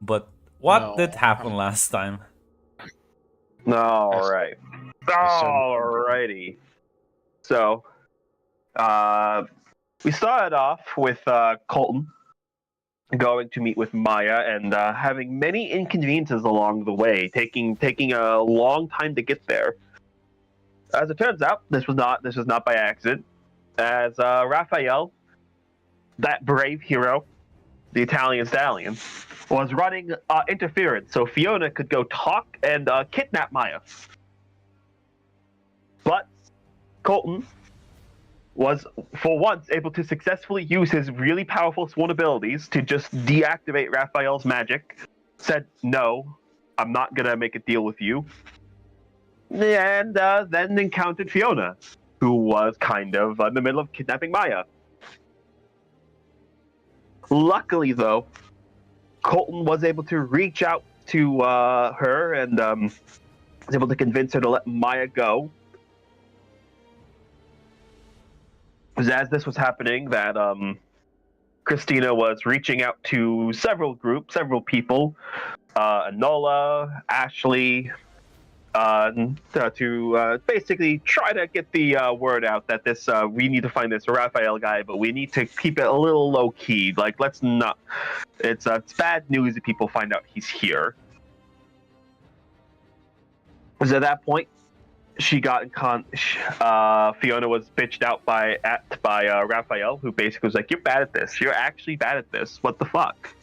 But what did No. happen last time? All right. Alrighty. So, we started off with Colton going to meet with Maya and having many inconveniences along the way, taking a long time to get there. As it turns out, this was not by accident, as Raphael, that brave hero, the Italian stallion, was running interference so Fiona could go talk and kidnap Maya. But Colton was, for once, able to successfully use his really powerful sworn abilities to just deactivate Raphael's magic. Said, no, I'm not gonna make a deal with you. And then encountered Fiona, who was kind of in the middle of kidnapping Maya. Luckily, though, Colton was able to reach out to her and was able to convince her to let Maya go. As this was happening, that Christina was reaching out to several groups, several people, Enola, Ashley, to basically try to get the word out that this we need to find this Raphael guy, but we need to keep it a little low key. Like, let's not. It's bad news if people find out he's here. Was at that point she got in Fiona was bitched out by Raphael, who basically was like, "You're bad at this. You're actually bad at this. What the fuck?"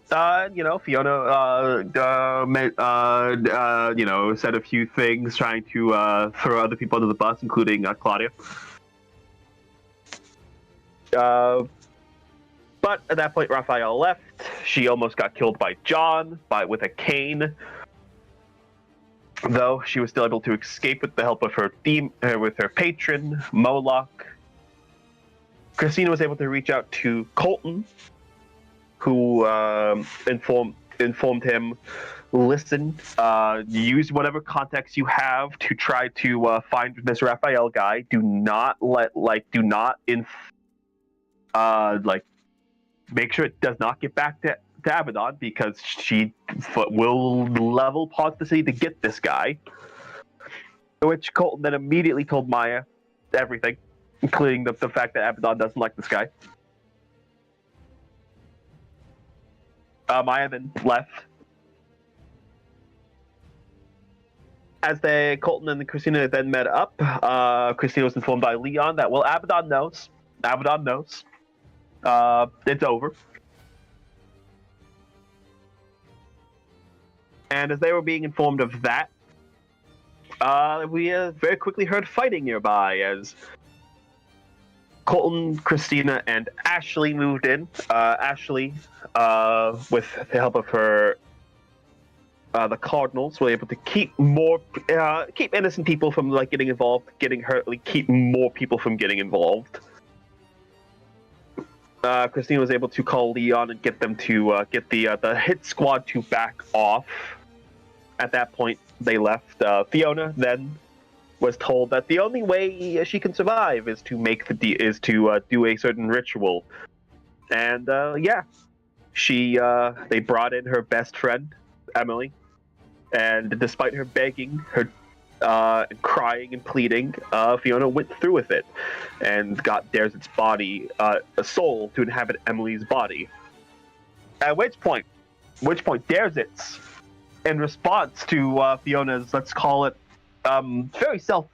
Fiona, said a few things, trying to throw other people under the bus, including Claudia. But at that point, Raphael left. She almost got killed by John with a cane. Though she was still able to escape with the help of with her patron, Moloch. Christina was able to reach out to Colton, who informed him, listen, use whatever context you have to try to find this Raphael guy. Do not make sure it does not get back to Abaddon, because she will level pause the city to get this guy. To which Colton then immediately told Maya everything, including the fact that Abaddon doesn't like this guy. Maya then left. As Colton and Christina then met up, Christina was informed by Leon that, well, Abaddon knows. Abaddon knows. It's over. And as they were being informed of that, we very quickly heard fighting nearby as Colton, Christina, and Ashley moved in. Ashley, with the help of her, the Cardinals, were able to keep innocent people from getting involved, getting hurt, keep more people from getting involved. Christina was able to call Leon and get them to get the hit squad to back off. At that point, they left. Fiona then was told that the only way she can survive is to do a certain ritual, and they brought in her best friend, Emily, and despite her begging, her crying and pleading, Fiona went through with it and got Derzit's body, a soul, to inhabit Emily's body. At which point Derzit's, in response to Fiona's, let's call it, very self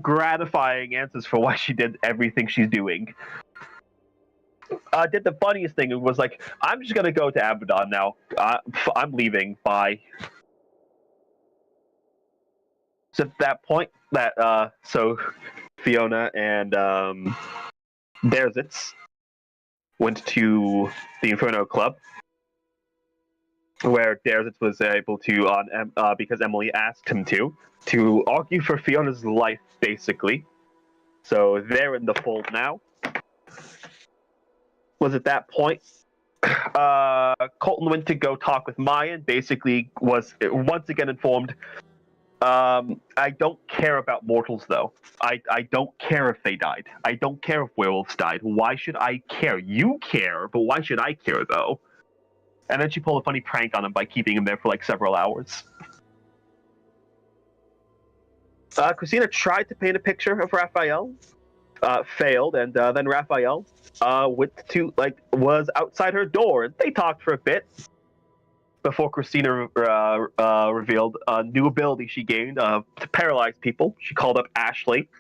gratifying answers for why she did everything she's doing, did the funniest thing. It was like, I'm just gonna go to Abaddon now. I'm leaving. Bye. So at that point, so Fiona and Derzitz went to the Inferno Club, where Derzitz was able to, because Emily asked him to argue for Fiona's life, basically. So they're in the fold now. Was at that point, Colton went to go talk with Maya, and basically was once again informed, I don't care about mortals, though. I don't care if they died. I don't care if werewolves died. Why should I care? You care, but why should I care, though? And then she pulled a funny prank on him by keeping him there for like several hours. Christina tried to paint a picture of Raphael, failed, and then Raphael was outside her door, and they talked for a bit before Christina revealed a new ability she gained to paralyze people. She called up Ashley.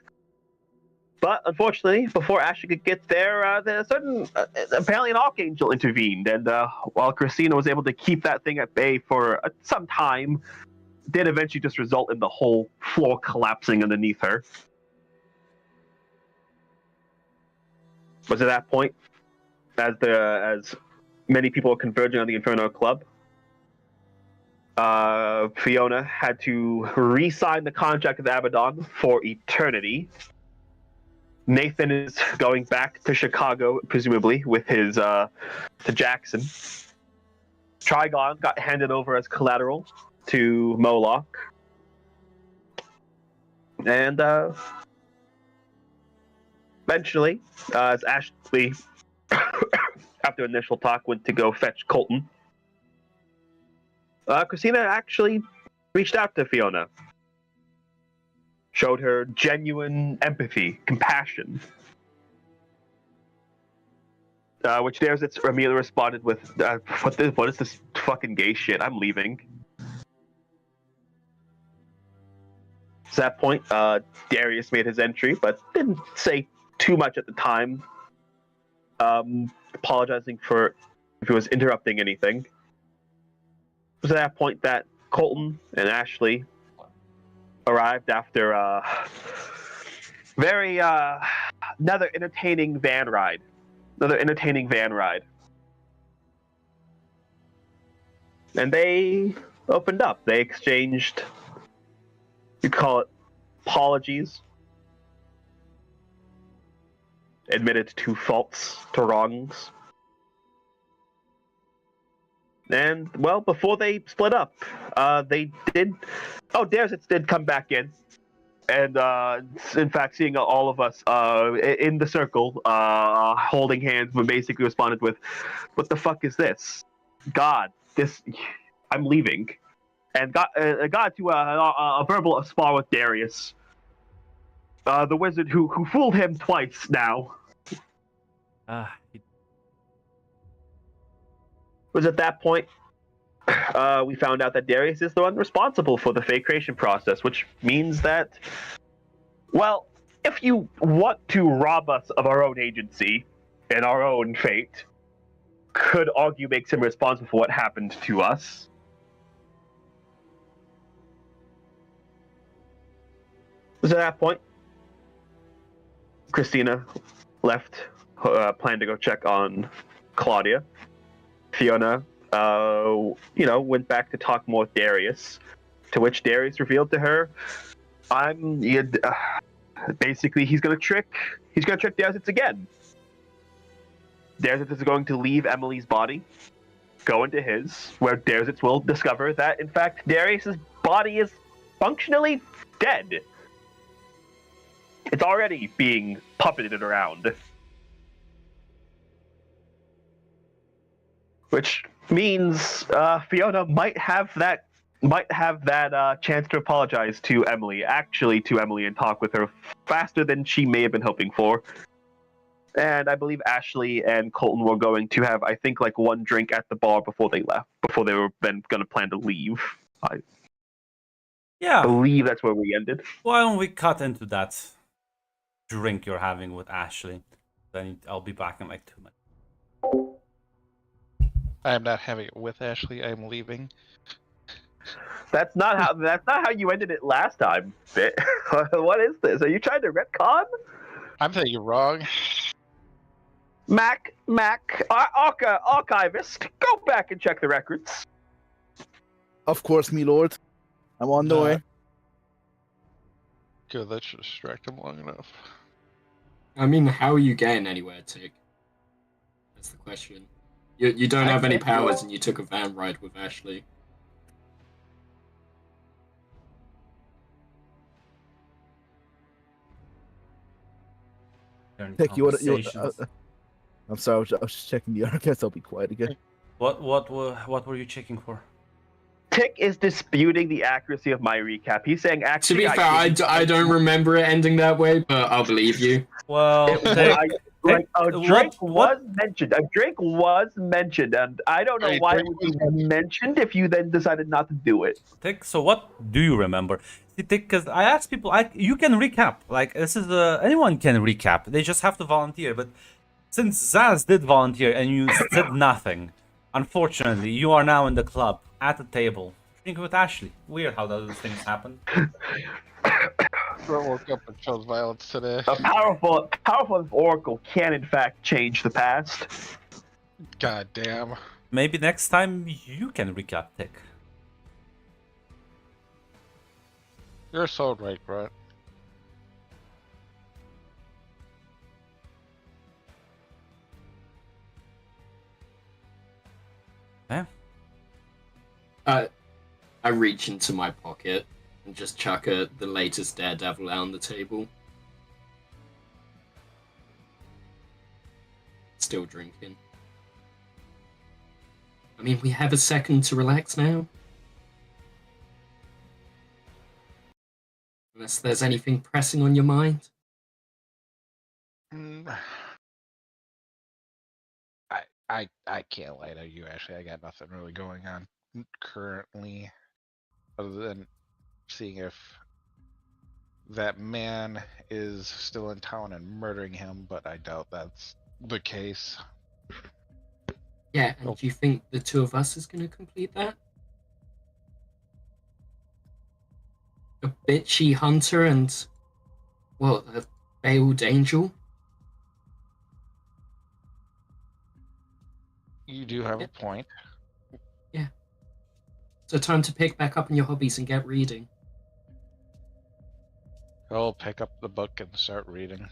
But unfortunately, before Ashley could get there, apparently an Archangel intervened, and while Christina was able to keep that thing at bay for some time, did eventually just result in the whole floor collapsing underneath her. Was at that point, as many people were converging on the Inferno Club, Fiona had to re-sign the contract with Abaddon for eternity. Nathan is going back to Chicago, presumably, with his to Jackson. Trigon got handed over as collateral to Moloch. And eventually, as Ashley, after initial talk, went to go fetch Colton, Christina actually reached out to Fiona. Showed her genuine empathy, compassion. Which Amelia responded with, what is this fucking gay shit? I'm leaving. At that point, Darius made his entry, but didn't say too much at the time. Apologizing for if he was interrupting anything. It was at that point that Colton and Ashley arrived after another entertaining van ride. And they opened up. They exchanged, you call it, apologies. Admitted to faults, to wrongs. And, well, before they split up, Darius did come back in. And, in fact, seeing all of us in the circle, holding hands, we basically responded with, "What the fuck is this? God, I'm leaving." And got to a verbal spar with Darius. The wizard who fooled him twice now. Was at that point, we found out that Darius is the one responsible for the fake creation process, which means that, well, if you want to rob us of our own agency and our own fate, could argue makes him responsible for what happened to us. Was at that point, Christina left, planned to go check on Claudia. Fiona, went back to talk more with Darius, to which Darius revealed to her, basically he's gonna trick Darius again. Darius is going to leave Emily's body, go into his, where Darius will discover that, in fact, Darius's body is functionally dead. It's already being puppeted around. Which means Fiona might have that chance to apologize to Emily, and talk with her faster than she may have been hoping for. And I believe Ashley and Colton were going to have, I think, like one drink at the bar before they left, before they were then going to plan to leave. I believe that's where we ended. Why don't we cut into that drink you're having with Ashley? Then I'll be back in like 2 minutes. I am not having it with Ashley. I am leaving. That's not how you ended it last time. What is this? Are you trying to retcon? I'm saying you're wrong. Mac, archivist, go back and check the records. Of course, me lord. I'm on the way. Good, that should distract him long enough. I mean, how are you getting anywhere, Tick? That's the question. You don't have any powers and you took a van ride with Ashley. During Tick, you conversations. I'm sorry, I was just checking the archives. I'll be quiet again. What were you checking for? Tick is disputing the accuracy of my recap. He's saying To actually. be fair, I don't remember it ending that way, but I'll believe you. Well, Like a drink what- was mentioned. A drink was mentioned, and I don't know A why it drink was was mentioned if you then decided not to do it. Tick, so what do you remember? See, Tick, because I asked people, you can recap. Like, this is anyone can recap. They just have to volunteer. But since Zaz did volunteer and you said nothing, unfortunately, you are now in the club at the table drinking with Ashley. Weird how those things happen. I woke up and chose violence today. A powerful oracle can in fact change the past. God damn. Maybe next time you can recap, Tick. You're so right, Brett. Yeah. I reach into my pocket and just chuck the latest Daredevil out on the table. Still drinking. I mean, we have a second to relax now. Unless there's anything pressing on your mind. Mm. I can't lie to you, Ashley. I got nothing really going on currently, other than seeing if that man is still in town and murdering him, but I doubt that's the case. Yeah, and Oh. do you think the two of us is going to complete that? A bitchy hunter and, well, a veiled angel? You do have Yeah. a point. So time to pick back up on your hobbies and get reading. I'll pick up the book and start reading.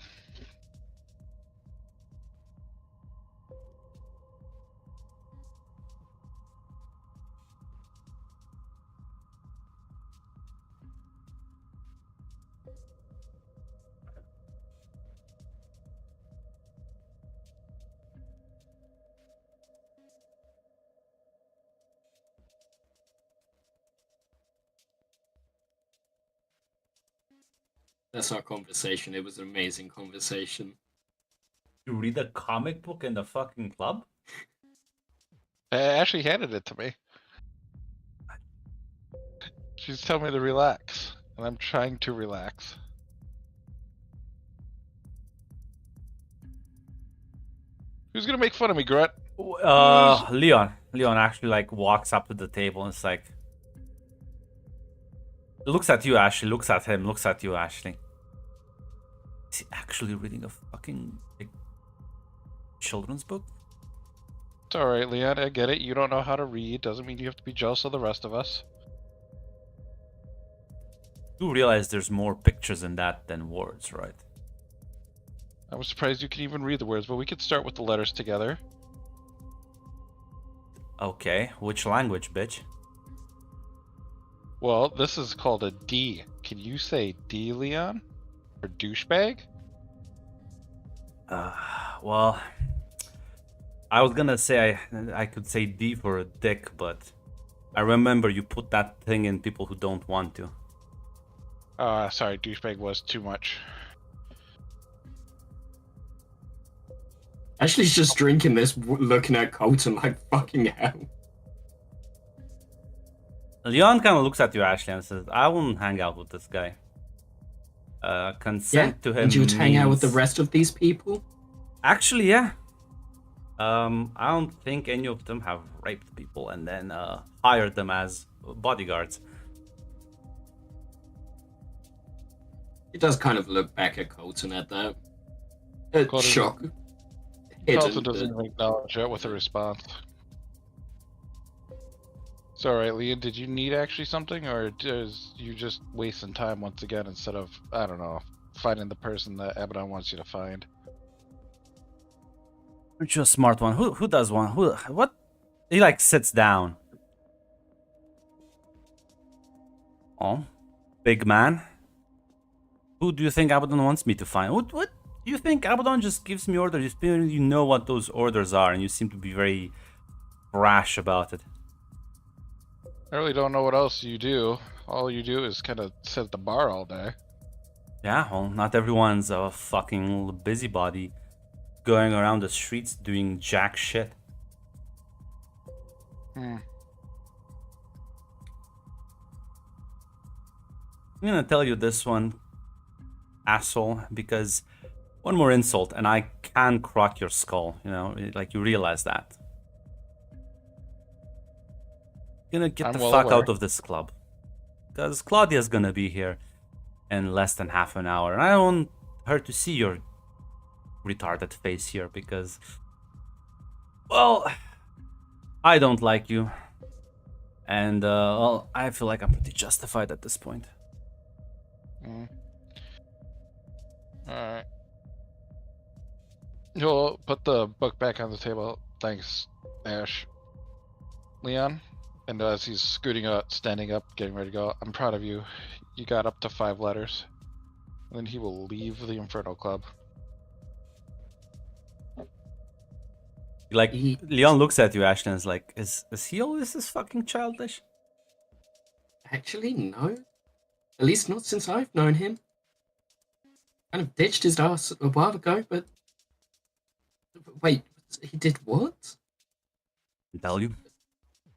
That's our conversation. It was an amazing conversation. You read a comic book in the fucking club? Ashley handed it to me. She's telling me to relax, and I'm trying to relax. Who's gonna make fun of me, Grunt? Leon actually like walks up to the table and it's like looks at you, Ashley, looks at him, looks at you, Ashley. Is he actually reading a fucking children's book? It's alright, Leon, I get it. You don't know how to read. Doesn't mean you have to be jealous of the rest of us. You realize there's more pictures in that than words, right? I was surprised you can even read the words, but we could start with the letters together. Okay, which language, bitch? Well, this is called a D. Can you say D, Leon? Or douchebag? Well, I was gonna say I could say D for a dick, but I remember you put that thing in people who don't want to. Sorry, douchebag was too much. Ashley's just drinking this, looking at Colton like fucking hell. Leon kind of looks at you, Ashley, and says, I wouldn't hang out with this guy. Consent to him. And you would hang out with the means- rest of these people? Actually, yeah. I don't think any of them have raped people and then hired them as bodyguards. He does kind of look back at Colton at that. Colton- Shock. Colton Hidden, doesn't even acknowledge it with a response. It's alright, Leon. Did you need actually something, or is you just wasting time once again instead of, I don't know, finding the person that Abaddon wants you to find? Aren't you a smart one? Who does one? What? He like sits down. Oh, big man. Who do you think Abaddon wants me to find? Do you think Abaddon just gives me orders? You feel you know what those orders are, and you seem to be very brash about it. I really don't know what else you do. All you do is kind of sit at the bar all day. Yeah, well, not everyone's a fucking busybody going around the streets doing jack shit. Hmm. I'm gonna tell you this one, asshole, because one more insult and I can crack your skull, you know, like you realize that. You're gonna get I'm the well fuck aware. out of this club. Because Claudia's gonna be here in less than half an hour. And I don't want her to see your retarded face here because, well, I don't like you. And, well, I feel like I'm pretty justified at this point. Mm. Alright. You'll put the book back on the table. Thanks, Ash. Leon? And as he's scooting up, standing up, getting ready to go, I'm proud of you. You got up to 5 letters. And then he will leave the Inferno Club. Like, He- Leon looks at you, Ashton, and is like, is he always this fucking childish? Actually, no. At least not since I've known him. Kind of ditched his ass a while ago, but... Wait, he did what? Tell you?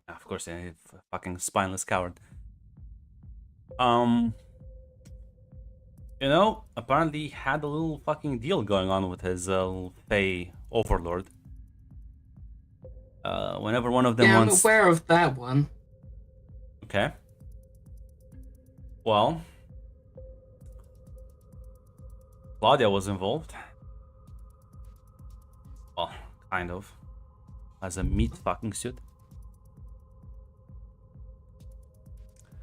Of course, yeah, he's a fucking spineless coward. You know, apparently he had a little fucking deal going on with his Fey overlord. Whenever one of them Yeah, I'm wants... aware of that one. Okay. Well, Claudia was involved. Well, kind of. As a meat fucking suit.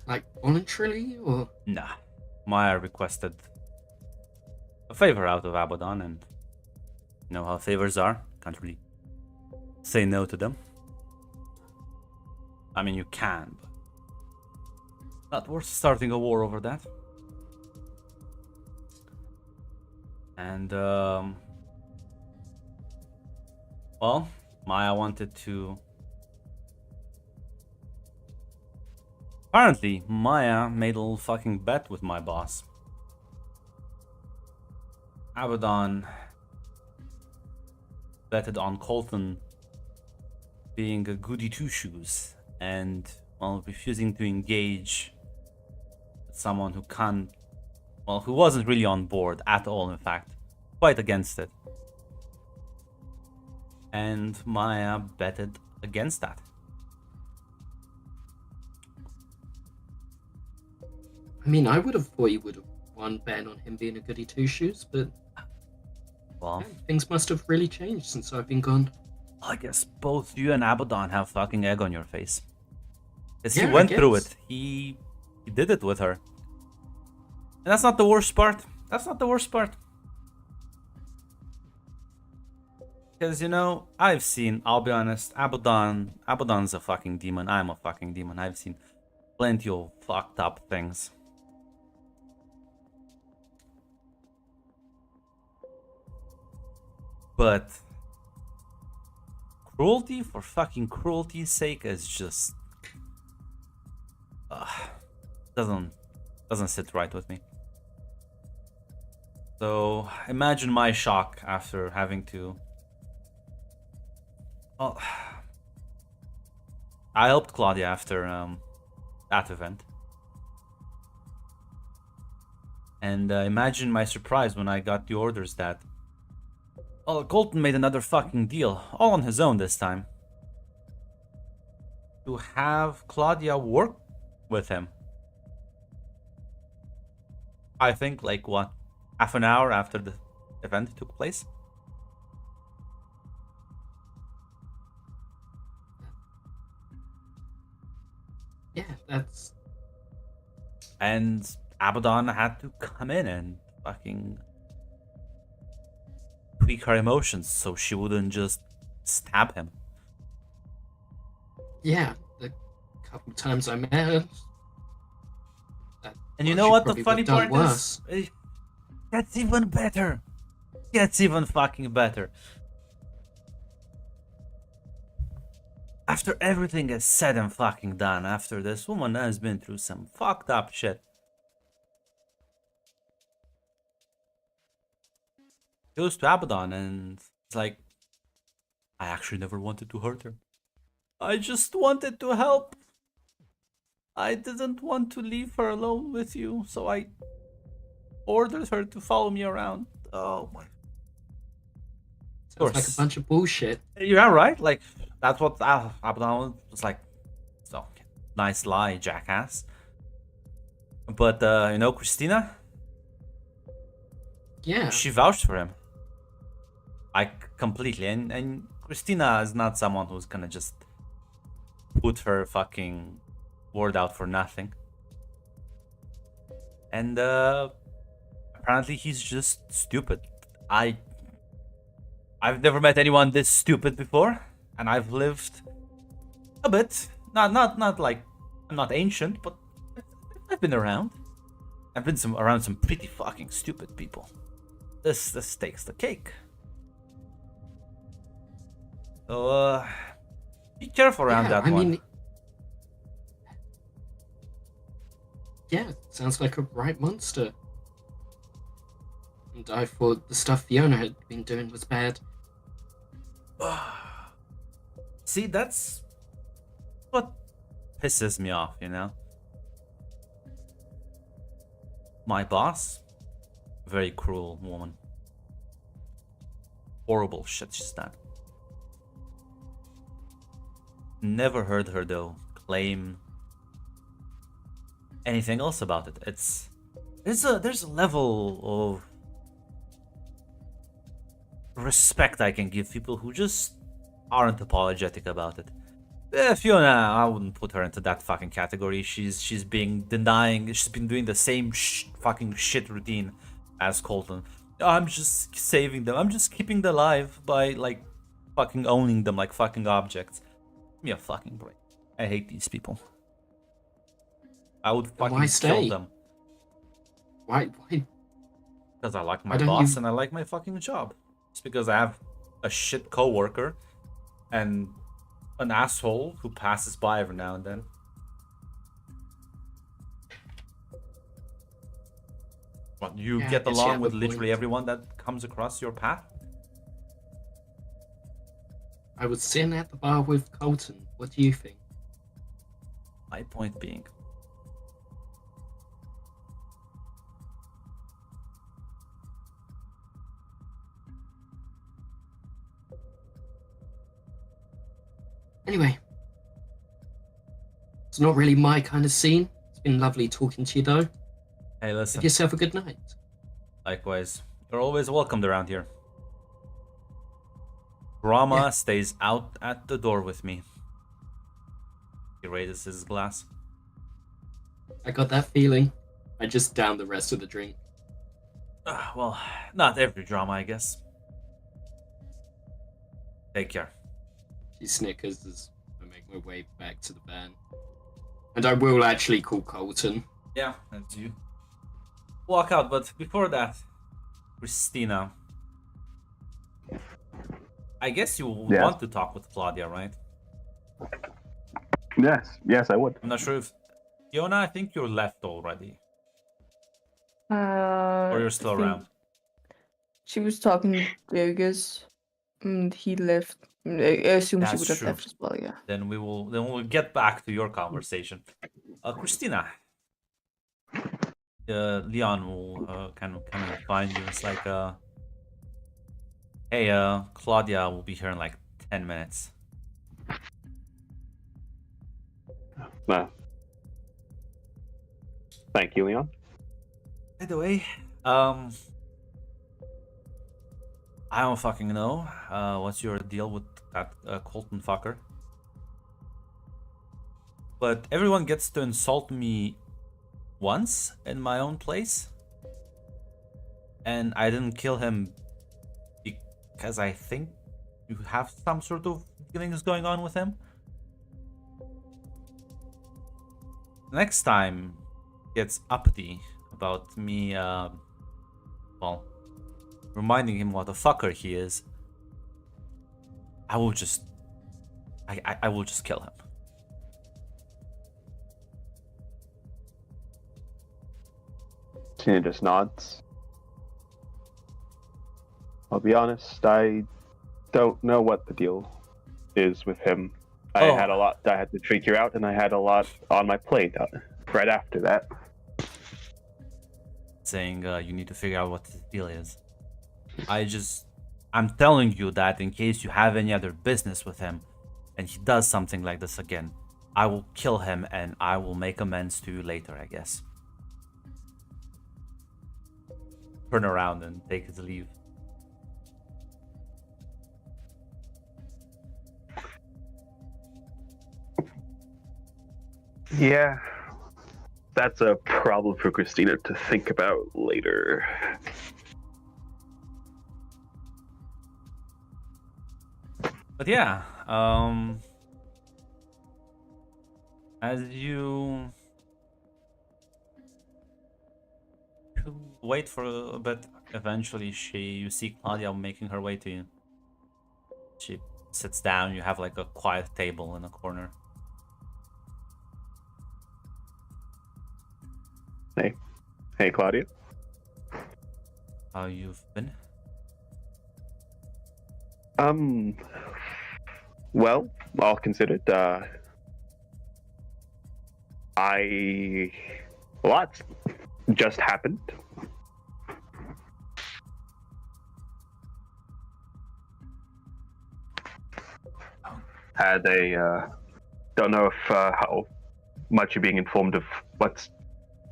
Like, voluntarily, or... Nah. Maya requested a favor out of Abaddon, and you know how favors are. Can't really say no to them. I mean, you can, but not worth starting a war over that. And, well, Maya wanted to... Apparently, Maya made a little fucking bet with my boss. Abaddon betted on Colton being a goody two-shoes and, well, refusing to engage with someone who can't, well, who wasn't really on board at all, in fact. Quite against it. And Maya betted against that. I mean, I would have thought you would have won Ben on him being a goody two-shoes, but Well, yeah, things must have really changed since I've been gone. I guess both you and Abaddon have fucking egg on your face. Because Yeah, he I went through guess. it. He did it with her. And that's not the worst part. That's not the worst part. Because, you know, I've seen, I'll be honest, Abaddon's a fucking demon. I'm a fucking demon. I've seen plenty of fucked up things. But cruelty for fucking cruelty's sake is just doesn't sit right with me. So imagine my shock after having to. Well, I helped Claudia after that event, and imagine my surprise when I got the orders that. Oh, Colton made another fucking deal, all on his own this time. To have Claudia work with him. I think, like, what? Half an hour after the event took place? Yeah, that's... And Abaddon had to come in and fucking tweak her emotions so she wouldn't just stab him. Yeah, the couple times I met her... And you well, know she what the probably funny would've done part worse. is? That's even better. gets even fucking better. After everything is said and fucking done, after this woman has been through some fucked up shit, goes to Abaddon and it's like, I actually never wanted to hurt her. I just wanted to help. I didn't want to leave her alone with you, so I ordered her to follow me around. Oh my. Sounds like a bunch of bullshit. Yeah, right? Like, that's what Abaddon was like. So, nice lie, jackass. But, you know, Christina? Yeah. She vouched for him. Like, completely. And Christina is not someone who's gonna just put her fucking word out for nothing. And, apparently he's just stupid. I've never met anyone this stupid before, and I've lived a bit. Not like I'm not ancient, but I've been around. I've been around some pretty fucking stupid people. This takes the cake. So be careful around that I one. mean, yeah, sounds like a right monster. And I thought the stuff Fiona had been doing was bad. See, that's what pisses me off, you know? My boss, very cruel woman. Horrible shit she's done. Never heard her, though, claim anything else about it. There's a level of respect I can give people who just aren't apologetic about it. Fiona, I wouldn't put her into that fucking category. She's been doing the same fucking shit routine as Colton. I'm just saving them. I'm just keeping them alive by like fucking owning them like fucking objects. Give me a fucking break. I hate these people. I would fucking why kill stay? them. Why? Because I like my Why don't boss you- and I like my fucking job. Just because I have a shit coworker and an asshole who passes by every now and then. What, you Yeah, I get guess you along have with a literally point. everyone that comes across your path? I was sitting at the bar with Colton. What do you think? My point being, Anyway, it's not really my kind of scene. It's been lovely talking to you, though. hey, listen, Have yourself a good night. likewise, you're always welcomed around here. Drama Yeah. stays out at the door with me. He raises his glass. I got that feeling. I just downed the rest of the drink. Well, not every drama, I guess. Take care. She snickers as I make my way back to the van. And I will actually call Colton. Yeah, that's you. Walk out, but before that, Christina. I guess you Yes. want to talk with Claudia, right? Yes, I would. I'm not sure if Fiona, I think you're left already, or you're still I think around. She was talking to Diogus, and he left. I assume she That's would have true. left as well. Yeah. Then we'll get back to your conversation. Christina. Leon will kind of find you. It's like hey, Claudia will be here in like 10 minutes. Thank you, Leon. By the way, I don't fucking know. What's your deal with that Colton fucker? But everyone gets to insult me once in my own place. And I didn't kill him because I think you have some sort of dealings going on with him. Next time gets uppity about me, well, reminding him what a fucker he is, I will just I will just kill him. Tina just nods. I'll be honest, I don't know what the deal is with him. I Oh. had a lot I had to figure out, and I had a lot on my plate right after that. Saying you need to figure out what his deal is. I'm telling you that in case you have any other business with him and he does something like this again, I will kill him and I will make amends to you later, I guess. Turn around and take his leave. Yeah. That's a problem for Christina to think about later. But yeah, as you wait for a bit, eventually you see Claudia making her way to you. She sits down, you have like a quiet table in a corner. Hey, Claudia. How you've been? Well, all considered, lots just happened. Had don't know if, how much you're being informed of what's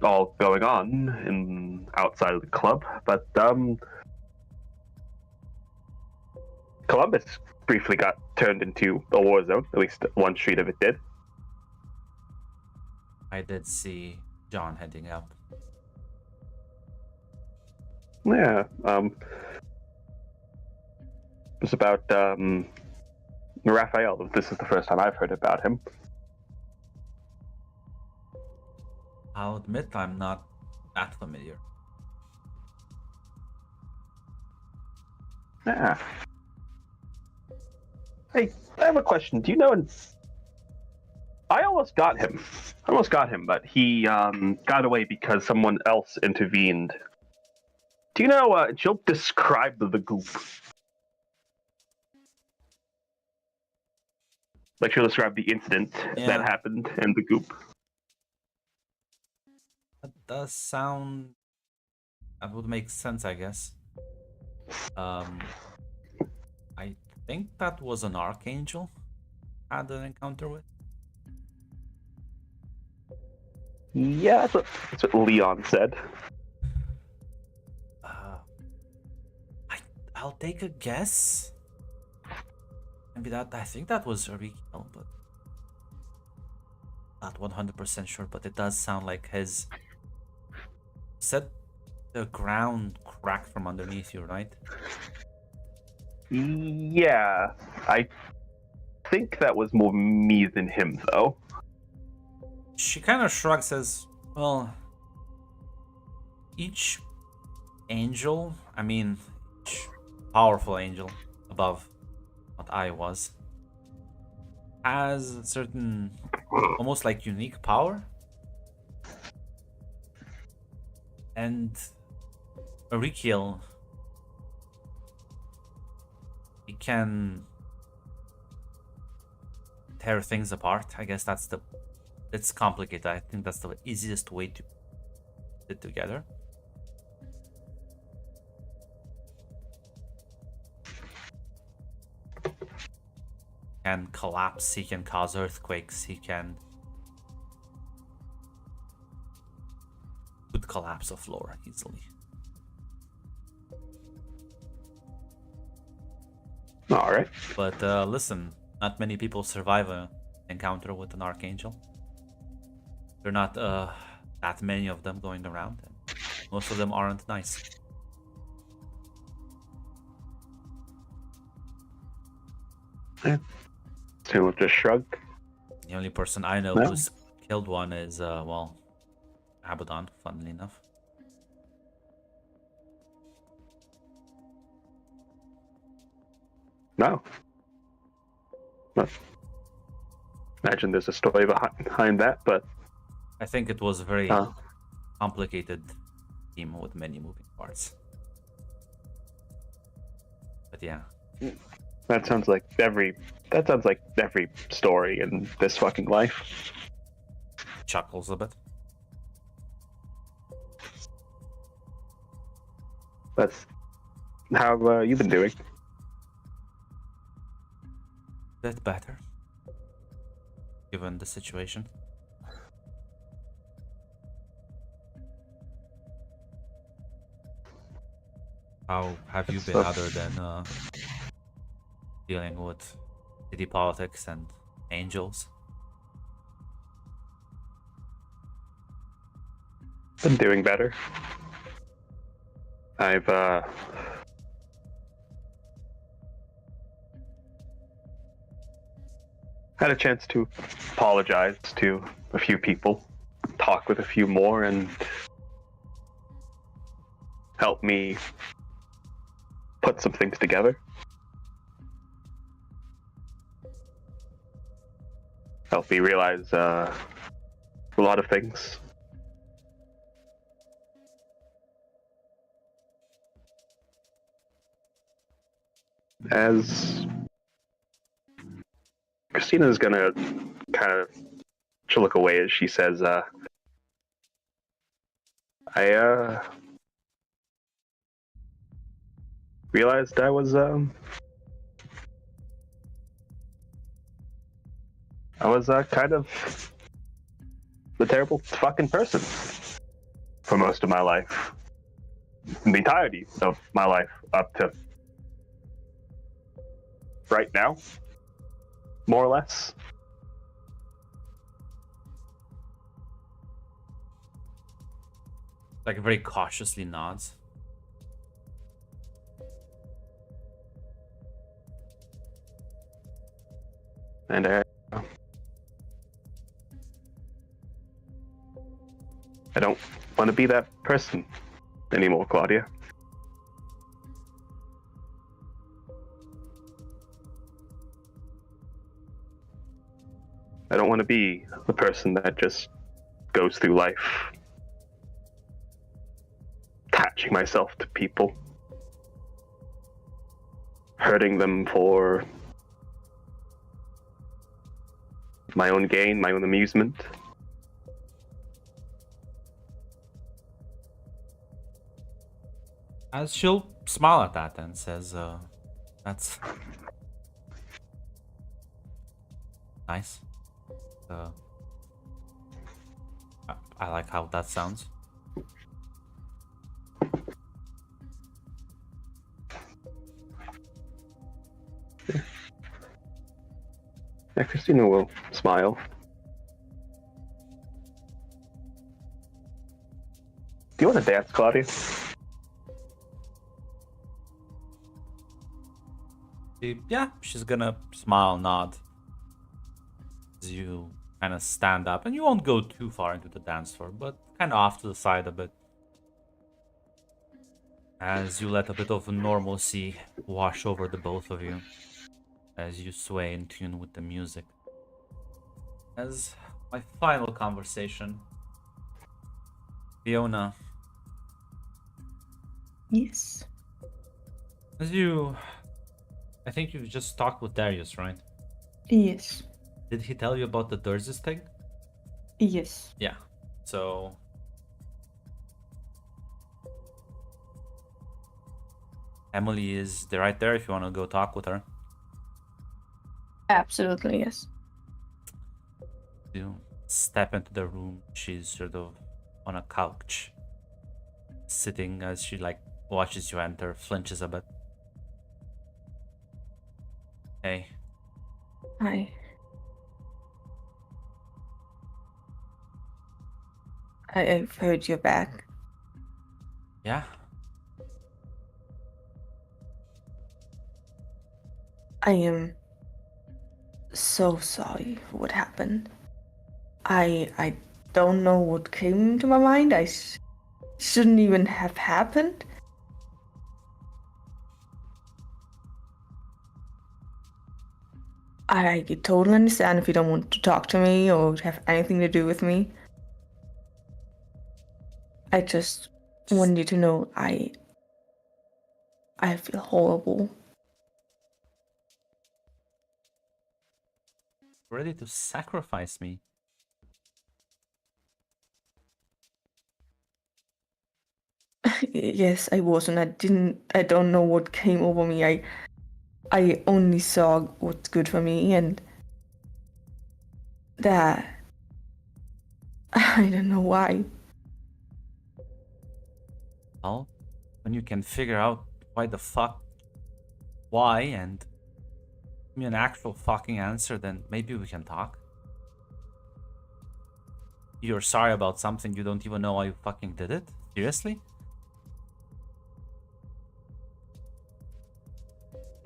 all going on outside of the club, but, Columbus briefly got turned into a war zone. At least one street of it did. I did see John heading out. Yeah. It was about Raphael. This is the first time I've heard about him. I'll admit I'm not that familiar. Yeah. Hey, I have a question. Do you know? I almost got him. But he got away because someone else intervened. Do you know? She'll describe the goop. Like she'll describe the incident Yeah. that happened in the goop. That does sound... That would make sense, I guess. I think that was an archangel I had an encounter with. Yeah, that's what Leon said. I'll take a guess. Maybe that... I think that was Ezekiel, but... Not 100% sure, but it does sound like his... Said the ground cracked from underneath you, right? Yeah, I think that was more me than him, though. She kind of shrugs, says, well, each angel, I mean, each powerful angel above what I was, has a certain, almost like unique power. And Ezekiel, he can tear things apart. I guess that's the... It's complicated. I think that's the easiest way to put it together. He can collapse, he can cause earthquakes, he can... could collapse a floor easily. Alright. But listen, not many people survive an encounter with an archangel. There are not that many of them going around, and most of them aren't nice. So we'll just shrug. The only person I know Well. who's killed one is, well, Abaddon, funnily enough. No. Well, imagine there's a story behind that, but I think it was a very uh, complicated team with many moving parts. But yeah, that sounds like every story in this fucking life. chuckles a bit. That's how have you been doing? Bit better, given the situation. How have you been So- other than dealing with city politics and angels? Been doing better. I've had a chance to apologize to a few people, talk with a few more, and help me put some things together. Help me realize a lot of things. As Christina's gonna kind of, she'll look away as she says, I realized I was kind of a terrible fucking person for most of my life. The entirety of my life up to right now, more or less. Like very cautiously nods. And I don't want to be that person anymore, Claudia. I don't want to be the person that just goes through life attaching myself to people, hurting them for my own gain, my own amusement. As she'll smile at that and says, that's nice. I like how that sounds. Yeah, Christina will smile. Do you want to dance, Claudia? Yeah, she's gonna smile, nod. As you kind of stand up, and you won't go too far into the dance floor, but kind of off to the side a bit. As you let a bit of normalcy wash over the both of you. As you sway in tune with the music. As my final conversation, Fiona, Yes. as you, I think you've just talked with Darius, right? Yes. Did he tell you about the Durzes thing? Yes. Yeah. So Emily is right there if you want to go talk with her. Absolutely, yes. You step into the room. She's sort of on a couch, sitting as she like watches you enter, flinches a bit. Hey, Hi. I've heard you're back. yeah. I am so sorry for what happened. I don't know what came to my mind. Shouldn't even have happened. I totally understand if you don't want to talk to me or have anything to do with me. I just want you to know I feel horrible. Ready to sacrifice me. Yes, I was, and I don't know what came over me. I only saw what's good for me, and that I don't know why. Well, when you can figure out why the fuck, why, and give me an actual fucking answer, then maybe we can talk. You're sorry about something you don't even know why you fucking did it? Seriously?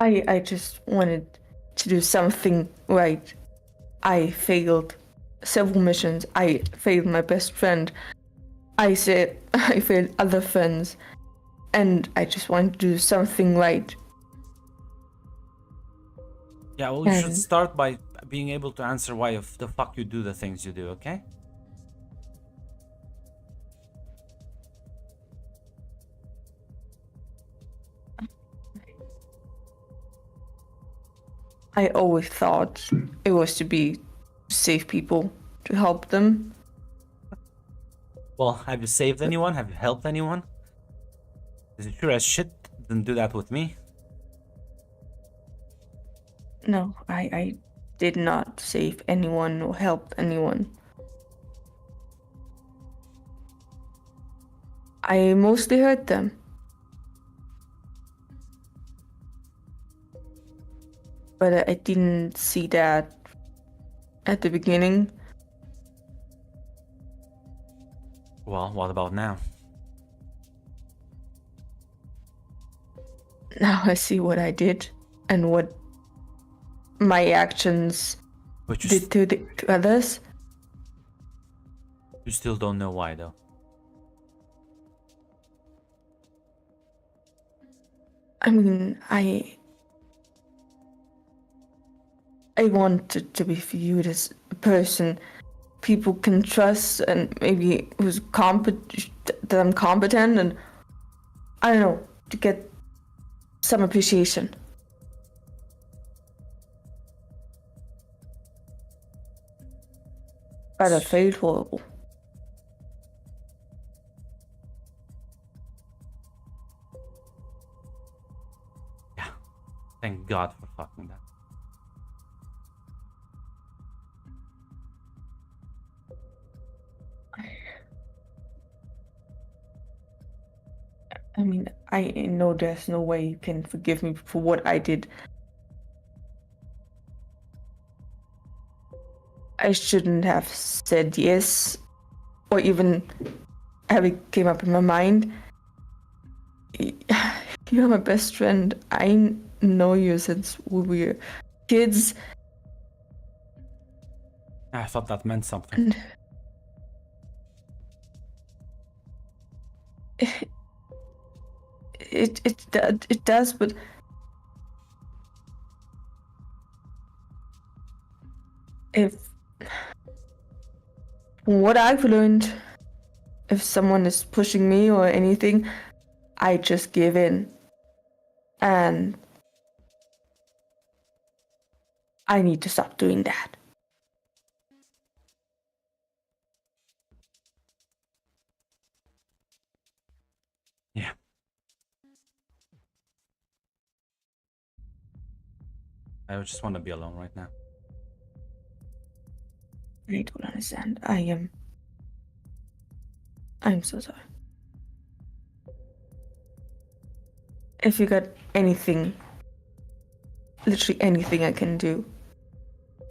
I just wanted to do something right. I failed several missions. I failed my best friend. I said I failed other friends. And I just wanted to do something right. Yeah, well, you should And start by being able to answer why the fuck you do the things you do, okay? I always thought it was to be to save people, to help them. Well, have you saved anyone? Have you helped anyone? Is it sure as shit didn't do that with me? No, I did not save anyone or help anyone. I mostly hurt them. But I didn't see that at the beginning. Well, what about now? Now I see what I did and what my actions But did to others. you still don't know why, though. I mean, I wanted to be viewed as a person people can trust and maybe who's competent, that I'm competent, and I don't know, to get some appreciation. But I failed horrible. Yeah. Thank God for fucking that. I mean, I know there's no way you can forgive me for what I did. I shouldn't have said yes, or even have it came up in my mind. You're my best friend. I know you since we were kids. I thought that meant something. It does, but if from what I've learned, if someone is pushing me or anything, I just give in, and I need to stop doing that. Yeah. I just want to be alone right now. I don't understand. I'm so sorry. If you got anything, literally anything I can do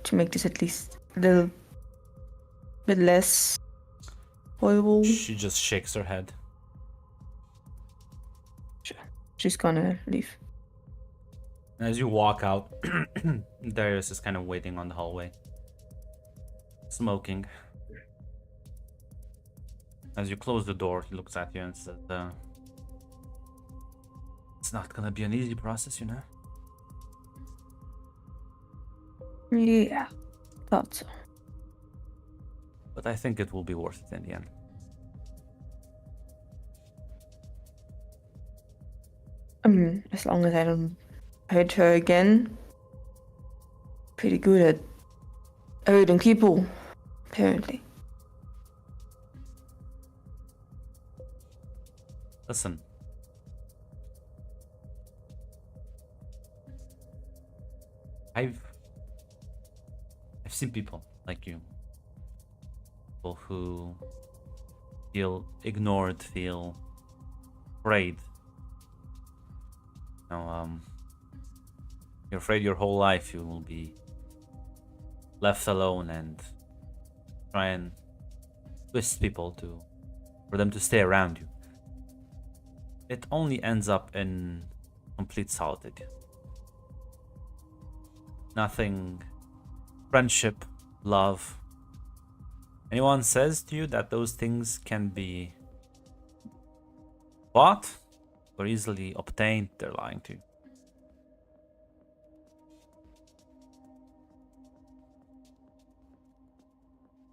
to make this at least a little bit less horrible, She just shakes her head. she's gonna leave. And as you walk out, Darius is kind of waiting on the hallway, smoking. As you close the door, he looks at you and says, "It's not gonna be an easy process, you know." Yeah, thought so. But I think it will be worth it in the end. As long as I don't hurt her again. Pretty good at hurting people, apparently. Listen. I've seen people like you. People who feel ignored, feel afraid. You know, you're afraid your whole life you will be left alone and try and twist people for them to stay around you. It only ends up in complete solitude. Nothing, friendship, love. Anyone says to you that those things can be bought or easily obtained, they're lying to you.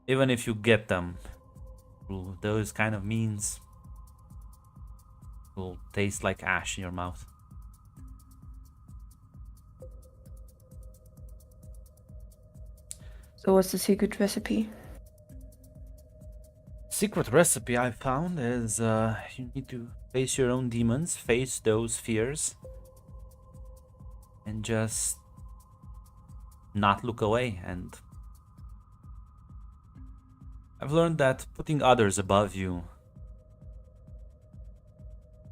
Even if you get them through those kind of means, it will taste like ash in your mouth. So what's the secret recipe? Secret recipe I found is you need to face your own demons, face those fears, and just not look away. And I've learned that putting others above you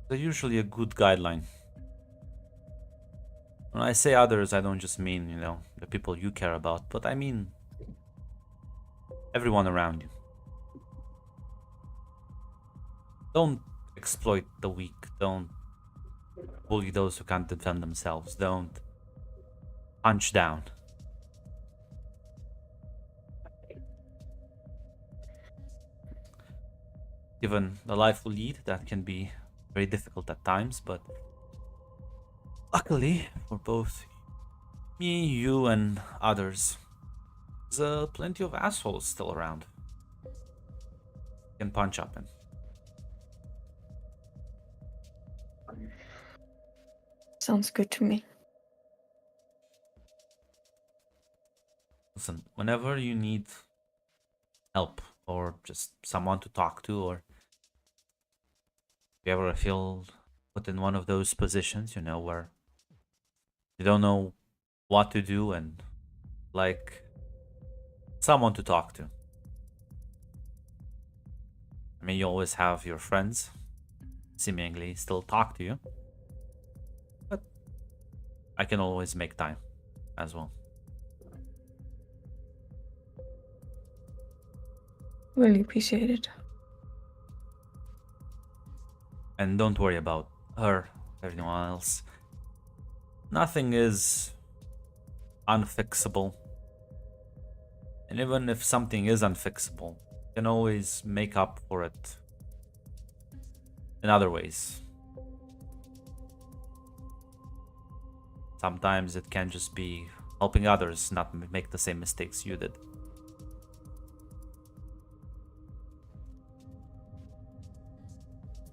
is usually a good guideline. When I say others, I don't just mean, you know, the people you care about, but I mean everyone around you. Don't exploit the weak. Don't bully those who can't defend themselves. Don't punch down. Given the life we lead, that can be very difficult at times, but luckily for both me, you, and others, there's plenty of assholes still around. You can punch up in. Sounds good to me. Listen, whenever you need help or just someone to talk to, or if you ever feel put in one of those positions, you know, where you don't know what to do and like someone to talk to. I mean, you always have your friends seemingly still talk to you, but I can always make time as well. Really appreciate it. And don't worry about her, everyone else. Nothing is unfixable. And even if something is unfixable, you can always make up for it in other ways. Sometimes it can just be helping others not make the same mistakes you did.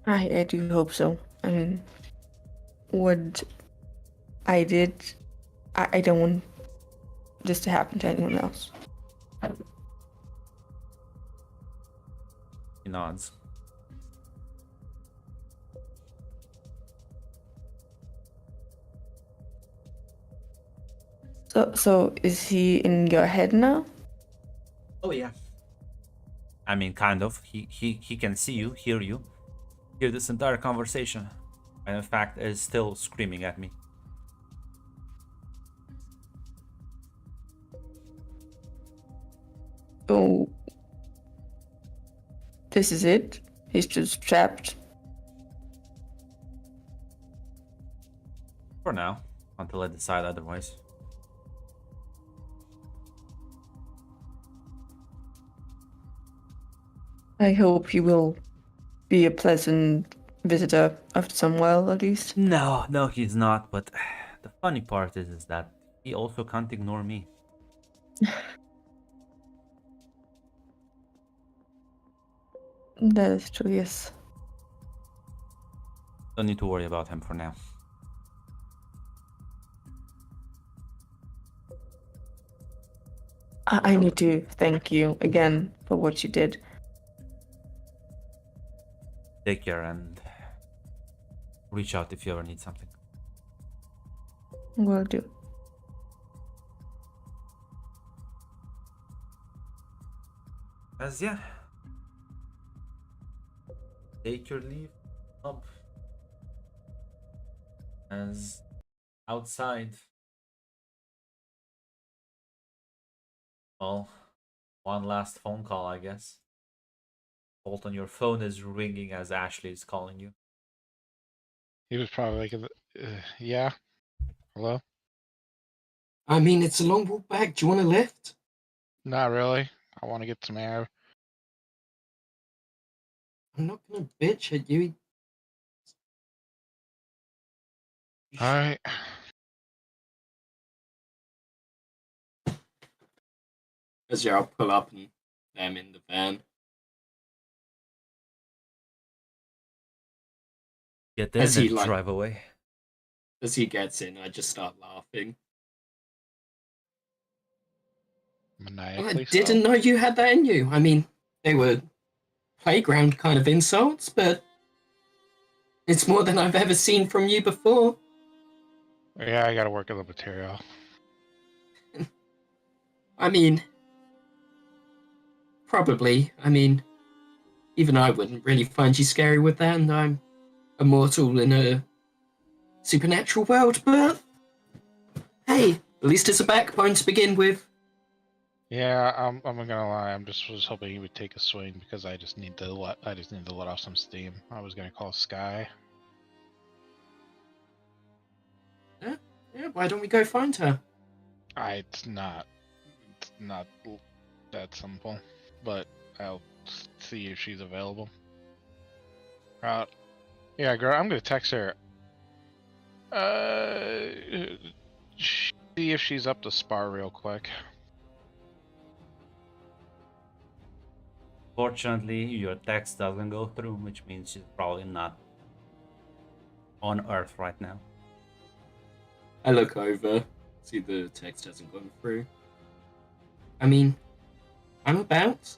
I do hope so. I mean, what I did, I don't want this to happen to anyone else. He nods. So is he in your head now? Oh yeah. I mean, kind of. He can see you, hear you, hear this entire conversation, and in fact is still screaming at me. So this is it? He's just trapped? For now, until I decide otherwise. I hope he will be a pleasant visitor after some while, at least. No, he's not. But the funny part is that he also can't ignore me. That is true, yes. Don't need to worry about him for now. I need to thank you again for what you did. Take care and reach out if you ever need something. Will do. As yeah. Take your leave up. As outside. Well, one last phone call, I guess. Bolton, your phone is ringing as Ashley is calling you. He was probably like, yeah. Hello? I mean, it's a long walk back. Do you want a lift? Not really. I want to get some air. I'm not gonna bitch at you. All right. As I'll pull up and I'm in the van. Get in As he, and like- drive away. As he gets in, I just start laughing. I Maniacally didn't know you had that in you. I mean, they were playground kind of insults, but it's more than I've ever seen from you before. So. Yeah, I gotta work on the material. I mean, probably. I mean, even I wouldn't really find you scary with that, and I'm immortal in a supernatural world, but hey, at least it's a backbone to begin with. Yeah, I'm not gonna lie. I'm just was hoping he would take a swing because I just need to let off some steam. I was gonna call Sky. Yeah, why don't we go find her? It's not that simple, but I'll see if she's available. Yeah, girl, I'm gonna text her. See if she's up to spar real quick. Fortunately, your text doesn't go through, which means she's probably not on Earth right now. I look over, see the text hasn't gone through. I mean, I'm about.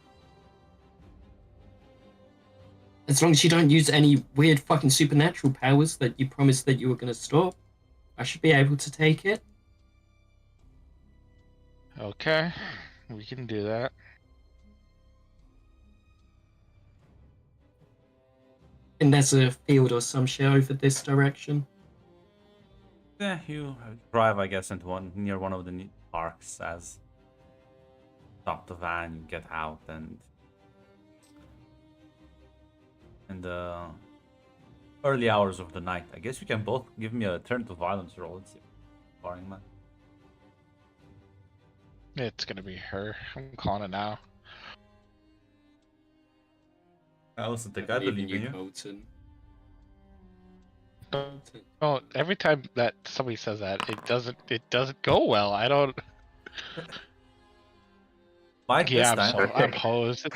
As long as you don't use any weird fucking supernatural powers that you promised that you were gonna stop, I should be able to take it. Okay, we can do that. And there's a field or some shit over this direction. Yeah, you drive, I guess, into near one of the parks as stop the van, you get out, and in the early hours of the night. I guess you can both give me a turn to violence roll. Let's see. Barring that. It's gonna be her. I'm calling it now. Listen, I believe in you. Colton. Oh, every time that somebody says that, it doesn't go well. I don't. Mike, Yeah, this time. I'm hosed.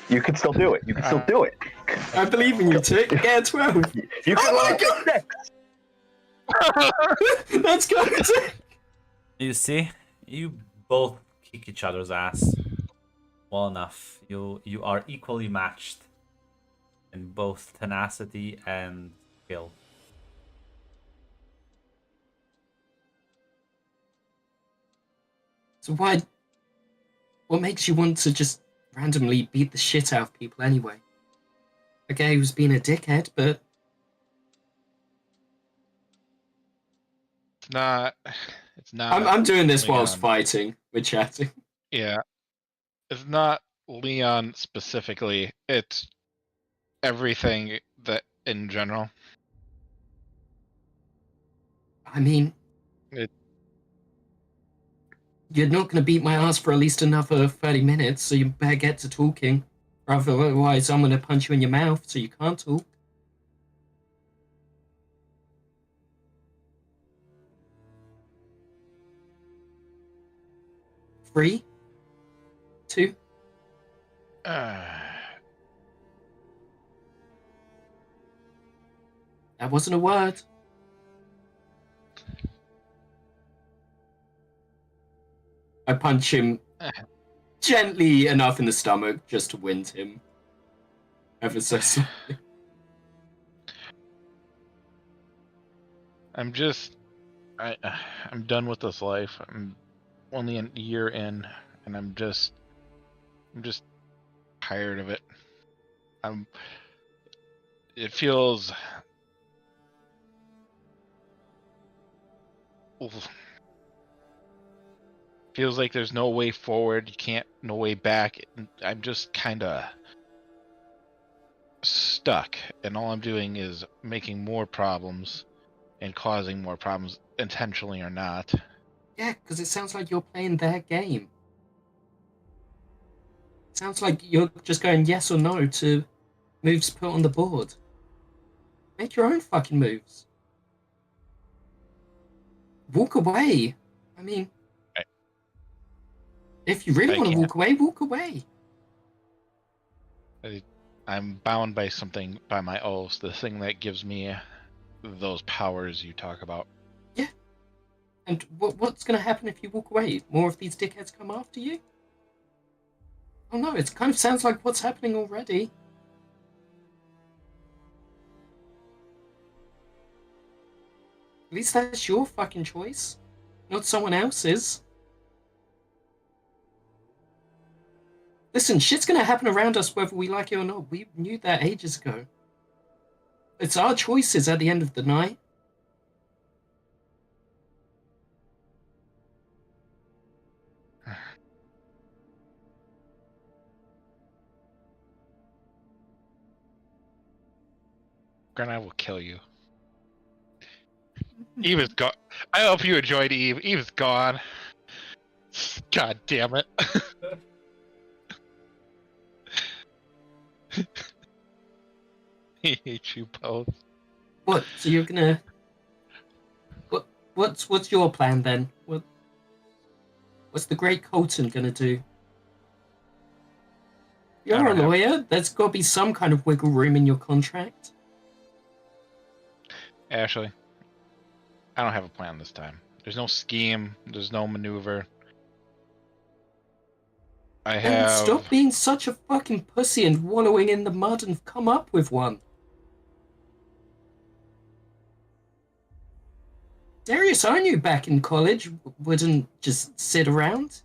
You can still do it. You can still do it. I believe in you, Tick. Get a 12. You can Oh my roll God! six. Let's go, Tick. You see, you both kick each other's ass well enough. You are equally matched in both tenacity and skill. So why? What makes you want to just randomly beat the shit out of people anyway? Okay, he was being a dickhead, but It's not. It's not. I'm doing this whilst Leon. fighting. We're chatting. Yeah, it's not Leon specifically. It's everything that in general. I mean, It- you're not going to beat my ass for at least another 30 minutes, so you better get to talking. Otherwise, I'm going to punch you in your mouth so you can't talk. 3, 2. Uh, That wasn't a word. I punch him gently enough in the stomach just to wind him. Ever so slightly. I'm done with this life. I'm only a year in, and I'm just tired of it. It feels like there's no way forward. No way back. I'm just kind of stuck, and all I'm doing is making more problems and causing more problems, intentionally or not. Yeah, because it sounds like you're playing their game. It sounds like you're just going yes or no to moves put on the board. Make your own fucking moves. Walk away. I mean, if you really I want to can't. walk away. I'm bound by something, by my oaths, the thing that gives me those powers you talk about. Yeah. And what's going to happen if you walk away? More of these dickheads come after you? Oh no, it kind of sounds like what's happening already. At least that's your fucking choice, not someone else's. Listen, shit's gonna happen around us whether we like it or not. We knew that ages ago. It's our choices at the end of the night. Grant, I will kill you. Eve is gone. I hope you enjoyed Eve. Eve's gone. God damn it. I hate you both. What? So you're gonna? What's your plan then? What's the Great Colton gonna do? You're a don't have- lawyer. There's got to be some kind of wiggle room in your contract. Ashley, I don't have a plan this time. There's no scheme. There's no maneuver. I And have. stop being such a fucking pussy and wallowing in the mud and come up with one. Darius, I knew back in college, wouldn't just sit around.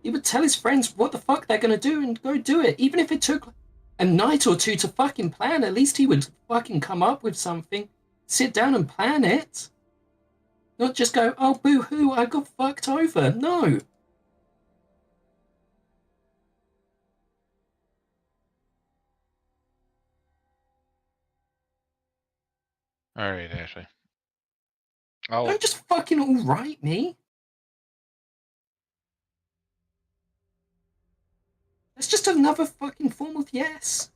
He would tell his friends what the fuck they're gonna do and go do it. Even if it took a night or two to fucking plan, at least he would fucking come up with something. Sit down and plan it. Not just go, oh boo-hoo, I got fucked over. No. Alright, Ashley. Oh, Don't just fucking alright me. That's just another fucking form of yes.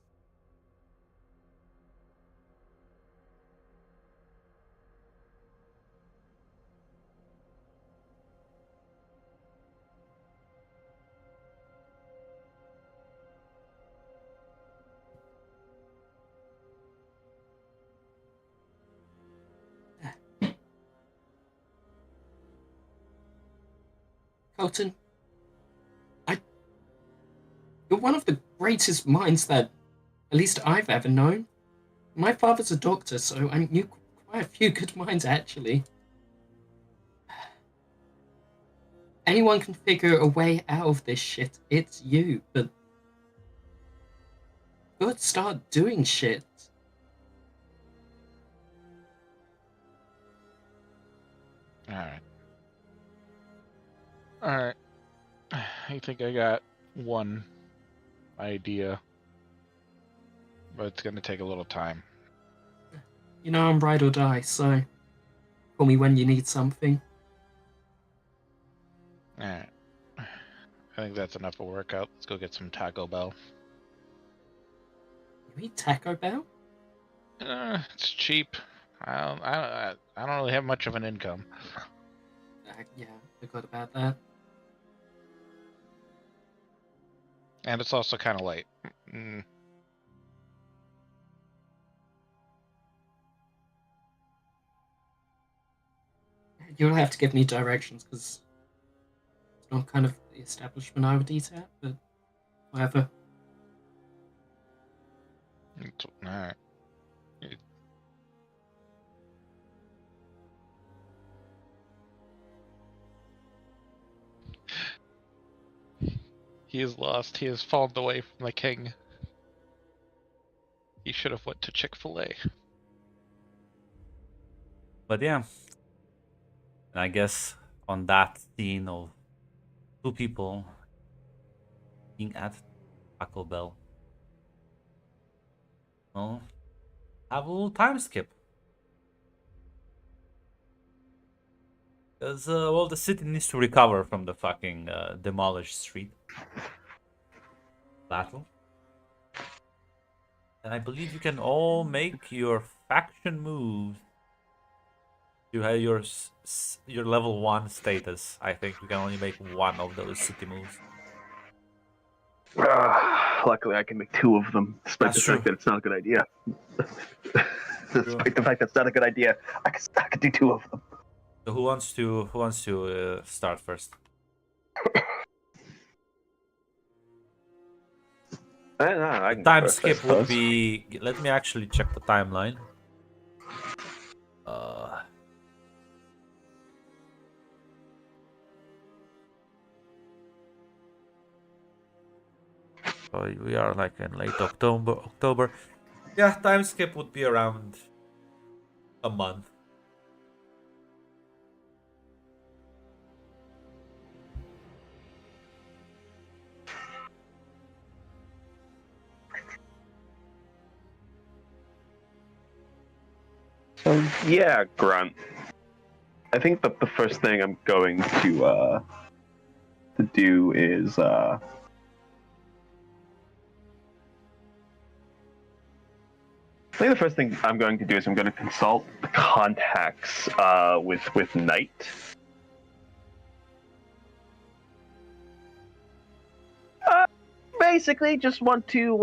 Colton, you're one of the greatest minds that at least I've ever known. My father's a doctor, so I knew quite a few good minds, actually. Anyone can figure a way out of this shit. It's you, but you gotta start doing shit. alright. Alright. I think I got one idea. But it's gonna take a little time. You know I'm ride or die, so call me when you need something. Alright. I think that's enough of a workout. Let's go get some Taco Bell. You eat Taco Bell? It's cheap. I don't really have much of an income. Yeah, I forgot about that. And it's also kind of late. Mm. You'll have to give me directions because it's not kind of the establishment I would eat at, but whatever. Alright. He is lost. He has fallen away from the king. He should have went to Chick-fil-A. But yeah, I guess on that scene of two people being at Taco Bell, well, have a little time skip. Because, well, the city needs to recover from the fucking demolished street battle. And I believe you can all make your faction moves. You have your level 1 status. I think you can only make one of those city moves. Luckily, I can make 2 of them, despite That's the fact true. that it's not a good idea. Despite the fact that it's not a good idea, I can do 2 of them. So who wants to start first? I can go Time first, I skip would suppose. be. Let me actually check the timeline. So we are like in late October. Yeah, time skip would be around a month. So yeah, Grunt. I think that the first thing I'm going to do is I think the first thing I'm going to do is I'm going to consult the contacts with Knight. Basically, just want to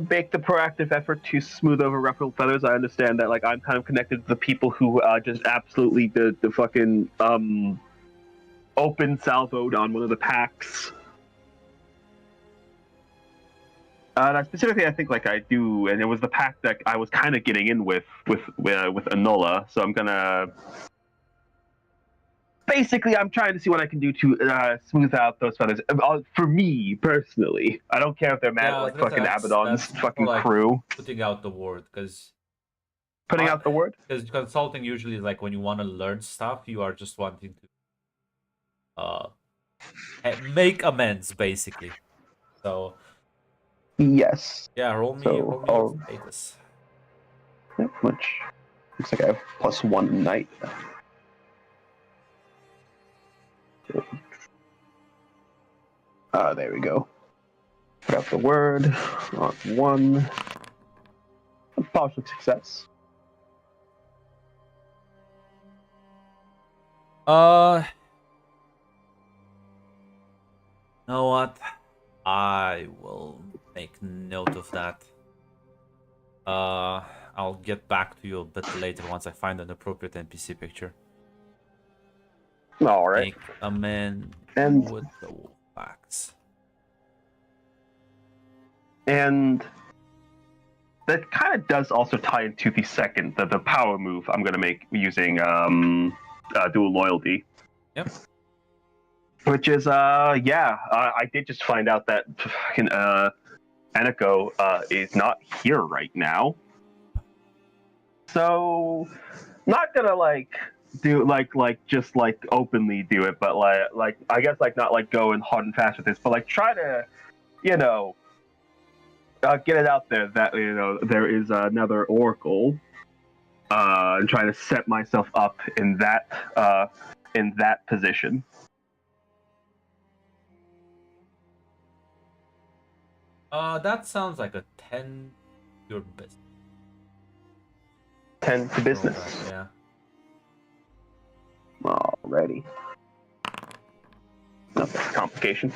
make the proactive effort to smooth over ruffled feathers. I understand that, like, I'm kind of connected to the people who just absolutely the fucking open salvoed on one of the packs. And specifically, I think like I do, and it was the pack that I was kind of getting in with Enola. So I'm gonna. Basically, I'm trying to see what I can do to smooth out those feathers. For me personally, I don't care if they're mad Yeah, at like that's- fucking that's- Abaddon's that's fucking more like crew. Putting out the word, because Putting out the word. consulting usually is like when you want to learn stuff, you are just wanting to make amends basically. So Yes. yeah, roll me So, your status. Yep, which looks like I have +1 Knight. There we go. Put out the word on 1. Partial success. You know what? I will make note of that. I'll get back to you a bit later once I find an appropriate NPC picture. All right. Make amends And- with the Wolfpacks. And that kind of does also tie into the second, the power move I'm going to make using dual loyalty. Yep. Which is, I did just find out that fucking Aniko is not here right now. So, not gonna like do like just like openly do it, but like I guess like not like going hard and fast with this, but like try to, you know, get it out there that there is another Oracle, and try to set myself up in that position. That sounds like a 10 your business. 10 to business. Yeah. Alrighty. Not that complication.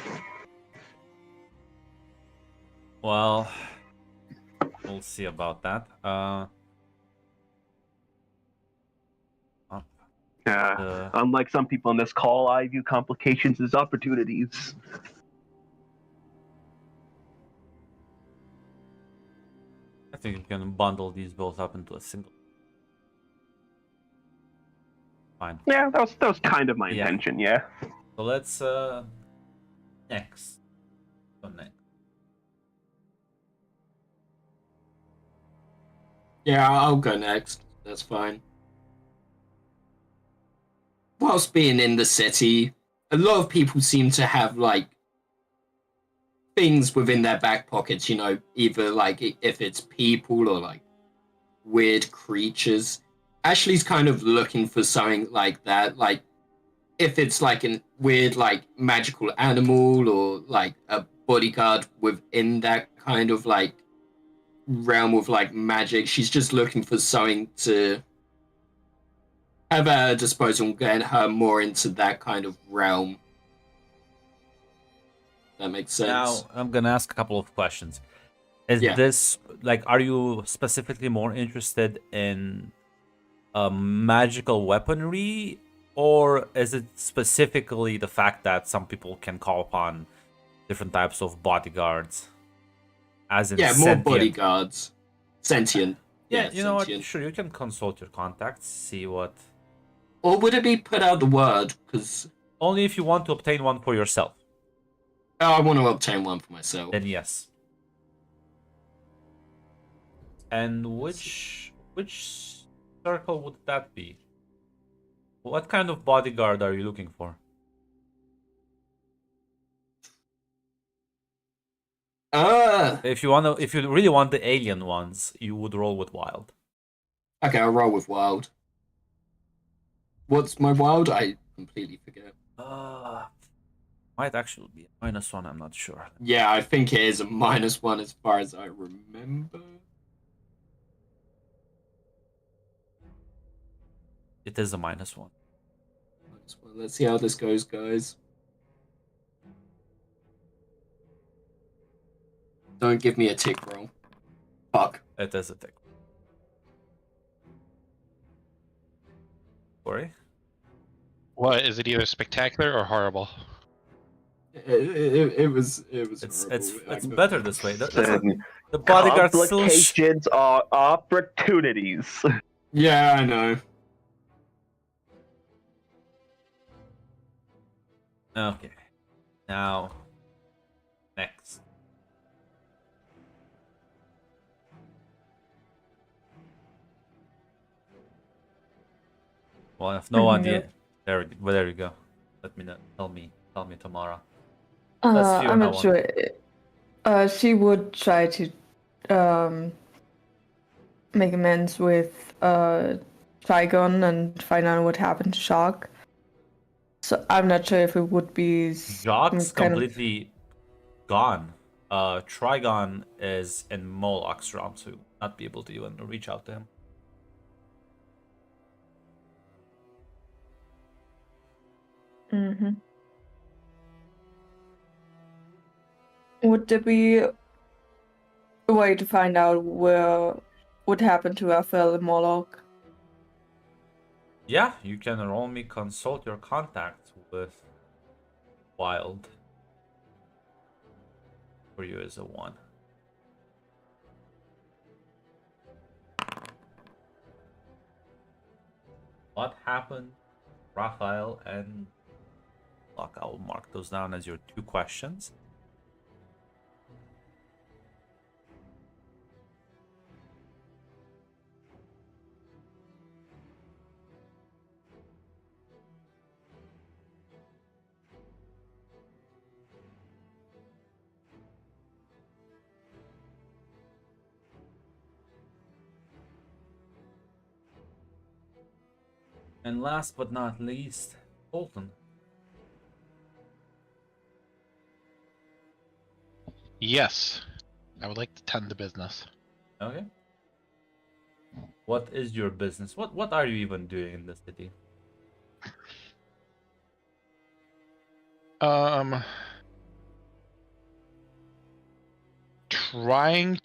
Well, we'll see about that. Uh, Unlike some people on this call, I view complications as opportunities. I think you can bundle these both up into a single. Fine. Yeah, that was kind of my Yeah. intention. Yeah. So let's next. Go next. Yeah, I'll go next. That's fine. Whilst being in the city, a lot of people seem to have like things within their back pockets, you know, either like if it's people or like weird creatures. Ashley's kind of looking for something like that, like if it's like a weird like magical animal or like a bodyguard within that kind of like realm of like magic. She's just looking for something to have at her disposal and get her more into that kind of realm. That makes sense. Now I'm gonna ask a couple of questions. Is Yeah. this like, are you specifically more interested in magical weaponry, or is it specifically the fact that some people can call upon different types of bodyguards? As in Yeah, more sentient? bodyguards. Sentient. Yeah, you know what? sentient. Sure, you can consult your contacts, see what. Or would it be put out the word? Because Only if you want to obtain one for yourself. I want to obtain one for myself. Then yes. And which circle would that be? What kind of bodyguard are you looking for? If you really want the alien ones, you would roll with wild. Okay, I'll roll with wild. What's my wild? I completely forget. Might actually be a -1, I'm not sure. Yeah, I think it is a -1 as far as I remember. It is a -1. -1. Let's see how this goes, guys. Don't give me a tick roll. Fuck. It is a tick. Corey? What is it? Either spectacular or horrible? It was It's horrible. better this way. Listen, The bodyguard still. complications are opportunities. Yeah, I know. Okay. Now, next. Well, I have no idea. There you go. Let me know. Tell me tomorrow. Let's feel I'm that not one. sure. She would try to make amends with Trigon and find out what happened to Shark. So I'm not sure if it would be Jock's kind of- completely gone. Trigon is in Moloch's realm, so you will not be able to even reach out to him. Mm-hmm. Would there be a way to find out what happened to Raphael and Moloch? Yeah, you can roll me consult your contact with Wild. For you is a 1. What happened, Raphael and Moloch? I will mark those down as your 2 questions. And last but not least, Colton. Yes. I would like to tend to business. Okay. What is your business? What are you even doing in the city? trying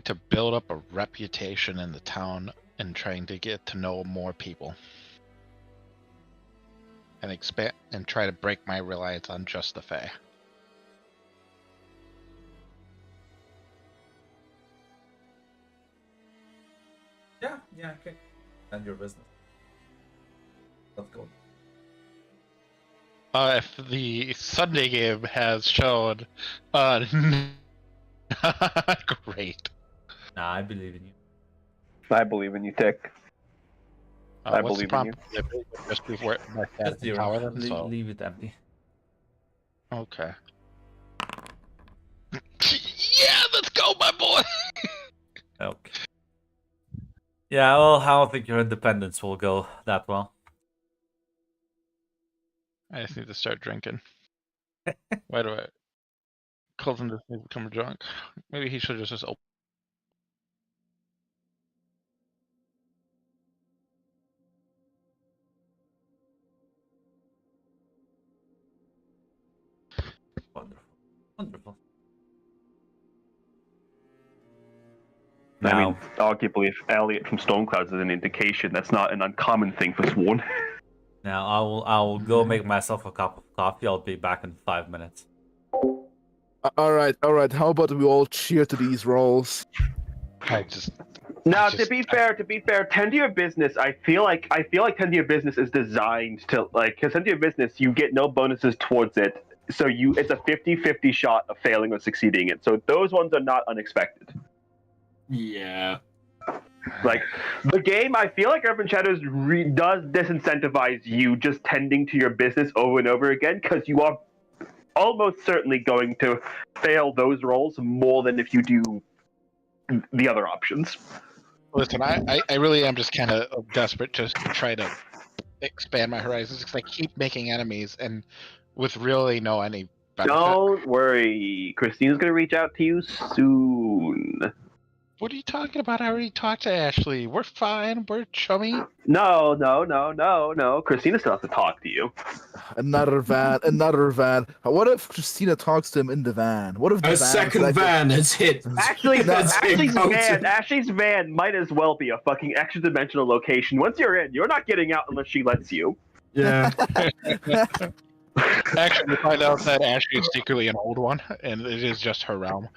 to build up a reputation in the town and trying to get to know more people. And expand and try to break my reliance on just the Fae. Yeah, okay. And your business. Let's go. If the Sunday game has shown, great. Nah, I believe in you. I believe in you, Tick. I What's the believe in you. problem? Just before my Just status zero. power them, so Leave it empty. okay. Yeah, let's go, my boy. Okay. Yeah, well, I don't think your independence will go that well. I just need to start drinking. Why do I? Colton doesn't need to become drunk. Maybe he should just open. Wonderful. Wonderful. I mean, Now, arguably, if Elliot from Stormclouds is an indication, that's not an uncommon thing for Sworn. now I will go make myself a cup of coffee. I'll be back in 5 minutes. All right. How about we all cheer to these rolls? I just. Now, I just- to be fair, tend to your business. I feel like tend to your business is designed to because tend to your business, you get no bonuses towards it, so it's a 50-50 shot of failing or succeeding it. So those ones are not unexpected. Yeah. Like the game, I feel like Urban Shadows does disincentivize you just tending to your business over and over again because you are almost certainly going to fail those roles more than if you do the other options. Listen, I really am just kind of desperate just to try to expand my horizons because I keep making enemies and with really no any benefit. Don't worry, Christina's gonna reach out to you soon. What are you talking about? I already talked to Ashley. We're fine. We're chummy. No. Christina still has to talk to you. Another van. What if Christina talks to him in the van? What if the A van second like van has hit. Actually, That's Ashley's van might as well be a fucking extra dimensional location. Once you're in, you're not getting out unless she lets you. Yeah. Actually, we find out that Ashley is secretly an old one, and it is just her realm.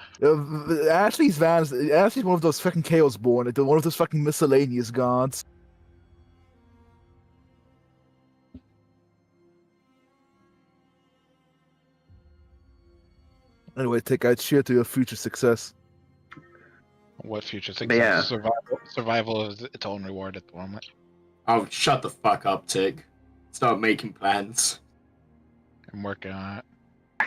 Ashley's one of those fucking Chaos Born, like one of those fucking miscellaneous gods. Anyway, Tick, I cheer to your future success. What future success? Yeah. Survival is its own reward at the moment. Oh, shut the fuck up, Tig. Start making plans. I'm working on it.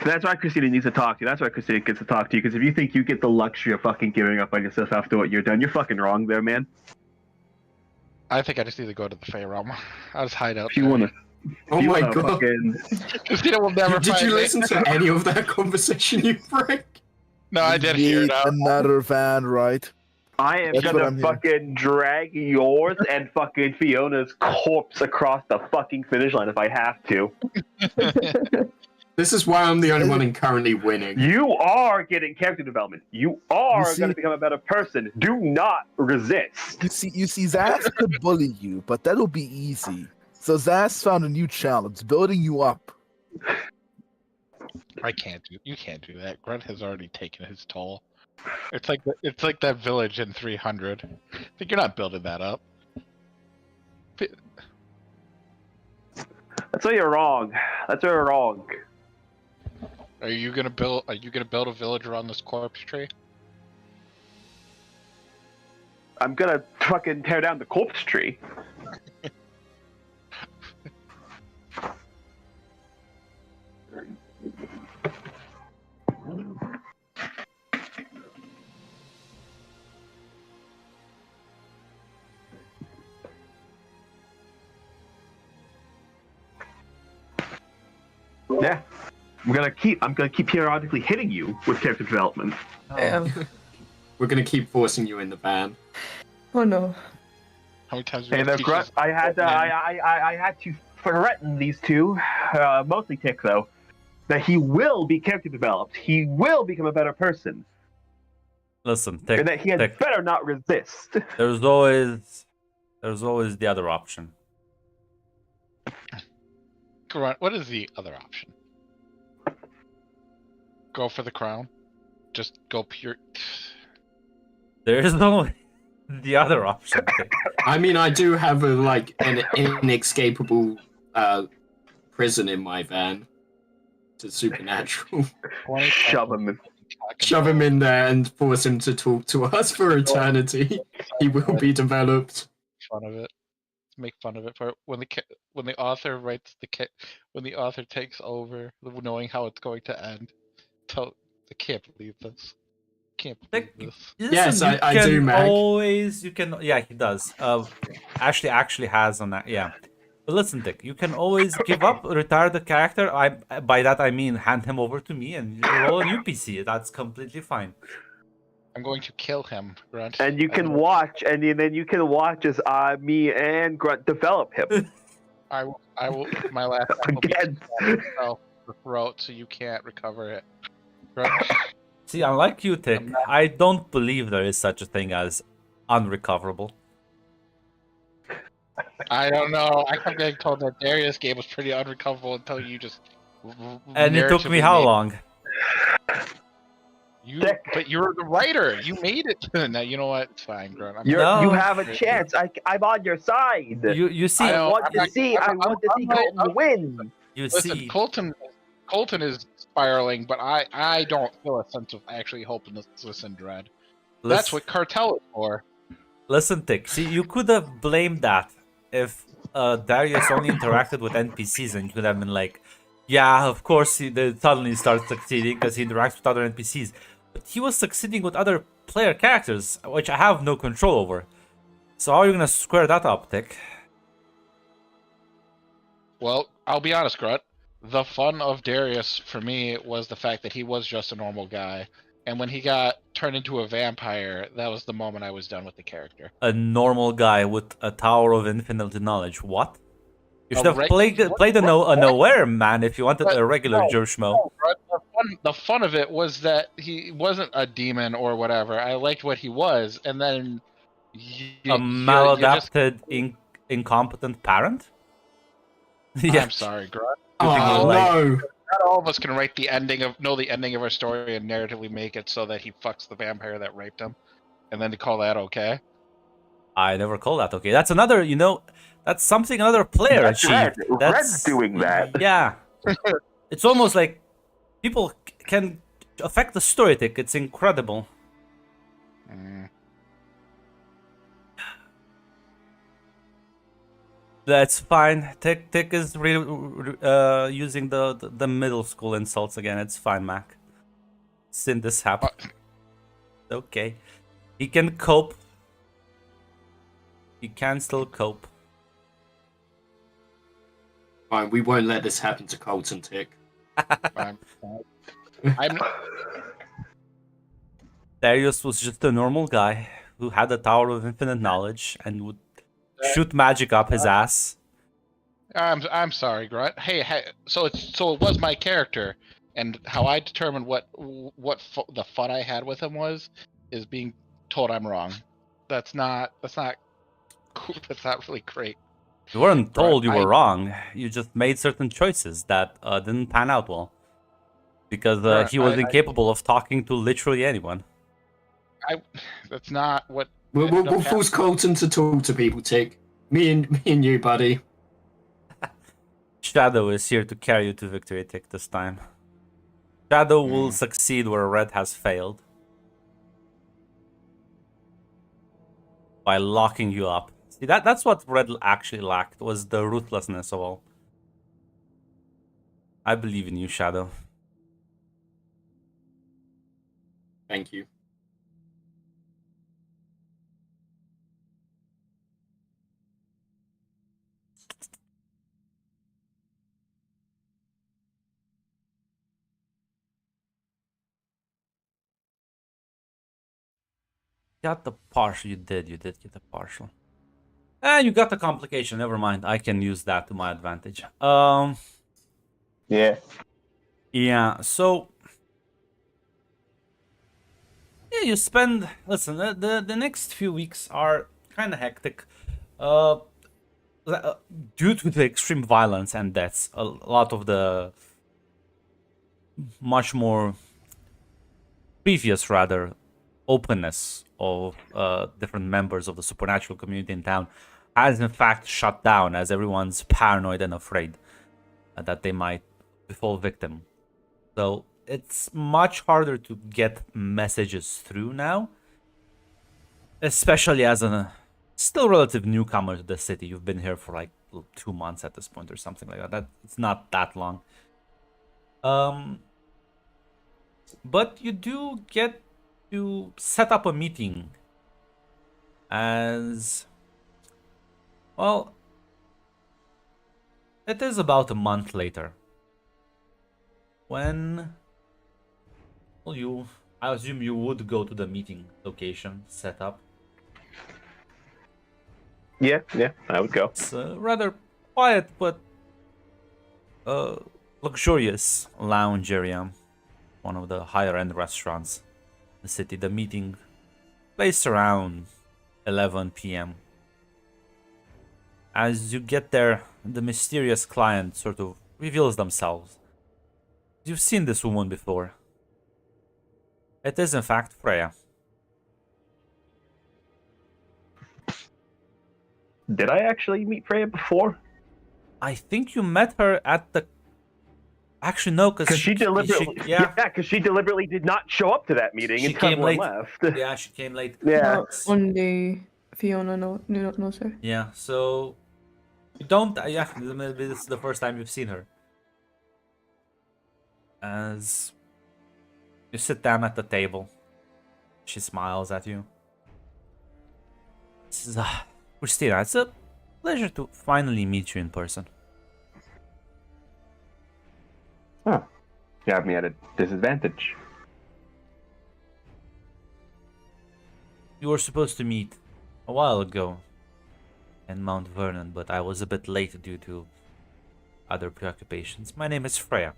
That's why Christina needs to talk to you. That's why Christina gets to talk to you. Because if you think you get the luxury of fucking giving up on yourself after what you're done, you're fucking wrong there, man. I think I just need to go to the Fey realm. I'll just hide out. If you want to. Oh my god. Fucking... Christina will never Did find you me. listen to any of that conversation, you prick? No, I did hear Need it out. another van, right? I am That's what gonna I'm fucking drag yours and fucking Fiona's corpse across the fucking finish line if I have to. This is why I'm the only one currently winning. You are getting character development. You are see- going to become a better person. Do not resist. You see, Zaz could bully you, but that'll be easy. So Zaz found a new challenge, building you up. I can't do. You can't do that. Grunt has already taken his toll. It's like that village in 300. I think you're not building that up. That's where you're wrong. That's where you're wrong. Are you gonna build a village around this corpse tree? I'm gonna fucking tear down the corpse tree. Yeah. I'm gonna keep periodically hitting you with character development. We're gonna keep forcing you in the van. Oh no. How many times? Hey, the grunt. I had to threaten these two, mostly Tick though. that he will be character developed. He will become a better person. Listen, And that he had Tick, better not resist. there's always the other option. Grunt, what is the other option? Go for the crown? Just go pure. There is no the other option. Tick. I mean, I do have an inescapable prison in my van. It's supernatural. Shove him in. Shove him in there and force him to talk to us for eternity. He will be developed. Fun of it. Make fun of it for when the author writes when the author takes over, knowing how it's going to end. I can't believe this. Can't believe Tick, this. listen, Yes, you I can do, Mac. you can. Yeah, he does. Ashley actually has on that. Yeah. But listen, Dick, you can always give up, retire the character. By that I mean hand him over to me and roll a new PC. That's completely fine. I'm going to kill him, Grunt. And you can watch, and then you can watch as me and Grunt develop him I will. My last time will be again. myself the throat, so you can't recover it. Grunt. See, unlike you, Tick, I don't believe there is such a thing as unrecoverable. I don't know. I kept getting told that Darius game was pretty unrecoverable until you just. And it took me narratively how made- long? But you were the writer. You made it. Now you know what? It's fine, Grunt. No. You have a chance. I'm on your side. You see, I know. I want I'm to not- see. I I'm- want to see I'm- Colton win. you Listen, see. Colton is spiraling, but I don't feel a sense of actually hopelessness and dread. That's what Cartel is for. Listen, Tick. See, you could have blamed that if Darius only interacted with NPCs, and you could have been like, yeah, of course they suddenly starts succeeding because he interacts with other NPCs. But he was succeeding with other player characters, which I have no control over. So how are you gonna square that up, Tick? Well, I'll be honest, Grunt. The fun of Darius for me was the fact that he was just a normal guy. And when he got turned into a vampire, that was the moment I was done with the character. A normal guy with a tower of infinite knowledge. What? You should A have reg- played an aware man if you wanted But a regular no, Joe Schmo. No, Grunt, the fun of it was that he wasn't a demon or whatever. I liked what he was, and then A maladapted, incompetent parent? I'm sorry, Grunt. Oh no! Not all of us can write the ending of our story and narratively make it so that he fucks the vampire that raped him, and then to call that okay. I never call that okay. That's another, that's something another player That's achieved. Red. Red's doing that. Yeah. It's almost like people can affect the story, Tick. It's incredible. Mm. That's fine. Tick is using the middle school insults again. It's fine, Mac. Since this happened. Okay. He can cope. He can still cope. Fine, we won't let this happen to Colton, Tick. I'm Darius was just a normal guy who had a tower of infinite knowledge and would shoot magic up his ass. I'm sorry, Grunt. Hey, so it was my character, and how I determined the fun I had with him is being told I'm wrong. That's not cool. That's not really great. You weren't told you I- were wrong. You just made certain choices that didn't pan out well. Because Right, he was I- incapable of talking to literally anyone. That's not what. We'll ended up force Colton to talk to people, Tick. Me and you, buddy. Shadow is here to carry you to victory, Tick, this time. Shadow will Hmm. succeed where Red has failed. By locking you up. See, that's what Red actually lacked, was the ruthlessness of all. I believe in you, Shadow. Thank you. Got the partial, you did get the partial. And you got the complication, never mind. I can use that to my advantage. Yeah. Yeah, so yeah, you spend. Listen, the next few weeks are kind of hectic. Uh, Due to the extreme violence and deaths, a lot of the much more previous, rather, openness of different members of the supernatural community in town has in fact shut down, as everyone's paranoid and afraid that they might befall victim. So it's much harder to get messages through now, especially as a still relative newcomer to the city. You've been here for like 2 months at this point or something like that. It's not that long. But you do get to set up a meeting as well. It is about a month later when, well, I assume you would go to the meeting location set up. Yeah, I would go. It's rather quiet but luxurious lounge area, one of the higher end restaurants in the city. The meeting placed around 11 p.m. As you get there, the mysterious client sort of reveals themselves. You've seen this woman before. It is in fact Freya. Did I actually meet Freya before? I think you met her at the... Actually, no, Because she deliberately, because she deliberately did not show up to that meeting She and came everyone late. left. Yeah, she came late. Yeah. Only Fiona knows her. Yeah, so you don't. Yeah, maybe this is the first time you've seen her. As you sit down at the table, she smiles at you. This is Christina. It's a pleasure to finally meet you in person. Huh. You have me at a disadvantage. You were supposed to meet a while ago in Mount Vernon, but I was a bit late due to other preoccupations. My name is Freya.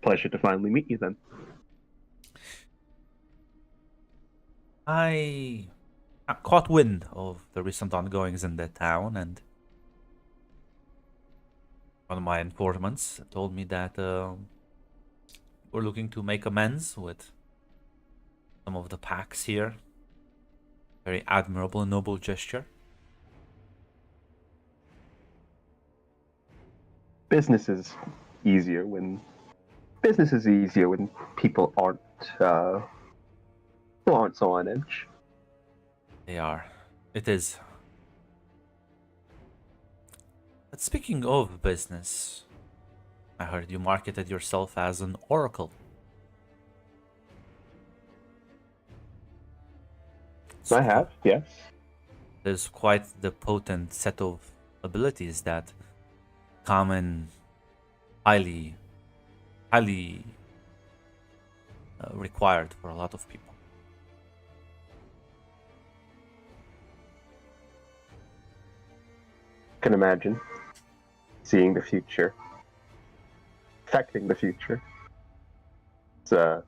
Pleasure to finally meet you then. I caught wind of the recent ongoings in the town, and one of my informants told me that we're looking to make amends with some of the packs here. Very admirable and noble gesture. Business is easier when people aren't so on edge. They are. It is. But speaking of business, I heard you marketed yourself as an oracle. I have, yes. There's quite the potent set of abilities that come in highly required for a lot of people. Can imagine seeing the future, affecting the future. It's a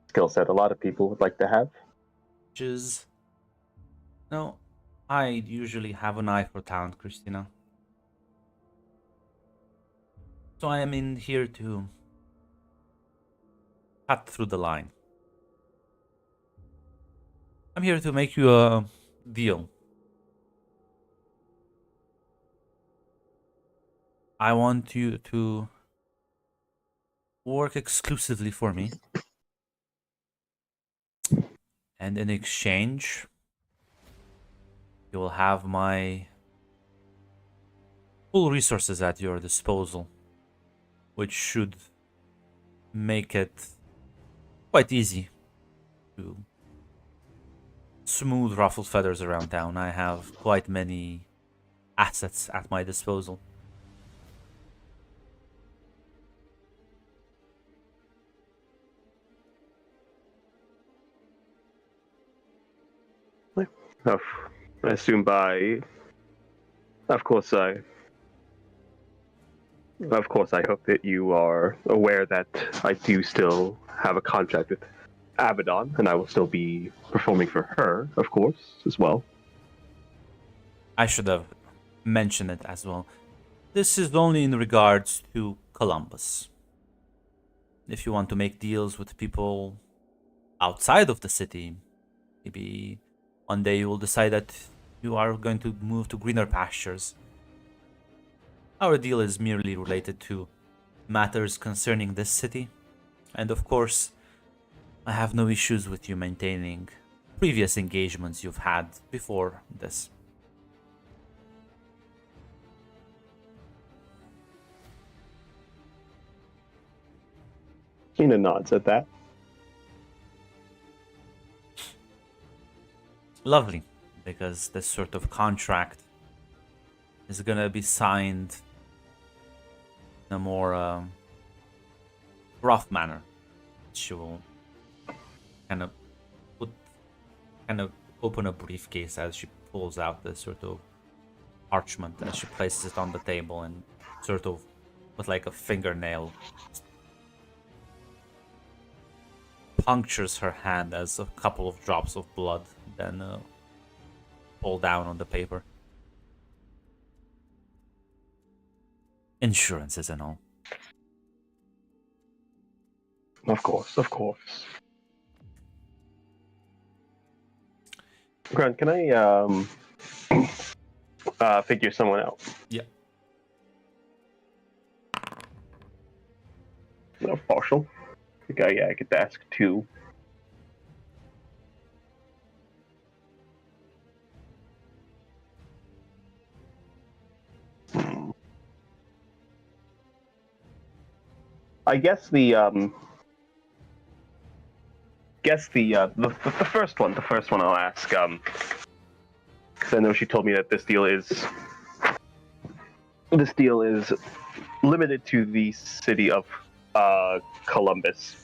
skill set a lot of people would like to have. Which is... No, I usually have an eye for talent, Christina. So I am in here to cut through the line. I'm here to make you a deal. I want you to work exclusively for me. And in exchange, you will have my full resources at your disposal, which should make it quite easy to smooth ruffled feathers around town. I have quite many assets at my disposal. I assume by, of course, Of course, I hope that you are aware that I do still have a contract with Abaddon, and I will still be performing for her, of course, as well. I should have mentioned it as well. This is only in regards to Columbus. If you want to make deals with people outside of the city, maybe one day you will decide that you are going to move to greener pastures. Our deal is merely related to matters concerning this city, and of course, I have no issues with you maintaining previous engagements you've had before this. Kina nods at that. Lovely, because this sort of contract is gonna be signed in a more rough manner. She will kind of open a briefcase as she pulls out this sort of parchment and she places it on the table and sort of with like a fingernail punctures her hand as a couple of drops of blood then fall down on the paper. Insurances and all. Of course, of course. Grant, can I figure someone out? Yeah. No, partial. Okay, yeah, I could ask two. I guess the first one. The first one I'll ask. Because I know she told me that this deal is limited to the city of Columbus.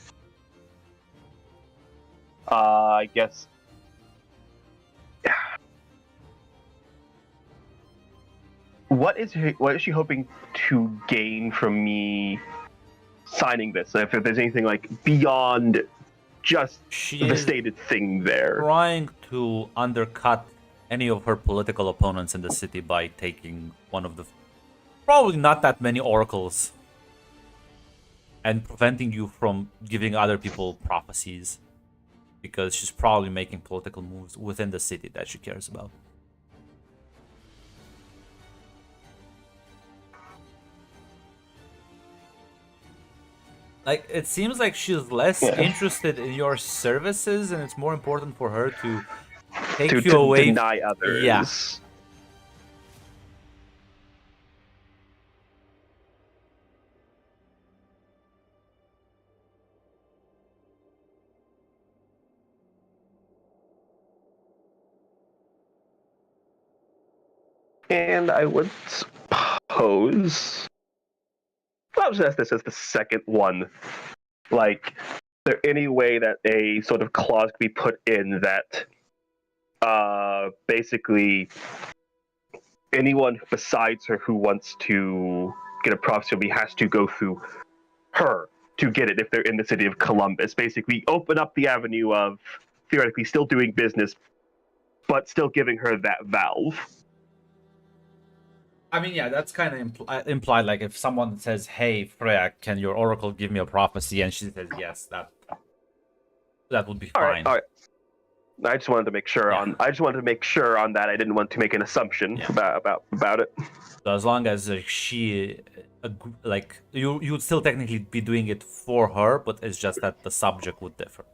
I guess. What is she hoping to gain from me signing this? If there's anything like beyond just She the is stated thing there. trying to undercut any of her political opponents in the city by taking one of the probably not that many oracles and preventing you from giving other people prophecies because she's probably making political moves within the city that she cares about. Like, it seems like she's less interested in your services and it's more important for her to take you to away. deny others. Yeah. And I would suppose I'll just ask this as the second one. Like, is there any way that a sort of clause could be put in that basically anyone besides her who wants to get a prophecy has to go through her to get it if they're in the city of Columbus? Basically, open up the avenue of theoretically still doing business, but still giving her that valve. I mean, yeah, that's kind of implied. Like, if someone says, "Hey, Freya, can your oracle give me a prophecy?" and she says yes, that would be fine. All right. I just wanted to make sure Yeah. on that. I didn't want to make an assumption Yeah. about it. So as long as she, like, you would still technically be doing it for her, but it's just that the subject would differ.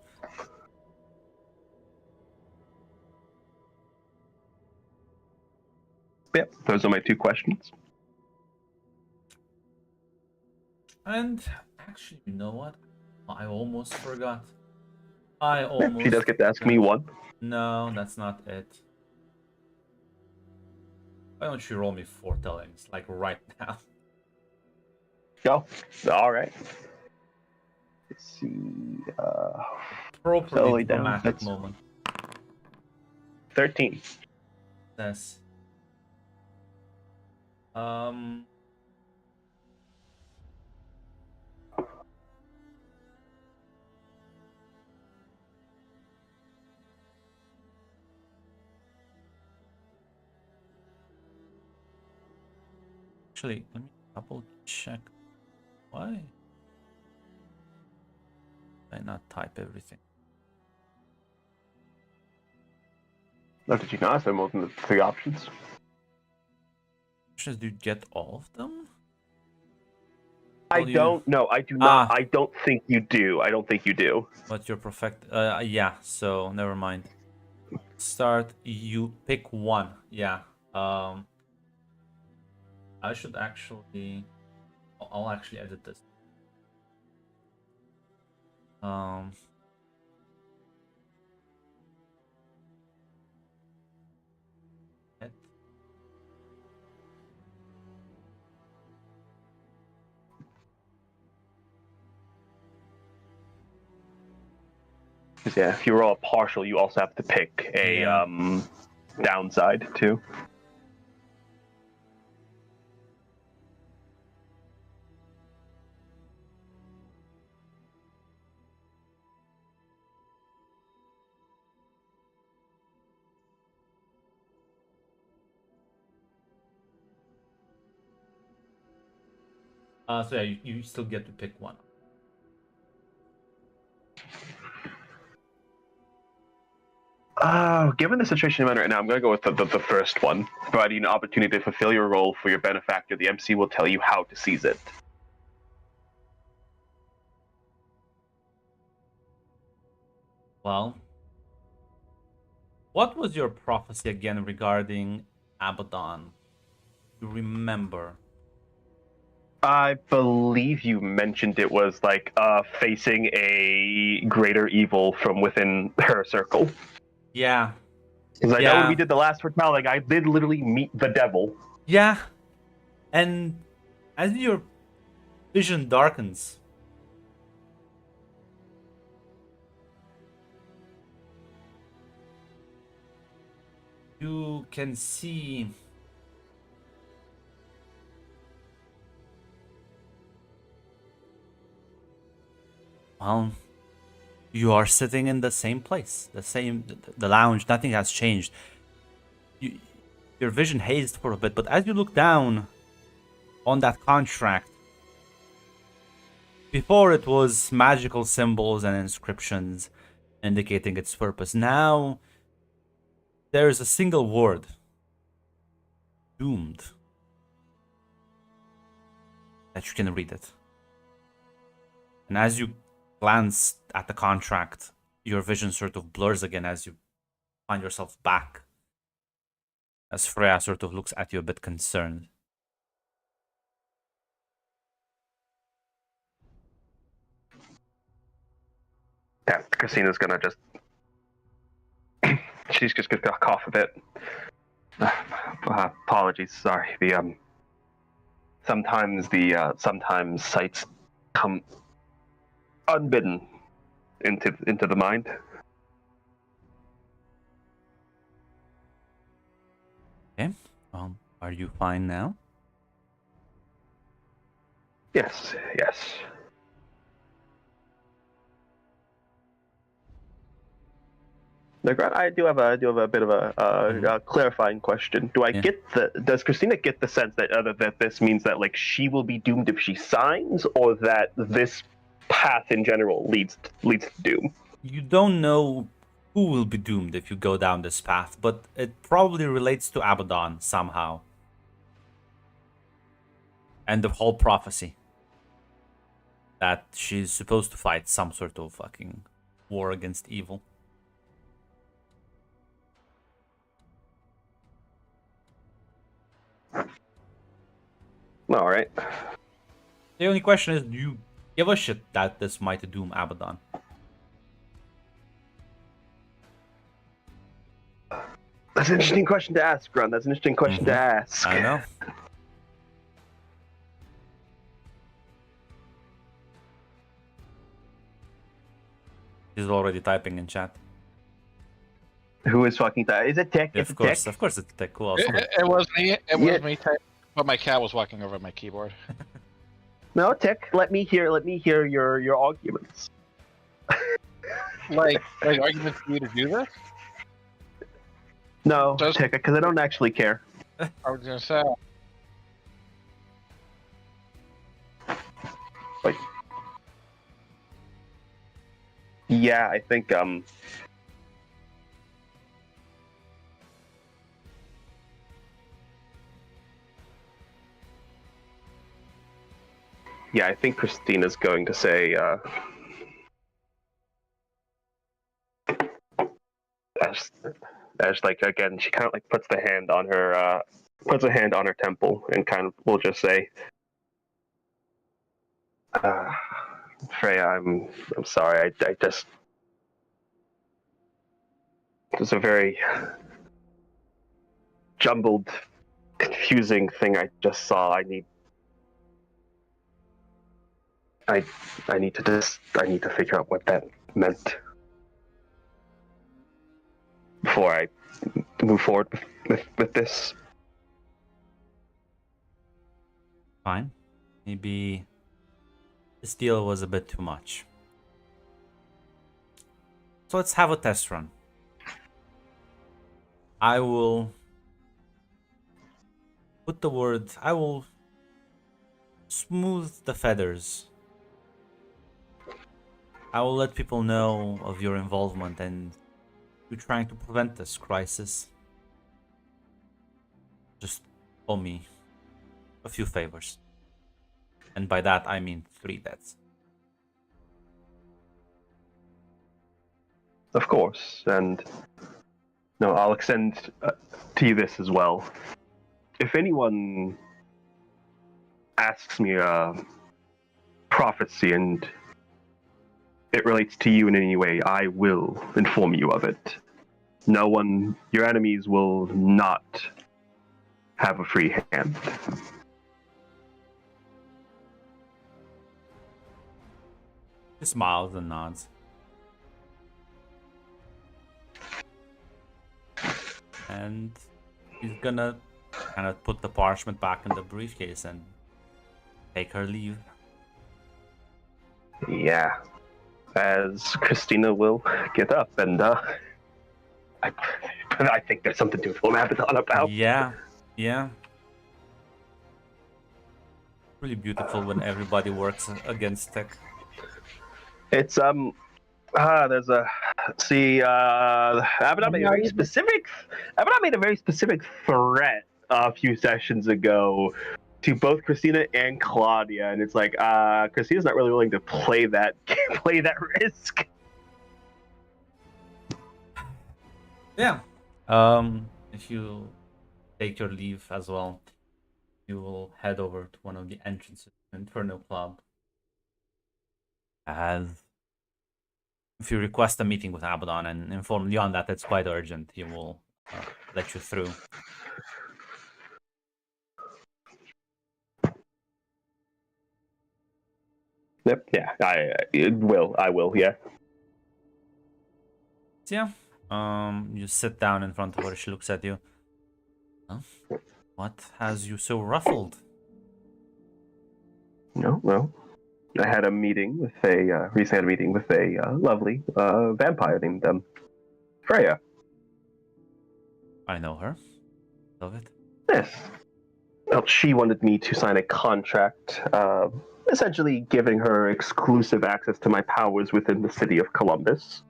Yep, those are my two questions. And actually, you know what? I almost forgot. She does get to ask me one. No, that's not it. Why don't you roll me 4 tellings, like right now? Oh, all right. Let's see. Appropriately Totally down. dramatic That's- moment. 13. Yes. Actually, let me double check. Why? Did I not type everything? No, did you not? Is there more than the 3 options? Do you get all of them? I Well, you- don't know. I do not. Ah. I don't think you do. I don't think you do. But you're perfect. Yeah, so never mind. Start, you pick one. Yeah. I should actually... I'll actually edit this. Edit. Yeah, if you roll a partial, you also have to pick a Yeah. Downside too. So yeah, you still get to pick one. Given the situation I'm in right now, I'm going to go with the first one. Providing an opportunity to fulfill your role for your benefactor, the MC will tell you how to seize it. Well, what was your prophecy again regarding Abaddon? You remember? I believe you mentioned it was like facing a greater evil from within her circle. Yeah. Because I know when Yeah. we did the last retelling, I did literally meet the devil. Yeah. And as your vision darkens, you can see well, you are sitting in the same place, the lounge. Nothing has changed. Your vision hazed for a bit, but as you look down on that contract, before it was magical symbols and inscriptions indicating its purpose. Now there is a single word: doomed. That you can read it. And as you glance at the contract, your vision sort of blurs again as you find yourself back. As Freya sort of looks at you a bit concerned. Yeah, Christina's gonna just... She's just gonna cough a bit. Apologies, sorry. Sometimes sights come unbidden into the mind. Okay. Are you fine now? Yes. Now, Grant, I do have a bit of a clarifying question. Does Christina get the sense that this means that like she will be doomed if she signs, or that this path in general leads to doom? You don't know who will be doomed if you go down this path, but it probably relates to Abaddon somehow. And the whole prophecy. That she's supposed to fight some sort of fucking war against evil. All right. The only question is, do you give a shit that this might doom Abaddon? That's an interesting question to ask, Grun. That's an interesting question to ask. I know. He's already typing in chat. Who is fucking that? Is it Tech? Of course, it's Tech. Who else? It was me. It Yeah. was me. But my cat was walking over my keyboard. No, Tech. Let me hear your arguments. like arguments for you to do this? No, Does- Tech, because I don't actually care. I was gonna say. Like, yeah, I think yeah, I think Christina's going to say as like again, she kind of like puts a hand on her temple and kind of will just say, Freya, I'm sorry. I just it's a very jumbled, confusing thing I just saw. I need to figure out what that meant before I move forward with this. Fine. Maybe this deal was a bit too much. So let's have a test run. I will I will smooth the feathers. I will let people know of your involvement and you trying to prevent this crisis. Just owe me a few favors. And by that I mean 3 deaths. Of course, and no, I'll extend to you this as well. If anyone asks me a prophecy and it relates to you in any way, I will inform you of it. No one, your enemies will not have a free hand. He smiles and nods. And he's gonna kind of put the parchment back in the briefcase and take her leave. Yeah, as Christina will get up and I think there's something to inform Abaddon about. Yeah. Really beautiful when everybody works against tech. It's there's a Abaddon made a very specific threat a few sessions ago to both Christina and Claudia, and it's like Christina's not really willing to play that risk. Yeah. If you take your leave as well, you will head over to one of the entrances to Inferno Club. As if you request a meeting with Abaddon and inform Leon that it's quite urgent, he will let you through. Yep. Yeah. I will. Yeah. So yeah. You sit down in front of her. She looks at you. Huh? What has you so ruffled? No. Well, I had a meeting with a lovely vampire named Freya. I know her. Love it. Yes. Well, she wanted me to sign a contract, essentially giving her exclusive access to my powers within the city of Columbus.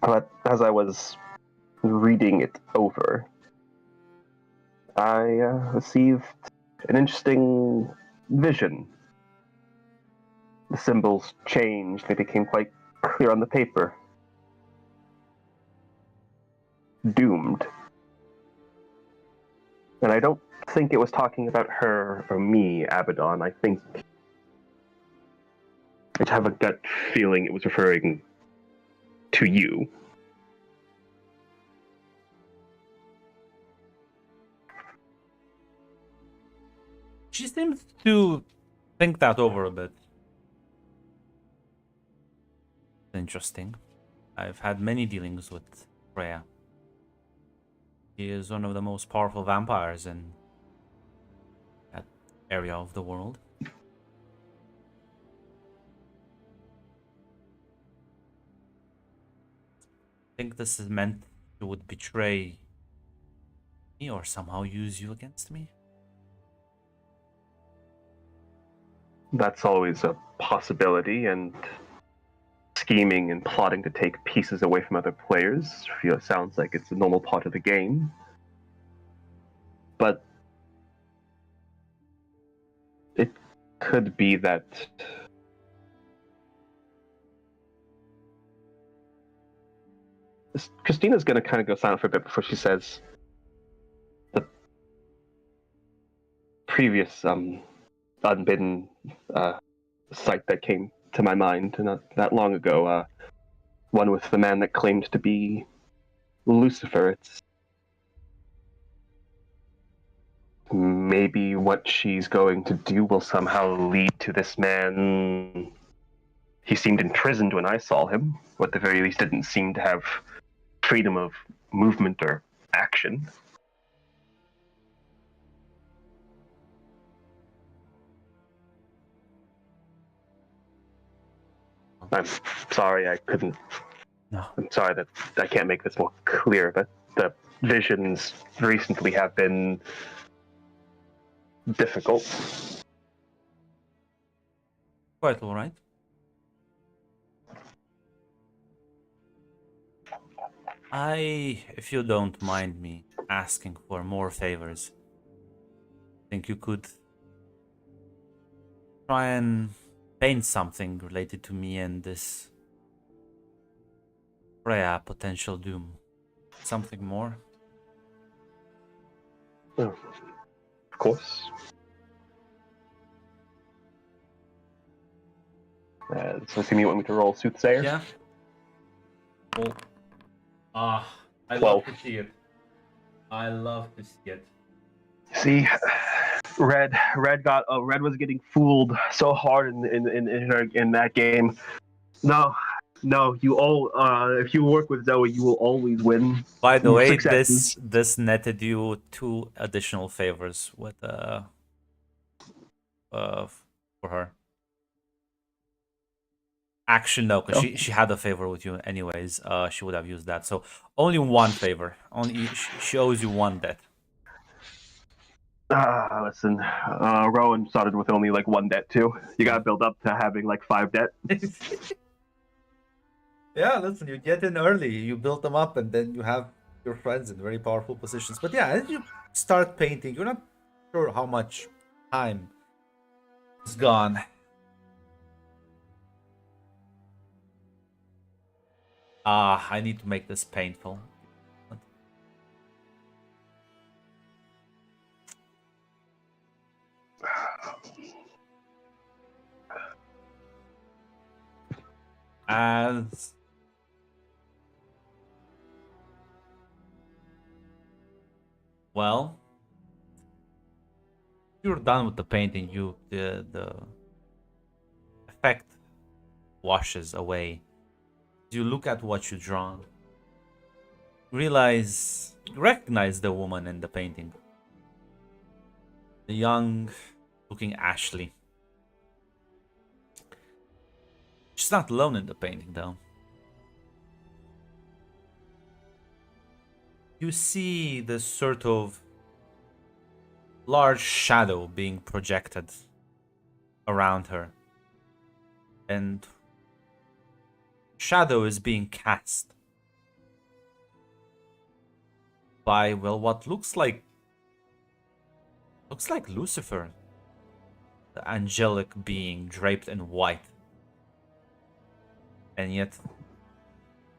But as I was reading it over, I received an interesting vision. The symbols changed. They became quite clear on the paper. Doomed. And I don't think it was talking about her or me, Abaddon. I have a gut feeling it was referring to you. She seems to think that over a bit. Interesting. I've had many dealings with Freya. She is one of the most powerful vampires in that area of the world. I think this is meant she would betray me or somehow use you against me. that's always a possibility, and scheming and plotting to take pieces away from other players sounds like it's a normal part of the game. But it could be that Christina's going to kind of go silent for a bit before she says the previous unbidden sight that came to my mind not that long ago, one with the man that claimed to be Lucifer. It's maybe what she's going to do will somehow lead to this man. He seemed imprisoned when I saw him, or at the very least didn't seem to have freedom of movement or action. I'm sorry I couldn't. No. I'm sorry that I can't make this more clear, but the visions recently have been difficult. Quite all right. If you don't mind me asking for more favors, think you could try and paint something related to me and this Freya potential doom. Something more? Oh, of course. So you want me to roll Soothsayer? Yeah. Well, I 12. love to see it. I love to see it. See, Red was getting fooled so hard in that game. No, you all. If you work with Zoe, you will always win. By the way, Successes. this netted you 2 additional favors with for her. Actually, no, because she had a favor with you anyways. She would have used that. So only 1 favor. Only she owes you 1 debt. Listen, Rowan started with only like 1 debt too. You gotta build up to having like 5 debt. Yeah, listen, you get in early, you build them up, and then you have your friends in very powerful positions. But yeah, as you start painting, you're not sure how much time is gone. I need to make this painful. As well, you're done with the painting. The effect washes away. You look at what you drawn. Recognize the woman in the painting. The young-looking Ashley. She's not alone in the painting, though. You see this sort of large shadow being projected around her. And shadow is being cast by, well, what looks like Lucifer, the angelic being draped in white. And yet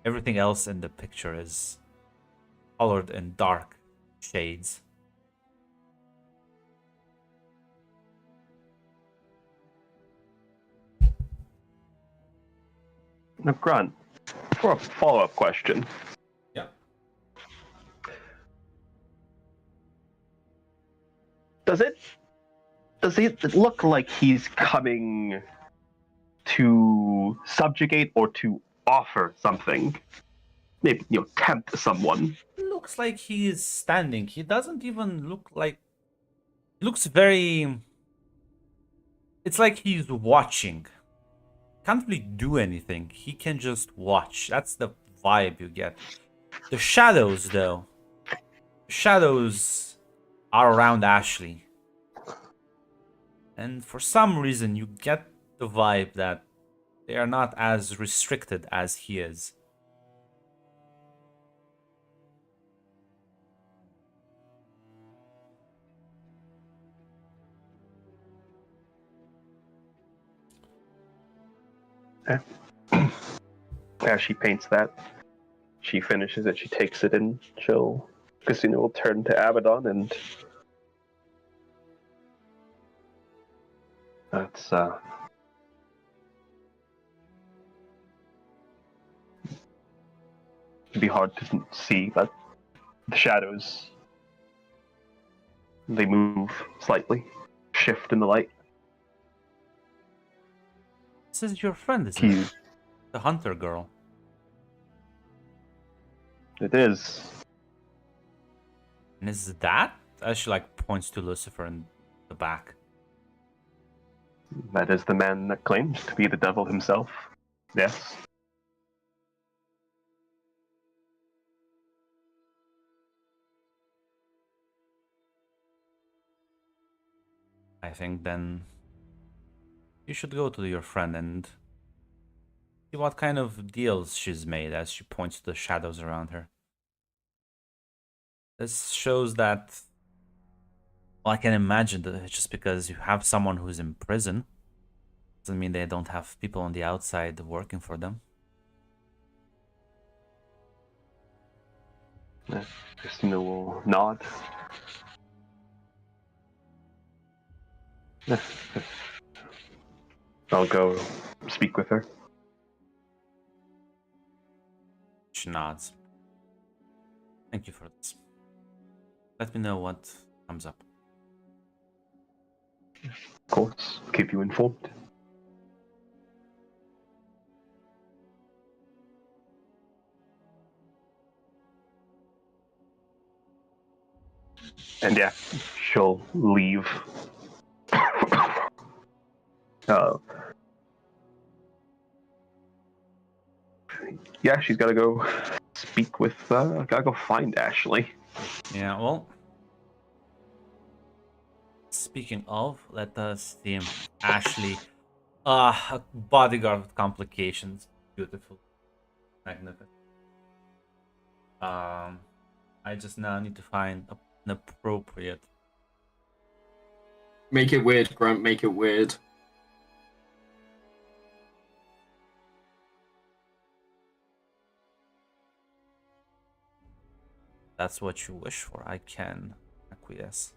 everything else in the picture is colored in dark shades. Now, Grunt, for a follow-up question. Yeah. Does it look like he's coming to subjugate or to offer something? Maybe, tempt someone. Looks like he is standing. He doesn't even look like... He looks very... It's like he's watching. Can't really do anything. He can just watch. That's the vibe you get. The shadows, though. Shadows are around Ashley. And for some reason, you get the vibe that they are not as restricted as he is. As she paints that, she finishes it, she takes it, and Christina will turn to Abaddon and that's it'd be hard to see, but the shadows, they move slightly, shift in the light. This is your friend, isn't He, it? The hunter girl. it is. And is that? As she like points to Lucifer in the back. That is the man that claims to be the devil himself. Yes. I think then you should go to your friend and see what kind of deals she's made as she points to the shadows around her. This shows that, well, I can imagine that just because you have someone who's in prison doesn't mean they don't have people on the outside working for them. Christina will nod. I'll go speak with her. She nods. Thank you for this. Let me know what comes up. Of course, keep you informed. And yeah, she'll leave. Yeah, she's gotta go speak with, gotta go find Ashley. Yeah, well, speaking of, let us see Ashley. A bodyguard with complications. Beautiful. Magnificent. I just now need to find an appropriate. Make it weird, Grunt. Make it weird. That's what you wish for. I can acquiesce.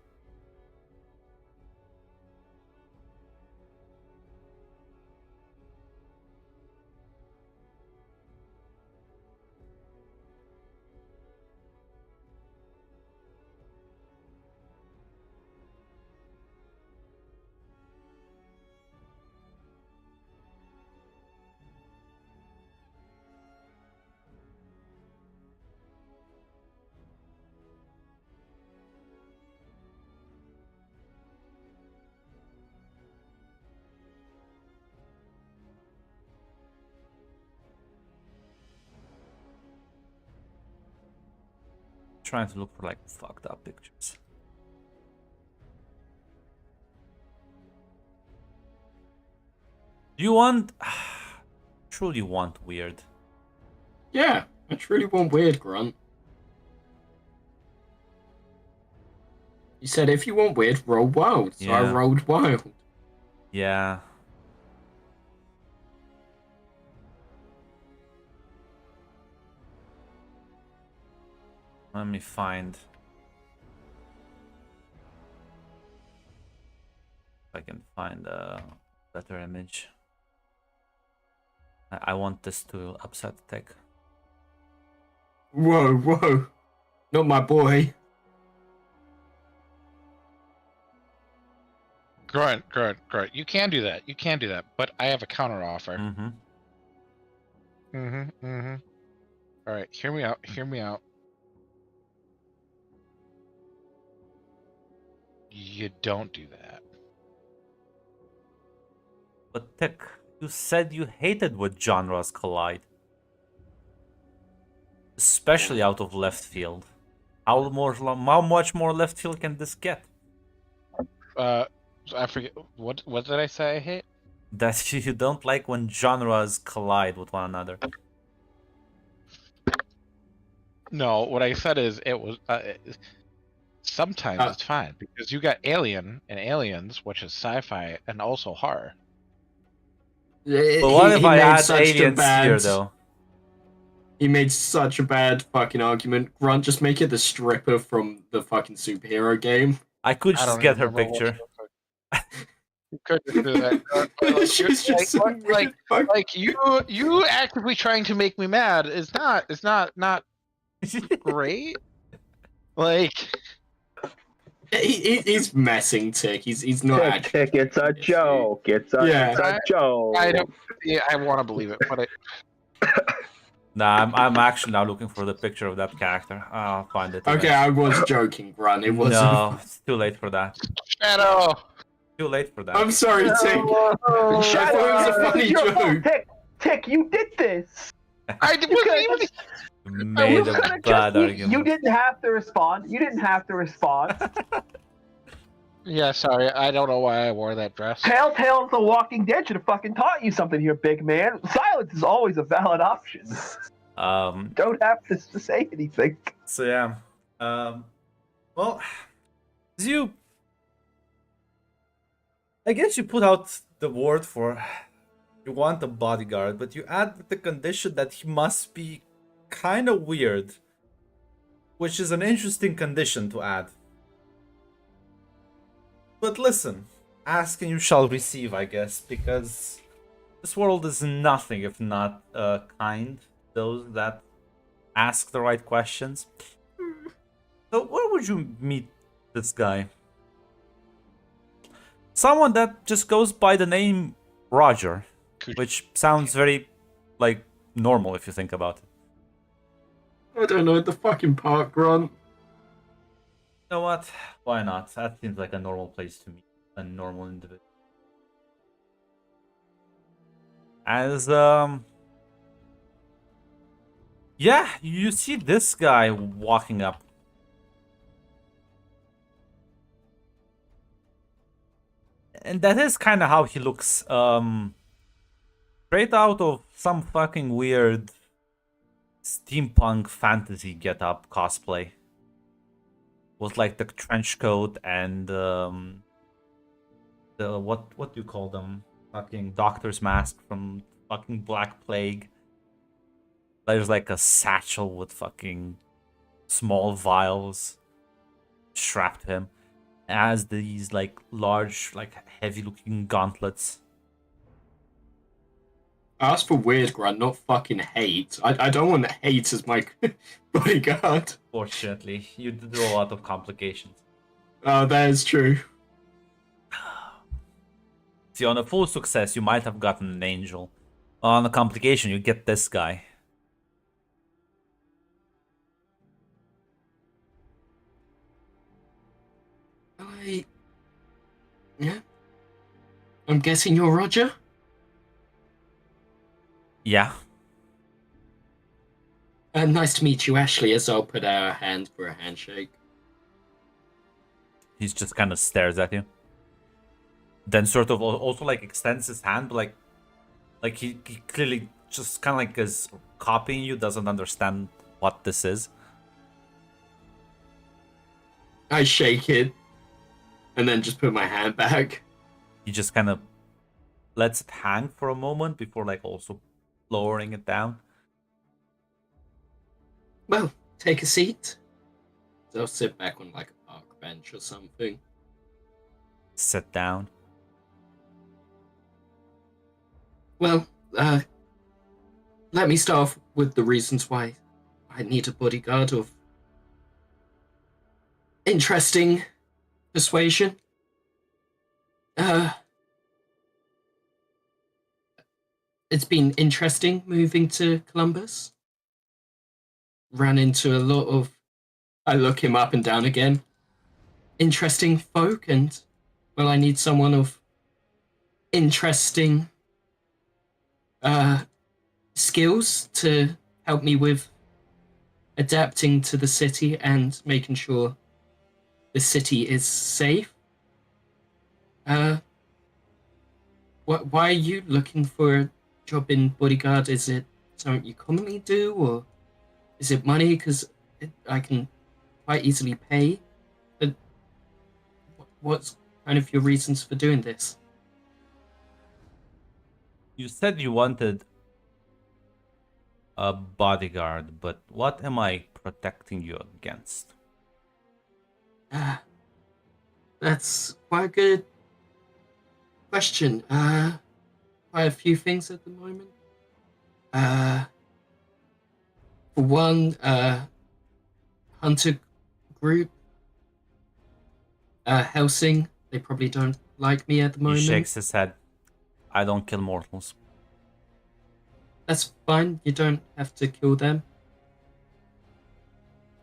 Trying to look for like fucked up pictures. Do you want truly want weird? Yeah, I truly want weird, Grunt. You said if you want weird, roll wild. So I Yeah. rolled wild. Yeah. Let me find if I can find a better image. I want this to upset Tech. Whoa, whoa. Not my boy. Grunt. You can do that. You can do that. But I have a counter offer. Mm-hmm. All right, hear me out. You don't do that. But Tech, you said you hated when genres collide. Especially out of left field. How much more left field can this get? I forget what did I say I hate? That you don't like when genres collide with one another. No, what I said is it was sometimes Uh, it's fine because you got Alien and Aliens, which is sci-fi and also horror. But what if he I made add such a aliens here, bad- though? He made such a bad fucking argument. Grunt, just make it the stripper from the fucking superhero game. I could I just don't get even her remember what picture. you could just do that. But, like, She's just some like, weird fuck- you actively trying to make me mad is not great. Like, he's messing Tick. He's not Tick, actually. tick, it's a joke. It's a Yeah. joke. I don't. Yeah, I want to believe it, but Nah, I'm actually now looking for the picture of that character. I'll find it. Okay, I was joking, Grunt. It wasn't. No, it's too late for that. Shadow. Too late for that. I'm sorry, Tick. Oh, Shadow, it was a funny your fault, joke. Tick, Tick, you did this. I You wasn't could've even. just- Made you a could've bad just- argument. You didn't have to respond. You didn't have to respond. Yeah, sorry. I don't know why I wore that dress. Telltale's The Walking Dead should have fucking taught you something here, big man. Silence is always a valid option. Don't have to say anything. So yeah. Well, you. I guess you put out the word for you want a bodyguard, but you add the condition that he must be kind of weird, which is an interesting condition to add. But listen, ask and you shall receive, I guess, because this world is nothing if not kind to those that ask the right questions. So where would you meet this guy? Someone that just goes by the name Roger, which sounds very, like, normal if you think about it. I don't know, the fucking park, Grunt. You know what? Why not? That seems like a normal place to meet a normal individual. As, yeah, you see this guy walking up. And that is kind of how he looks. Straight out of some fucking weird steampunk fantasy get-up cosplay. With like the trench coat and the what do you call them? Fucking doctor's mask from fucking Black Plague. There's like a satchel with fucking small vials strapped to him. As these like large, like heavy looking gauntlets. Ask for weird, Grunt, not fucking hate. I don't want hate as my bodyguard. Fortunately, you do a lot of complications. Oh, that is true. See, on a full success, you might have gotten an angel. On a complication, you get this guy. Yeah. I'm guessing you're Roger? Yeah. Nice to meet you, Ashley, as I'll put out a hand for a handshake. He just kind of stares at you. Then sort of also like extends his hand, but like he clearly just kind of like is copying you, doesn't understand what this is. I shake it, and then just put my hand back. He just kind of lets it hang for a moment before like also lowering it down. Well, take a seat. I'll sit back on like a park bench or something. Sit down. Well, let me start off with the reasons why I need a bodyguard of interesting persuasion. It's been interesting moving to Columbus. Ran into a lot of, I look him up and down again, interesting folk, and, well, I need someone of interesting skills to help me with adapting to the city and making sure the city is safe. Uh, why are you looking for a job in bodyguard? Is it something you commonly do, or is it money? Because I can quite easily pay. But what's kind of your reasons for doing this? You said you wanted a bodyguard, but what am I protecting you against? That's quite a good question. Quite a few things at the moment. For one, hunter group. Helsing, they probably don't like me at the He moment. shakes his head. I don't kill mortals. That's fine. You don't have to kill them.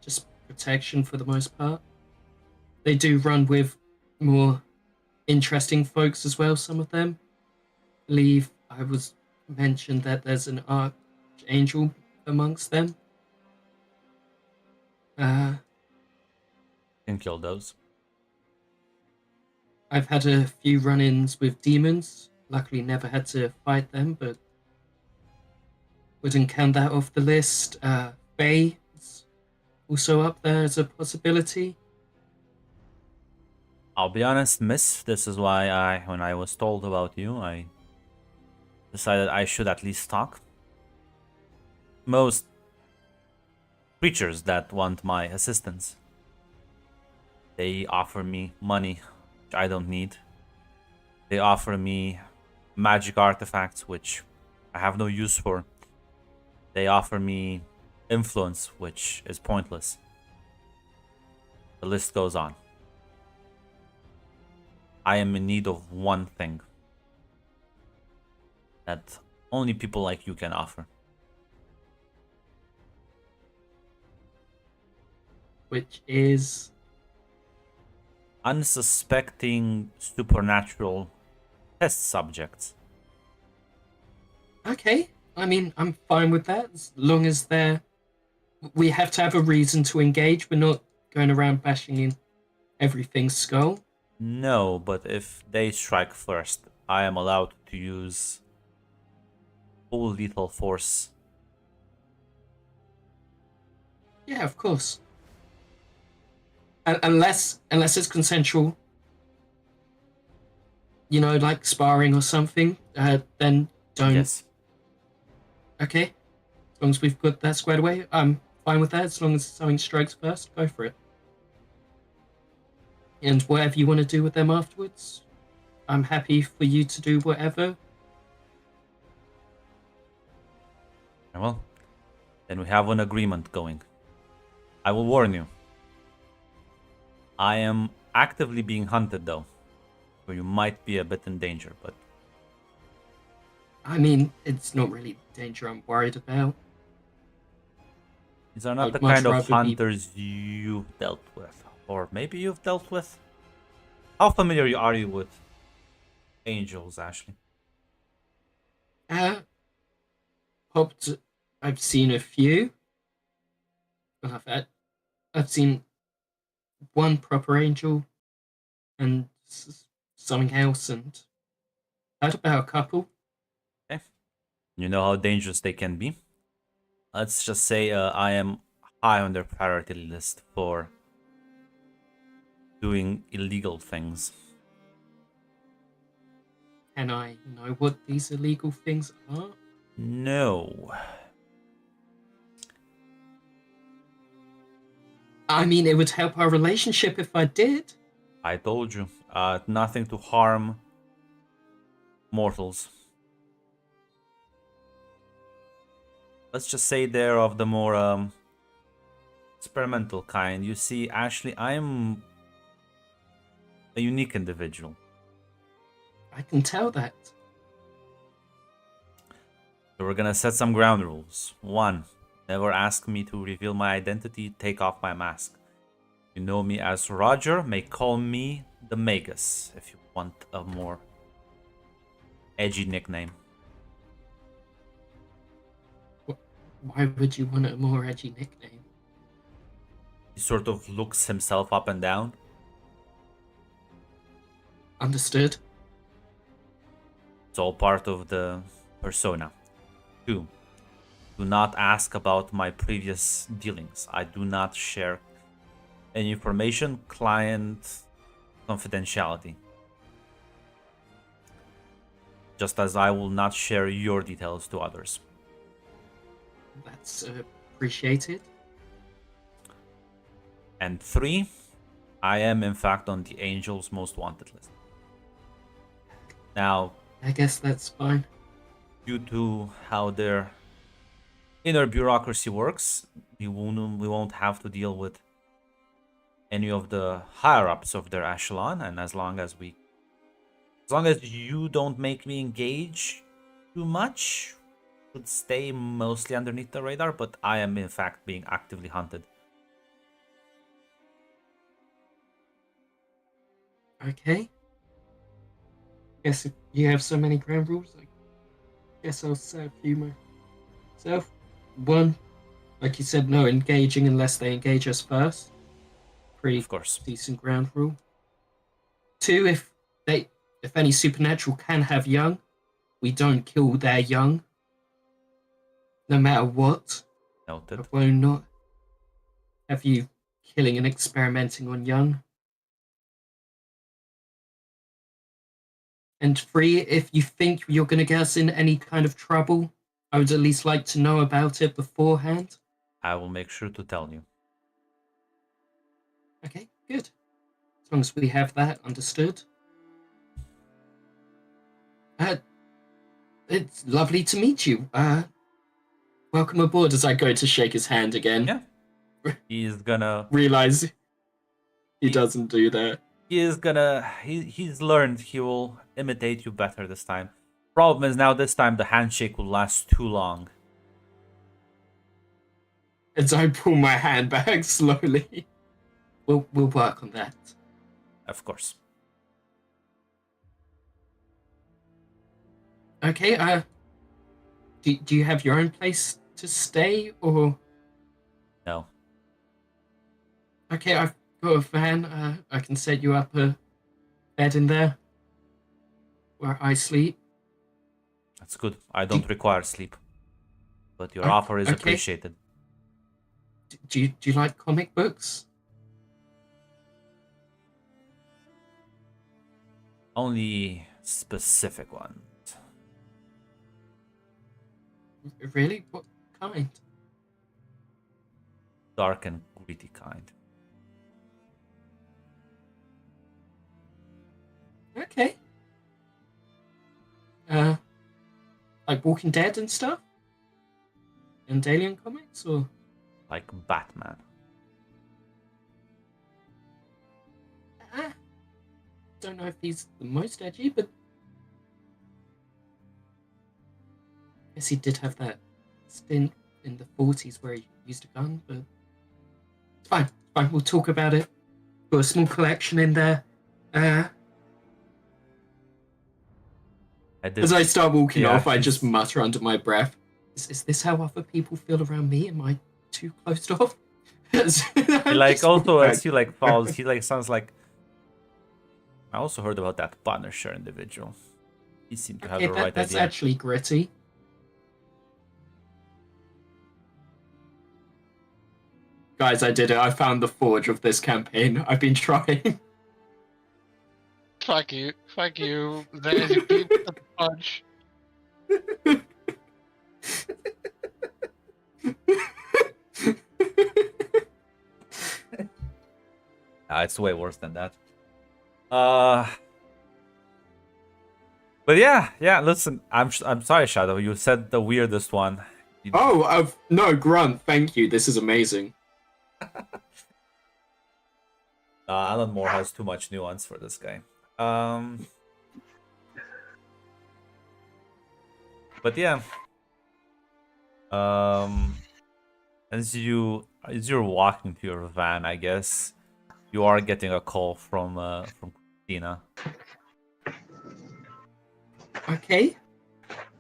Just protection for the most part. They do run with more interesting folks as well, some of them. I believe I was mentioned that there's an archangel amongst them. Can kill those. I've had a few run-ins with demons. Luckily never had to fight them, but wouldn't count that off the list. Fae is also up there as a possibility. I'll be honest, miss, this is why when I was told about you, I decided I should at least talk. Most creatures that want my assistance, they offer me money, which I don't need. They offer me magic artifacts, which I have no use for. They offer me influence, which is pointless. The list goes on. I am in need of one thing that only people like you can offer. Which is Unsuspecting supernatural test subjects. okay. I mean, I'm fine with that as long as we have to have a reason to engage. We're not going around bashing in everything's skull. No, but if they strike first, I am allowed to use full lethal force. Yeah, of course. Unless it's consensual, like sparring or something, then don't. Yes. Okay. As long as we've got that squared away, I'm fine with that. As long as something strikes first, go for it. And whatever you want to do with them afterwards, I'm happy for you to do whatever. Well, then we have an agreement going. I will warn you. I am actively being hunted though, so you might be a bit in danger, but I mean, it's not really danger I'm worried about. these are not I'd the much kind of rather be- hunters you've dealt with. Or maybe you've dealt with? How familiar are you with angels, Ashley? I've seen a few. I've seen one proper angel and something else, and heard about a couple. Okay. You know how dangerous they can be. Let's just say I am high on their priority list for doing illegal things. Can I know what these illegal things are? No. I mean, it would help our relationship if I did. I told you. Nothing to harm mortals. Let's just say they're of the more experimental kind. You see, Ashley, I am a unique individual. I can tell that. So we're gonna set some ground rules. 1. Never ask me to reveal my identity, take off my mask. You know me as Roger, may call me the Magus if you want a more edgy nickname. Why would you want a more edgy nickname? He sort of looks himself up and down. Understood. It's all part of the persona. 2. Do not ask about my previous dealings. I do not share any information, client confidentiality. Just as I will not share your details to others. That's appreciated. And 3, I am in fact on the Angel's most wanted list. Now, I guess that's fine. due to how their inner bureaucracy works, we won't have to deal with any of the higher ups of their echelon, and as long as you don't make me engage too much, should stay mostly underneath the radar, but I am in fact being actively hunted. Okay. Guess if you have so many ground rules, I guess I'll say a few myself. 1, like you said, no engaging unless they engage us first. Pretty Of course. decent ground rule. 2, if any supernatural can have young, we don't kill their young. No matter what. Noted. I will not have you killing and experimenting on young. And 3, if you think you're going to get us in any kind of trouble, I would at least like to know about it beforehand. I will make sure to tell you. Okay, good. As long as we have that understood. It's lovely to meet you. Welcome aboard as I go to shake his hand again. Yeah. He's gonna Realize he doesn't do that. he's learned he will imitate you better this time. Problem is now this time the handshake will last too long. As I pull my hand back slowly. We'll work on that. Of course. Okay, do you have your own place to stay, or... No. Okay, I've got a van. I can set you up a bed in there where I sleep. That's good. I don't require sleep. But your Oh, offer is okay. appreciated. Do you like comic books? Only specific ones. Really? What kind? Dark and gritty kind. Okay. Like Walking Dead and stuff? And Alien comics, or? Like Batman. Don't know if he's the most edgy, but I guess he did have that stint in the 40s where he used a gun, but it's fine. It's fine. We'll talk about it. Got a small collection in there. As I start walking Yeah, off, I he's- just mutter under my breath, is this how other people feel around me? Am I too closed off? He like also as he like falls, he like sounds like I also heard about that Punisher individual. He seemed to have Okay, the right that's idea. actually gritty. Guys, I did it. I found the forge of this campaign. I've been trying. Fuck you. Fuck you. That is a beat the punch. It's way worse than that. But yeah. Listen, I'm sorry, Shadow. You said the weirdest one. Oh, no, Grunt. Thank you. This is amazing. Alan Moore has too much nuance for this guy. But yeah. As you're walking to your van, I guess you are getting a call from Christina. Okay.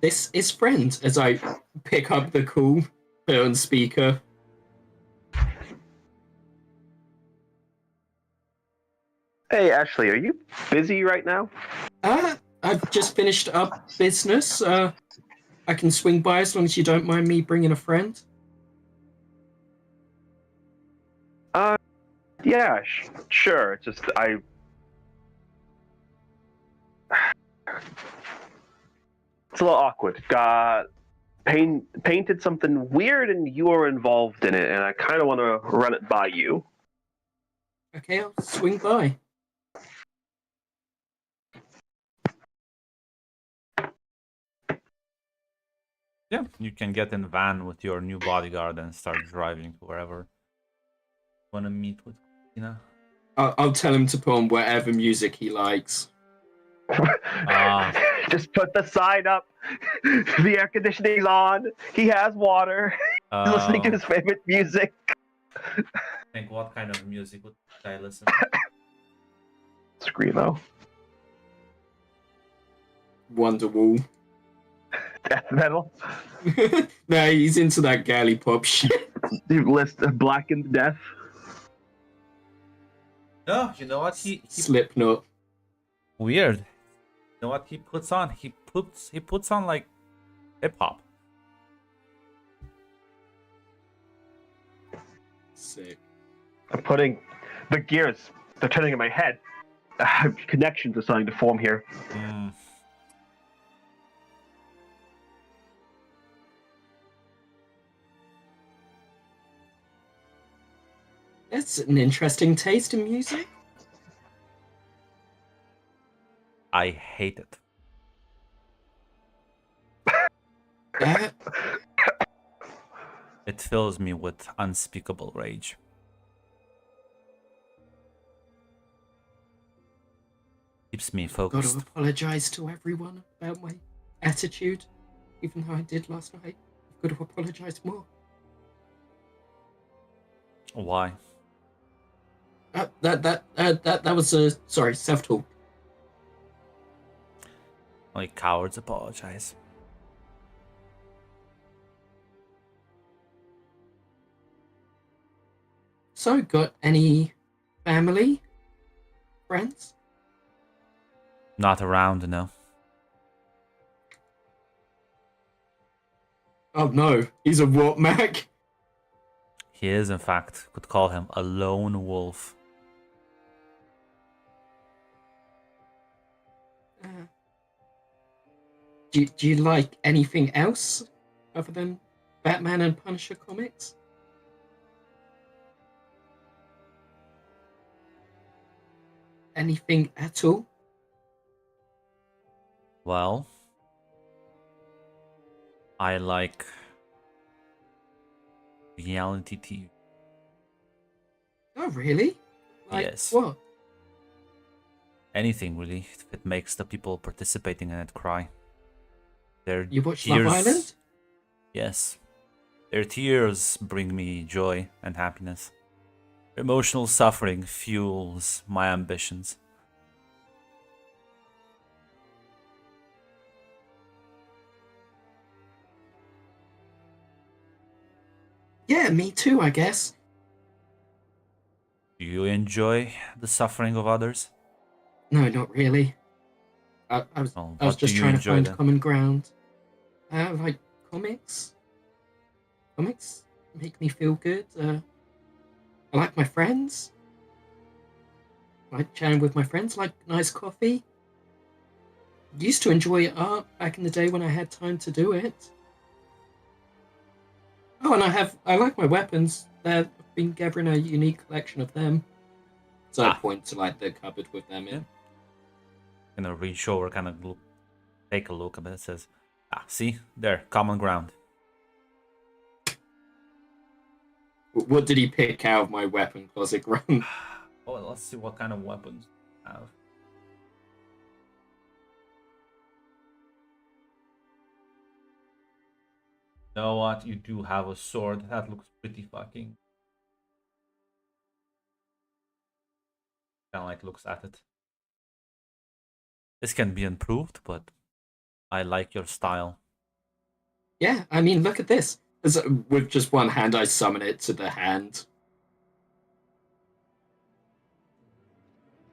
This is Friend, as I pick up the call, put it on speaker. Hey, Ashley, are you busy right now? I've just finished up business. I can swing by as long as you don't mind me bringing a friend. Yeah, sure. It's just it's a little awkward. Painted something weird, and you were involved in it, and I kind of want to run it by you. Okay, I'll swing by. Yeah, you can get in van with your new bodyguard and start driving to wherever you want to meet with Christina. I'll tell him to put on whatever music he likes. Ah. Just put the sign up. The air conditioning's on. He has water. He's listening to his favorite music. Think what kind of music would I listen? Screamo. Wonderwall. Death metal. No, he's into that girly pop shit. You list Blackened Death. No, you know what he Slipknot. weird. You know what he puts on? He puts on like hip hop. Sick. I'm putting the gears. They're turning in my head. Connections are starting to form here. Mm. That's an interesting taste in music. I hate it. It fills me with unspeakable rage. Keeps me Got to focused. apologize to everyone about my attitude, even though I did last night. I've got to apologize more. Why? That was sorry, self-talk. Only cowards apologize. So, got any family, friends? Not around, no. Oh no, he's a what, Mac? He is, in fact, could call him a lone wolf. Do you like anything else other than Batman and Punisher comics? Anything at all? Well, I like reality TV. Oh, really? Like Yes. what? Anything really, if it makes the people participating in it cry. Their You watch tears, Love Island? Yes. Their tears bring me joy and happiness. Emotional suffering fuels my ambitions. Yeah, me too, I guess. Do you enjoy the suffering of others? No, not really. I was Well, I was what do just you trying to enjoy find then? common ground. Like comics. Comics make me feel good. I like my friends. I like chatting with my friends. Like nice coffee. Used to enjoy art back in the day when I had time to do it. Oh, and I like my weapons. I've been gathering a unique collection of them. So I Ah. point to like the cupboard with them in. Yeah. Gonna reach over, kind of take a look, but it says, see, there, common ground. What did he pick out of my weapon closet, Grant? Oh, let's see what kind of weapons you have. You know what? You do have a sword. That looks pretty fucking. Kind of like looks at it. This can be improved, but I like your style. Yeah, I mean, look at this. With just one hand, I summon it to the hand.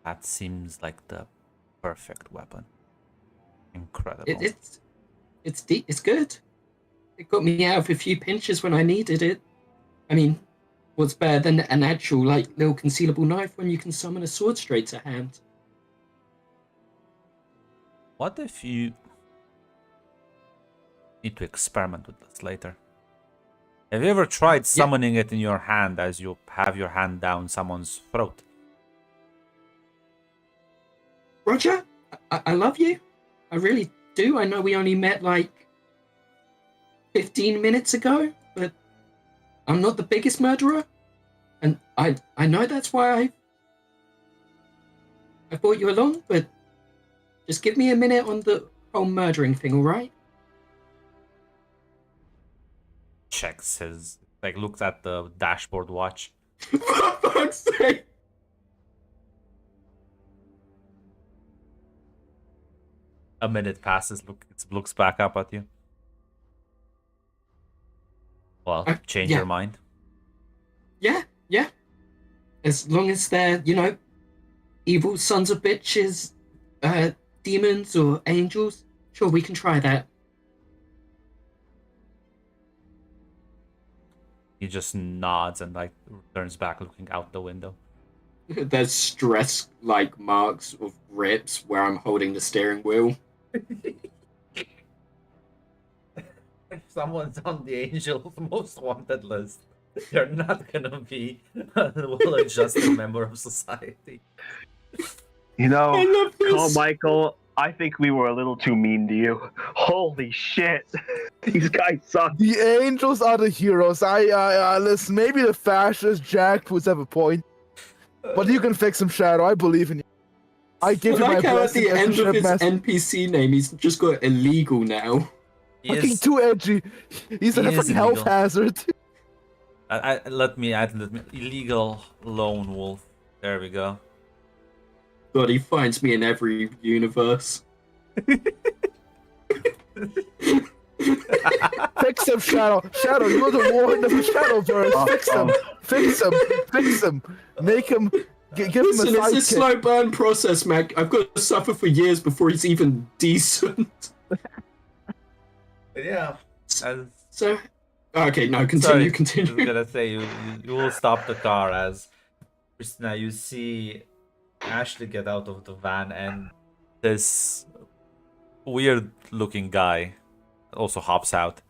That seems like the perfect weapon. Incredible. It's good. It got me out of a few pinches when I needed it. I mean, what's better than an actual little concealable knife when you can summon a sword straight to hand? What if you need to experiment with this later? Have you ever tried summoning it in your hand as you have your hand down someone's throat? Roger, I love you. I really do. I know we only met 15 minutes ago, but I'm not the biggest murderer. And I know that's why I brought you along, but just give me a minute on the whole murdering thing, alright? Checks his, looks at the dashboard watch. For fuck's sake! A minute passes, looks back up at you. Well, change your mind. Yeah. As long as they're, evil sons of bitches, demons or angels, sure, we can try that. He just nods and turns back, looking out the window. There's stress marks of rips where I'm holding the steering wheel. If someone's on the Angels Most Wanted list, they're not gonna be a well-adjusted member of society. Carmichael, I think we were a little too mean to you. Holy shit. These guys suck. The Angels are the heroes. Listen, maybe the fascist Jack would have a point. But you can fix him, Shadow. I believe in you. I give you my how at blessing the as end the of his shipmaster. NPC name, he's just got illegal now. Fucking too edgy. He's a He is fucking health illegal. hazard. Let me illegal lone wolf. There we go. God, he finds me in every universe. Fix him, Shadow. Shadow, you're the warden of the Shadowverse. Fix him. Make him. Give him a Listen, it's this sidekick. slow burn process, Mac. I've got to suffer for years before he's even decent. Yeah. So, okay, no, Sorry, I continue. was gonna say you will stop the car as Christina, you see Ashley get out of the van and this weird looking guy also hops out.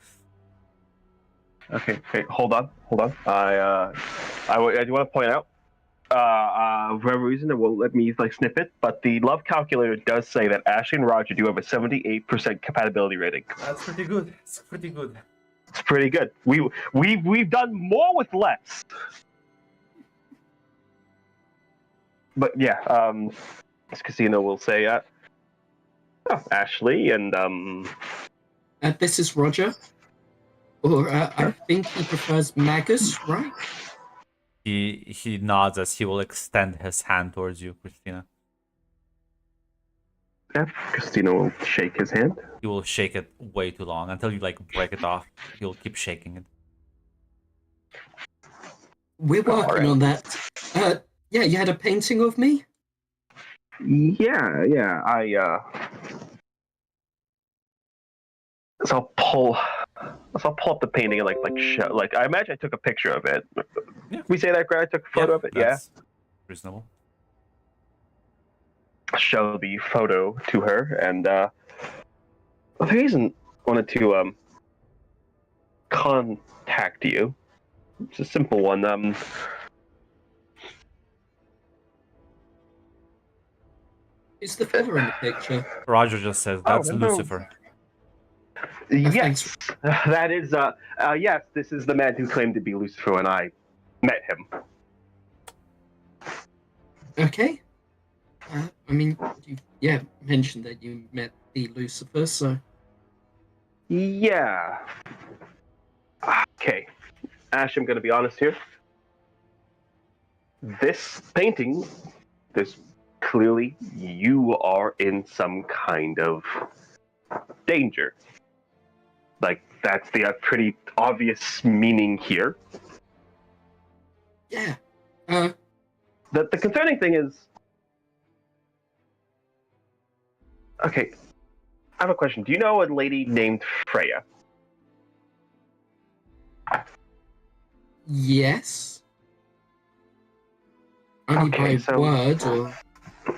Okay, hold on. I do want to point out, for whatever reason, it won't let me snip it, but the love calculator does say that Ashley and Roger do have a 78% compatibility rating. That's pretty good. It's pretty good. It's pretty good. We've done more with less. But yeah, this casino will say, Ashley and This is Roger. Or I think he prefers Magus, right? He nods as he will extend his hand towards you, Christina. Christina will shake his hand. He will shake it way too long until you break it off. He'll keep shaking it. We're working on that. Yeah, you had a painting of me? Yeah. So I'll pull up the painting and show. I imagine I took a picture of it. Yeah. We say that, Grant? I took a photo of it. Yeah. That's reasonable. Show the photo to her, and the reason I wanted to contact you. It's a simple one. Is the fella in the picture? Roger just says that's no. Lucifer. Yes, that is. Yes, this is the man who claimed to be Lucifer when I met him. Okay. I mean, you mentioned that you met the Lucifer, so... Yeah. Okay. Ash, I'm going to be honest here. This painting, clearly you are in some kind of danger. That's the pretty obvious meaning here. Yeah. The concerning thing is, Okay, I have a question. Do you know a lady named Freya? Yes. Only Okay, by so- word, or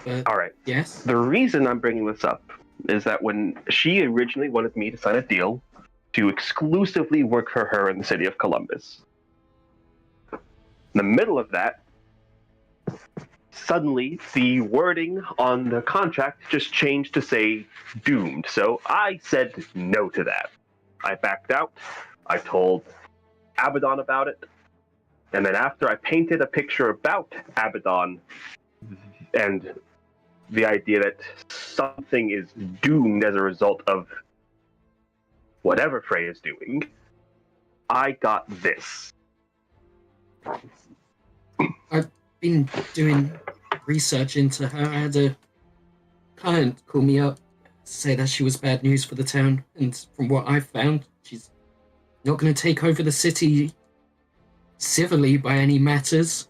but All right. yes. The reason I'm bringing this up is that when she originally wanted me to sign a deal to exclusively work for her in the city of Columbus, in the middle of that, suddenly the wording on the contract just changed to say doomed. So I said no to that. I backed out. I told Abaddon about it. And then after I painted a picture about Abaddon and the idea that something is doomed as a result of whatever Frey is doing, I got this. I've been doing research into her. I had a client call me up, say that she was bad news for the town, and from what I've found, she's not going to take over the city civilly by any matters.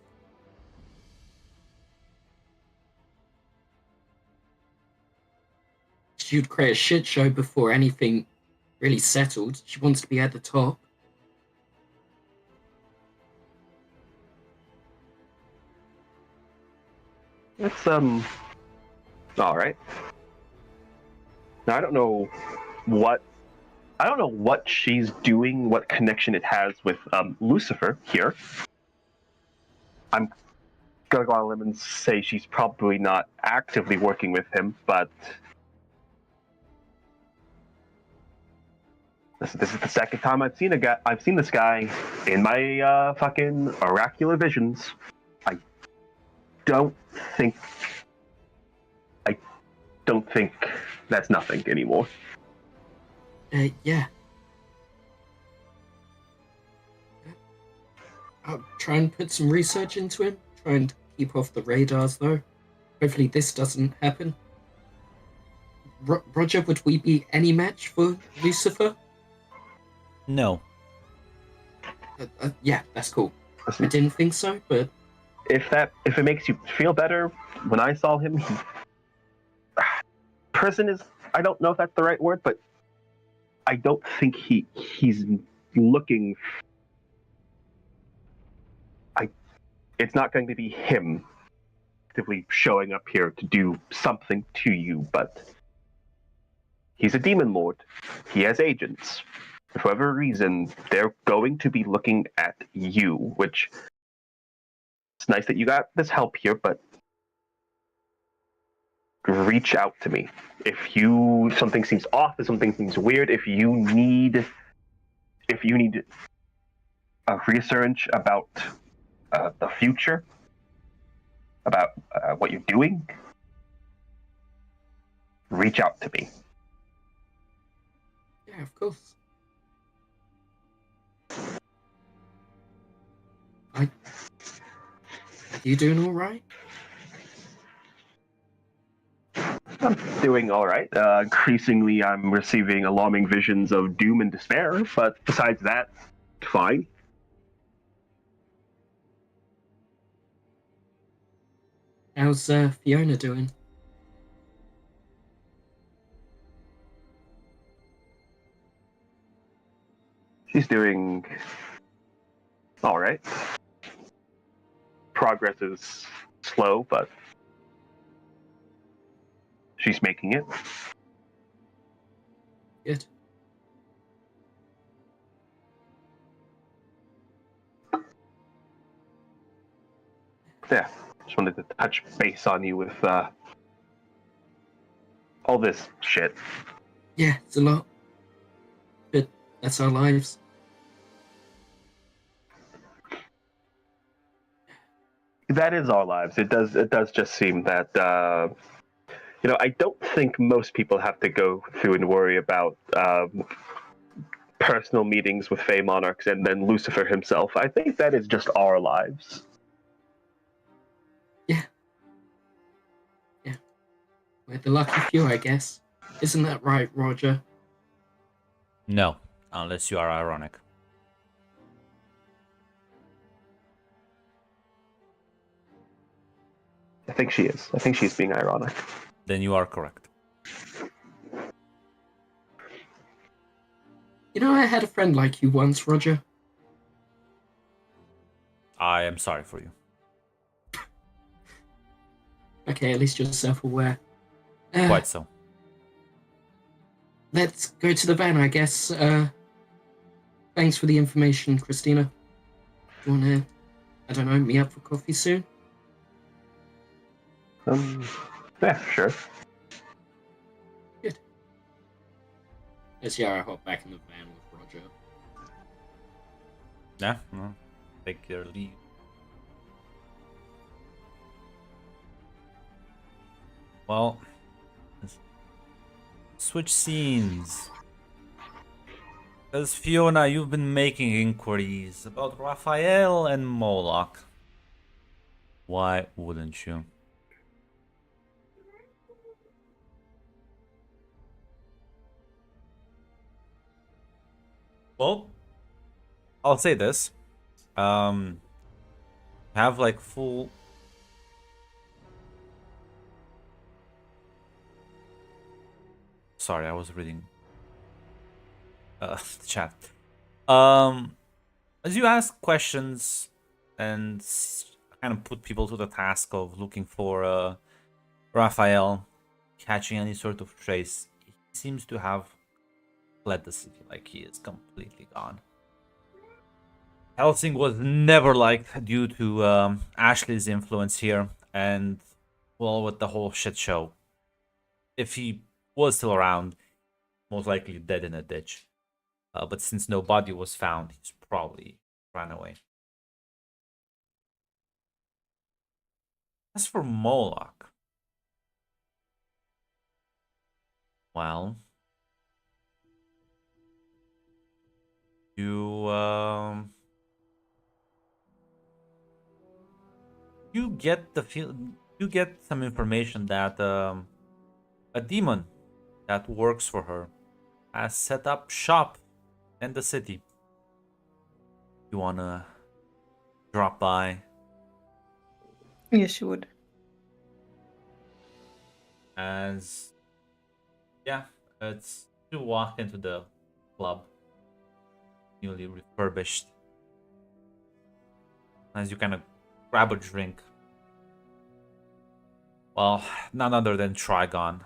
She would create a shit show before anything really settled. She wants to be at the top. It's all right. Now I don't know what she's doing, what connection it has with Lucifer here. I'm gonna go on a limb and say she's probably not actively working with him, but this is the second time I've seen this guy in my fucking oracular visions. I don't think that's nothing anymore. Yeah. I'll try and put some research into him. Try and keep off the radars, though. Hopefully this doesn't happen. Roger, would we be any match for Lucifer? No. Yeah, that's cool. I didn't think so, but If it makes you feel better, when I saw him, prison is, I don't know if that's the right word, but I don't think he's looking. It's not going to be him actively showing up here to do something to you, but he's a demon lord. He has agents. For whatever reason, they're going to be looking at you, which it's nice that you got this help here, but reach out to me. If something seems off, if something seems weird, if you need research about the future, about what you're doing, reach out to me. yeah, of course. Are you doing all right? I'm doing all right. Increasingly, I'm receiving alarming visions of doom and despair, but besides that, fine. How's Fiona doing? She's doing all right. Progress is slow, but she's making it. Good. Yeah, just wanted to touch base on you with all this shit. Yeah, it's a lot. But that's our lives. That is our lives. It does just seem that I don't think most people have to go through and worry about personal meetings with Fey monarchs and then Lucifer himself. I think that is just our lives. Yeah. Yeah. We're the lucky few, I guess. Isn't that right, Roger? No. Unless you are ironic. I think she is. I think she's being ironic. Then you are correct. You know, I had a friend like you once, Roger. I am sorry for you. Okay, at least you're self-aware. Quite so. Let's go to the van, I guess. Thanks for the information, Christina. Do you wanna, I don't know, meet up for coffee soon? Yeah, sure. As Yara hop back in the van with Roger. Yeah, no. Take your leave. Well, let's switch scenes. Because Fiona, you've been making inquiries about Raphael and Moloch. Why wouldn't you? Well, I'll say this. Have like full. Sorry, I was reading the chat. As you ask questions and kind of put people to the task of looking for Raphael, catching any sort of trace, he seems to have fled the city, like he is completely gone. Helsing was never liked due to Ashley's influence here, and well, with the whole shit show. If he was still around, most likely dead in a ditch. But since no body was found, he's probably ran away. As for Moloch, well, you get the feel, you get some information that a demon that works for her has set up shop in the city. You wanna drop by? Yes, you would. As yeah, it's you walk into the club, newly refurbished. As you kind of grab a drink. Well, none other than Trigon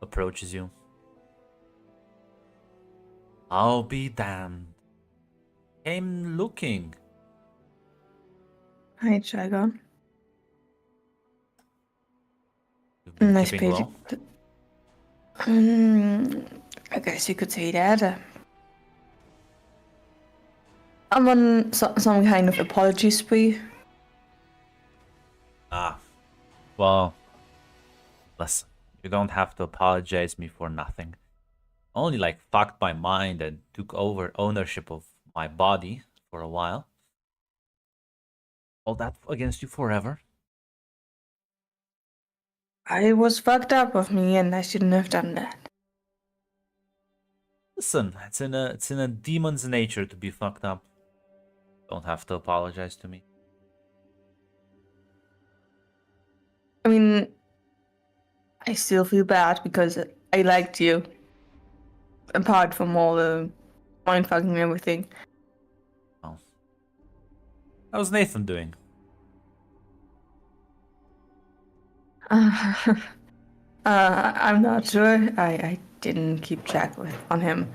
approaches you. I'll be damned. Came looking. Hi, Dragon. You've been Nice keeping page. low. I guess you could say that. I'm on some kind of apology spree. Ah, well, listen. You don't have to apologize me for nothing. Only like fucked my mind and took over ownership of my body for a while. All that against you forever. I was fucked up of me, and I shouldn't have done that. Listen, it's in a demon's nature to be fucked up. Don't have to apologize to me. I mean, I still feel bad because I liked you. Apart from all the mind fucking and everything. How's Nathan doing? I'm not sure. I didn't keep track on him.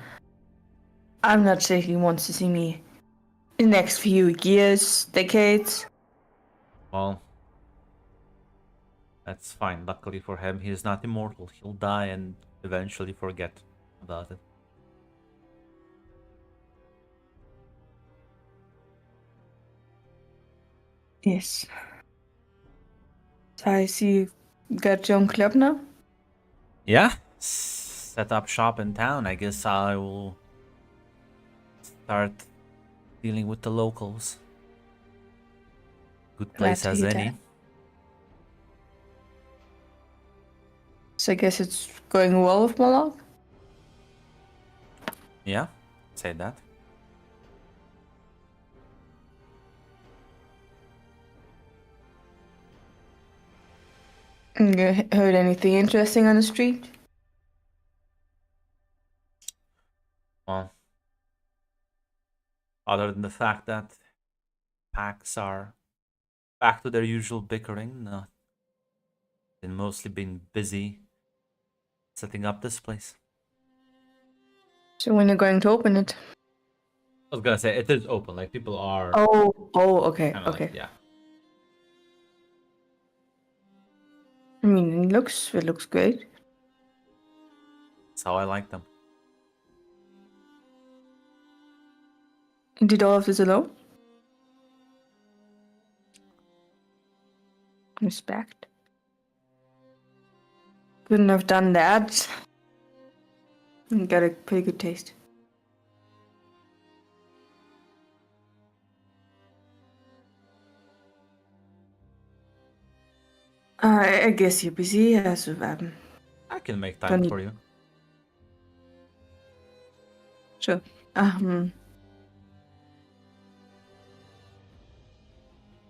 I'm not sure he wants to see me in the next few years, decades. Well, that's fine. Luckily for him, he is not immortal. He'll die and eventually forget about it. Yes. So I see you got your own club now? Yeah, set up shop in town. I guess I will start dealing with the locals. Good Glad place to as hear any. that. So I guess it's going well with Moloch? Yeah, say that. Heard anything interesting on the street? Well, other than the fact that packs are back to their usual bickering, no. They've mostly been busy setting up this place. So when you're going to open it? I was gonna say it is open, like people are Okay, kinda okay. like, yeah. I mean, it looks great. That's how I like them. You did all of this alone? Respect. Couldn't have done that. You got a pretty good taste. I guess you're busy, so I can make time Don't need- for you. sure.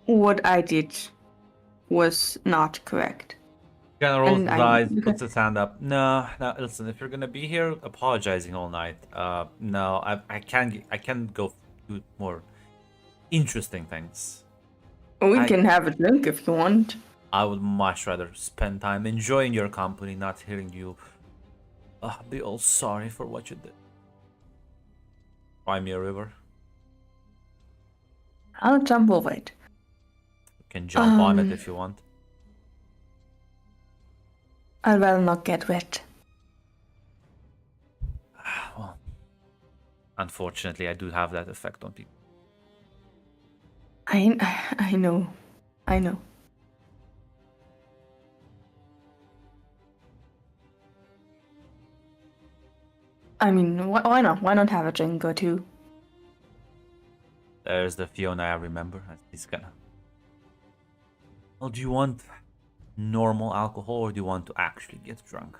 What I did was not correct. Kind of rolls And his I- eyes, puts his hand up. No, listen. If you're gonna be here apologizing all night, no, I can't go do more interesting things. We I- can have a drink if you want. I would much rather spend time enjoying your company, not hearing you be all sorry for what you did. Cry me a river. I'll jump over it. You can jump on it Um, if you want. I'd rather not get wet. Well, unfortunately, I do have that effect on people. I know. I know. I mean, why not? Why not have a drink or two? There's the Fiona I remember. He's gonna. Well, do you want normal alcohol or do you want to actually get drunk?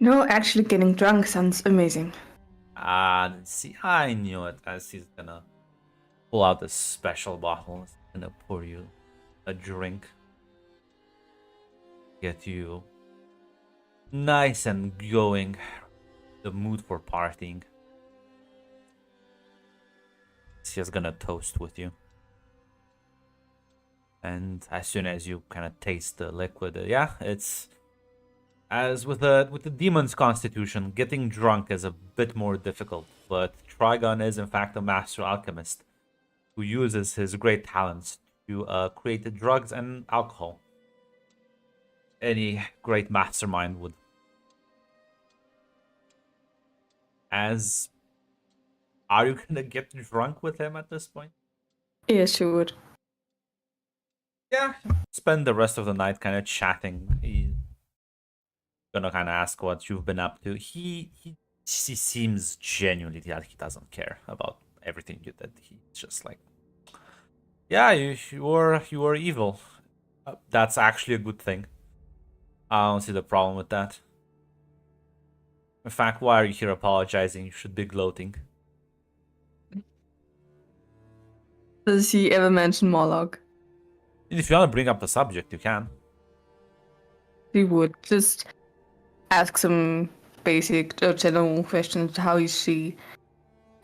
No, actually getting drunk sounds amazing. See, I knew it. As he's gonna pull out this special bottle, he's gonna pour you a drink, get you nice and going, the mood for partying. He's gonna toast with you. And as soon as you kind of taste the liquid, yeah, it's as with the demon's constitution, getting drunk is a bit more difficult. But Trigon is in fact a master alchemist who uses his great talents to create the drugs and alcohol. Any great mastermind would. As are you gonna get drunk with him at this point? Yes, you would. Yeah. Spend the rest of the night kind of chatting. He's gonna kind of ask what you've been up to. He seems genuinely that he doesn't care about everything you did. He's just like, yeah, you were evil. That's actually a good thing. I don't see the problem with that. In fact, why are you here apologizing? You should be gloating. Does he ever mention Morlock? If you want to bring up the subject, you can. He would just ask some basic or general questions. How is she?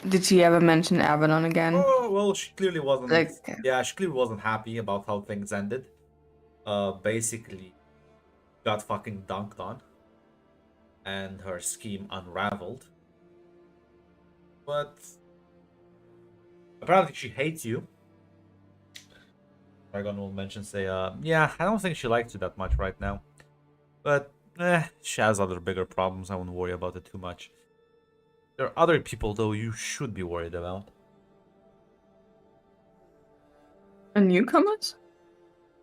Did she ever mention Avalon again? Oh well, she clearly wasn't. Like- Yeah, she clearly wasn't happy about how things ended. Basically, got fucking dunked on, and her scheme unraveled. But apparently, she hates you. Dragon will mention, say, yeah, I don't think she likes you that much right now. But, she has other bigger problems. I wouldn't worry about it too much. There are other people, though, you should be worried about. Newcomers?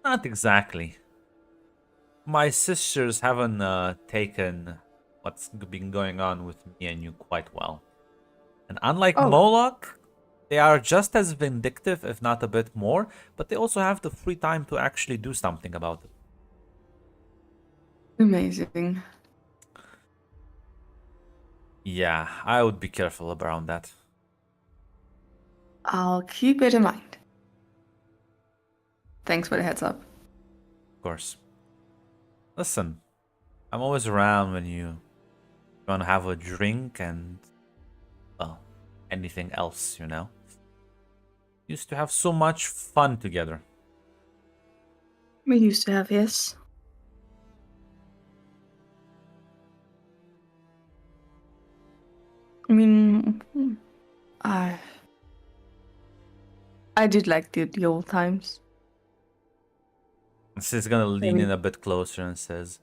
Not exactly. My sisters haven't taken what's been going on with me and you quite well. And unlike Oh. Moloch, they are just as vindictive, if not a bit more, but they also have the free time to actually do something about it. Amazing. Yeah, I would be careful around that. I'll keep it in mind. Thanks for the heads up. Of course. Listen, I'm always around when you want to have a drink and, well, anything else, you know? Used to have so much fun together. We used to have, yes. I mean, I did like the old times. She's gonna lean in a bit closer and says,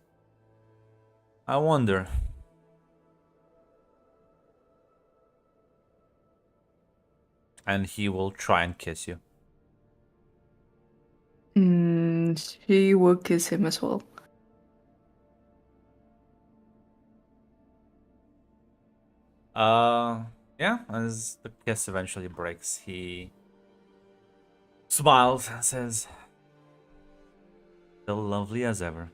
I wonder. And he will try and kiss you. She will kiss him as well. Yeah, as the kiss eventually breaks, he smiles and says, still lovely as ever.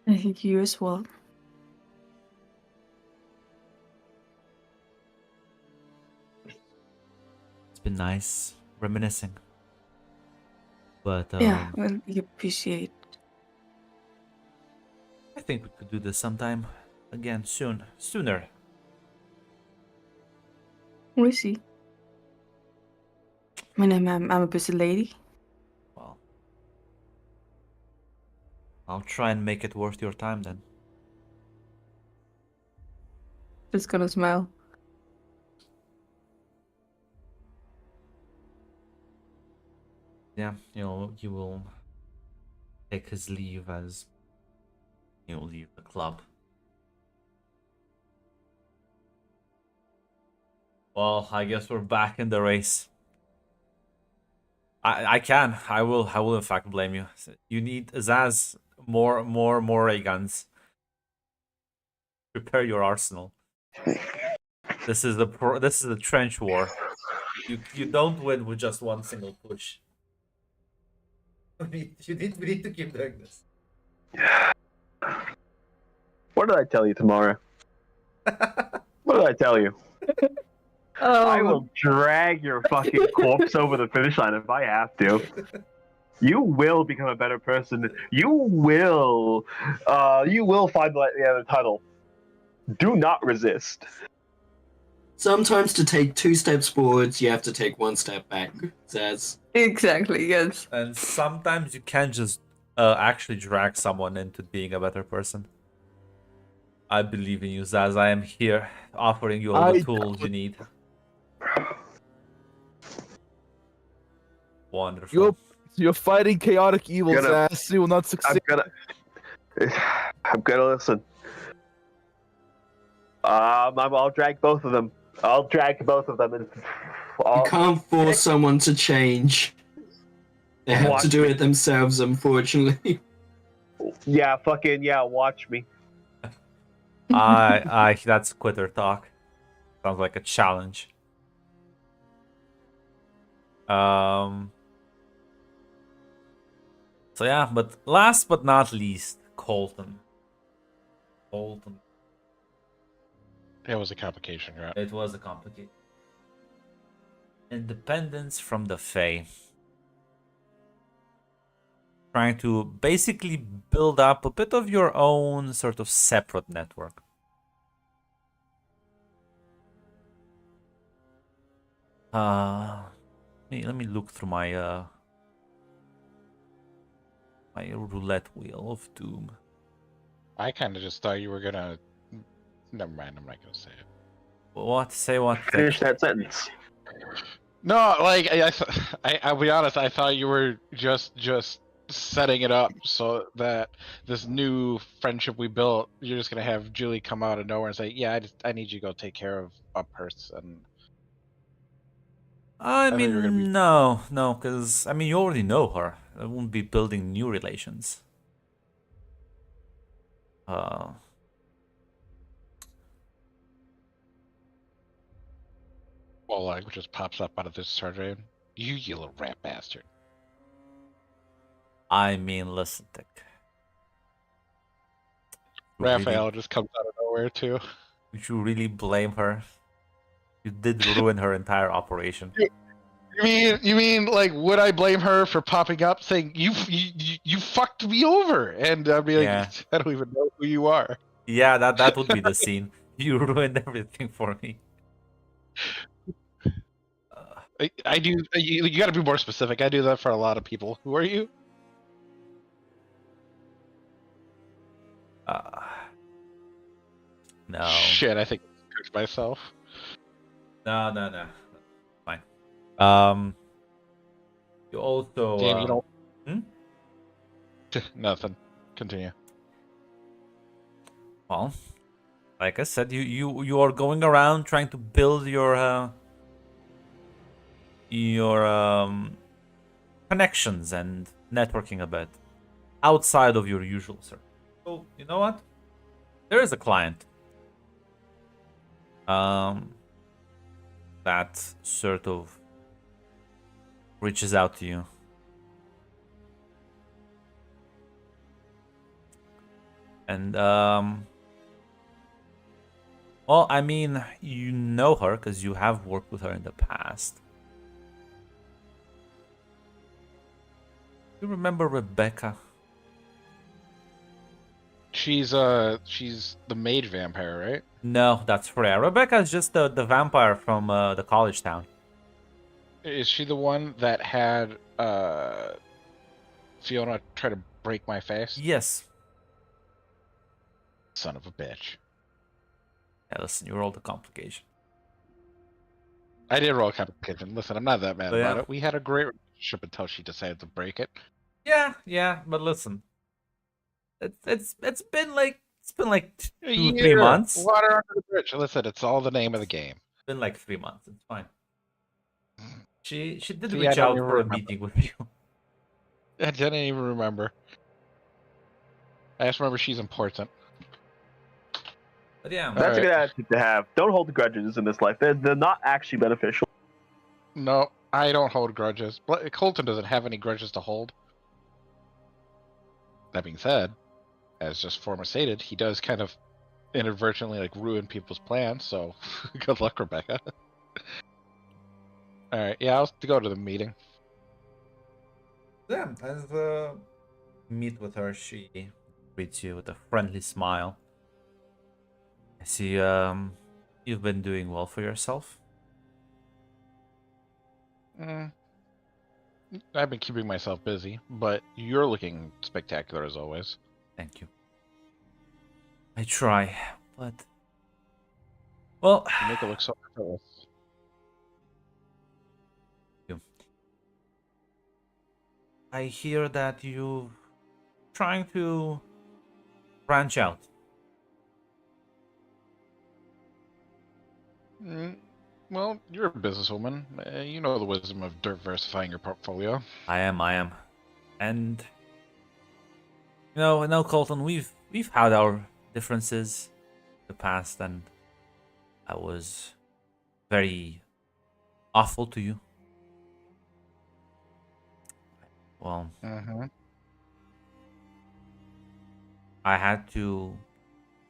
I think you as well. It's been nice reminiscing. But Yeah, well, we appreciate. I think we could do this sometime again sooner. We'll see. I mean, I'm a busy lady. Well, I'll try and make it worth your time then. Just gonna smile. Yeah, you will take his leave as you leave the club. Well, I guess we're back in the race. I will in fact blame you. You need Zaz more ray guns. Prepare your arsenal. This is the trench war. You don't win with just one single push. We need to keep doing this. What did I tell you tomorrow? What did I tell you? I will drag your fucking corpse over the finish line if I have to. You will become a better person. You will find the other tunnel. Do not resist. Sometimes to take 2 steps forwards, you have to take 1 step back, Zaz. Exactly, yes. And sometimes you can't just actually drag someone into being a better person. I believe in you, Zaz. I am here offering you all the tools you need. Wonderful. You're fighting chaotic evils, Gonna- ass. You will not succeed. I'm gonna listen. I'll drag both of them. I'll drag both of them, and You can't force someone to change. They have Watch to do me. it themselves, unfortunately. watch me. That's quitter talk. Sounds like a challenge. So yeah, but last but not least, Colton. It was a complication, right? It was a complicated. Independence from the Fae. Trying to basically build up a bit of your own sort of separate network. Let me look through my my roulette wheel of doom. I kind of just thought you were gonna. Never mind. I'm not gonna say it. What? Say what? Finish that sentence. No, like I'll be honest. I thought you were just setting it up so that this new friendship we built, you're just gonna have Julie come out of nowhere and say, "Yeah, I need you to go take care of a person." I thought you were gonna be- mean, no, because I mean, you already know her. I won't be building new relations. Well, like just pops up out of this sergeant. You little rat bastard. I mean, listen, Dick. Really- Raphael just comes out of nowhere too. Would you really blame her? You did ruin her entire operation. You mean like would I blame her for popping up saying you fucked me over? And I'd be like, Yeah. I don't even know who you are. Yeah, that would be the scene. You ruined everything for me. I do. You got to be more specific. I do that for a lot of people. Who are you? Uh, no. Shit, I think I cooked myself. No. Fine. You also. Damn, you don't. Hmm? Nothing. Continue. Well, like I said, you are going around trying to build your connections and networking a bit outside of your usual circle. So you know what? There is a client that sort of reaches out to you. And well, I mean, you know her because you have worked with her in the past. You remember Rebecca? She's the mage vampire, right? No, that's Freya. Rebecca is just the vampire from the college town. Is she the one that had Fiona try to break my face? Yes. Son of a bitch. Yeah, listen, you rolled a complication. I did roll a complication. Listen, I'm not that mad Oh, yeah? about it. We had a great relationship until she decided to break it. Yeah, but listen, it's been like A 2-3 year, months. Water under the bridge. Listen, it's all the name of the game. It's been like 3 months. It's fine. She did See, I reach don't out even for a remember. meeting with you. I didn't even remember. I just remember she's important. But yeah, All That's right. a good attitude to have. Don't hold grudges in this life. They're not actually beneficial. No, I don't hold grudges. Colton doesn't have any grudges to hold. That being said, as just former stated, he does kind of inadvertently like ruin people's plans. So, good luck, Rebecca. All right, yeah, I'll go to the meeting. yeah. As meet with her, she greets you with a friendly smile. I see. You've been doing well for yourself. I've been keeping myself busy, but you're looking spectacular as always. Thank you. I try, but well, You make it look so effortless. I hear that you trying to branch out. Well, you're a businesswoman. You know the wisdom of diversifying your portfolio. I am, and no, Colton. We've had our differences in the past, and I was very awful to you. Well, Mm-hmm. I had to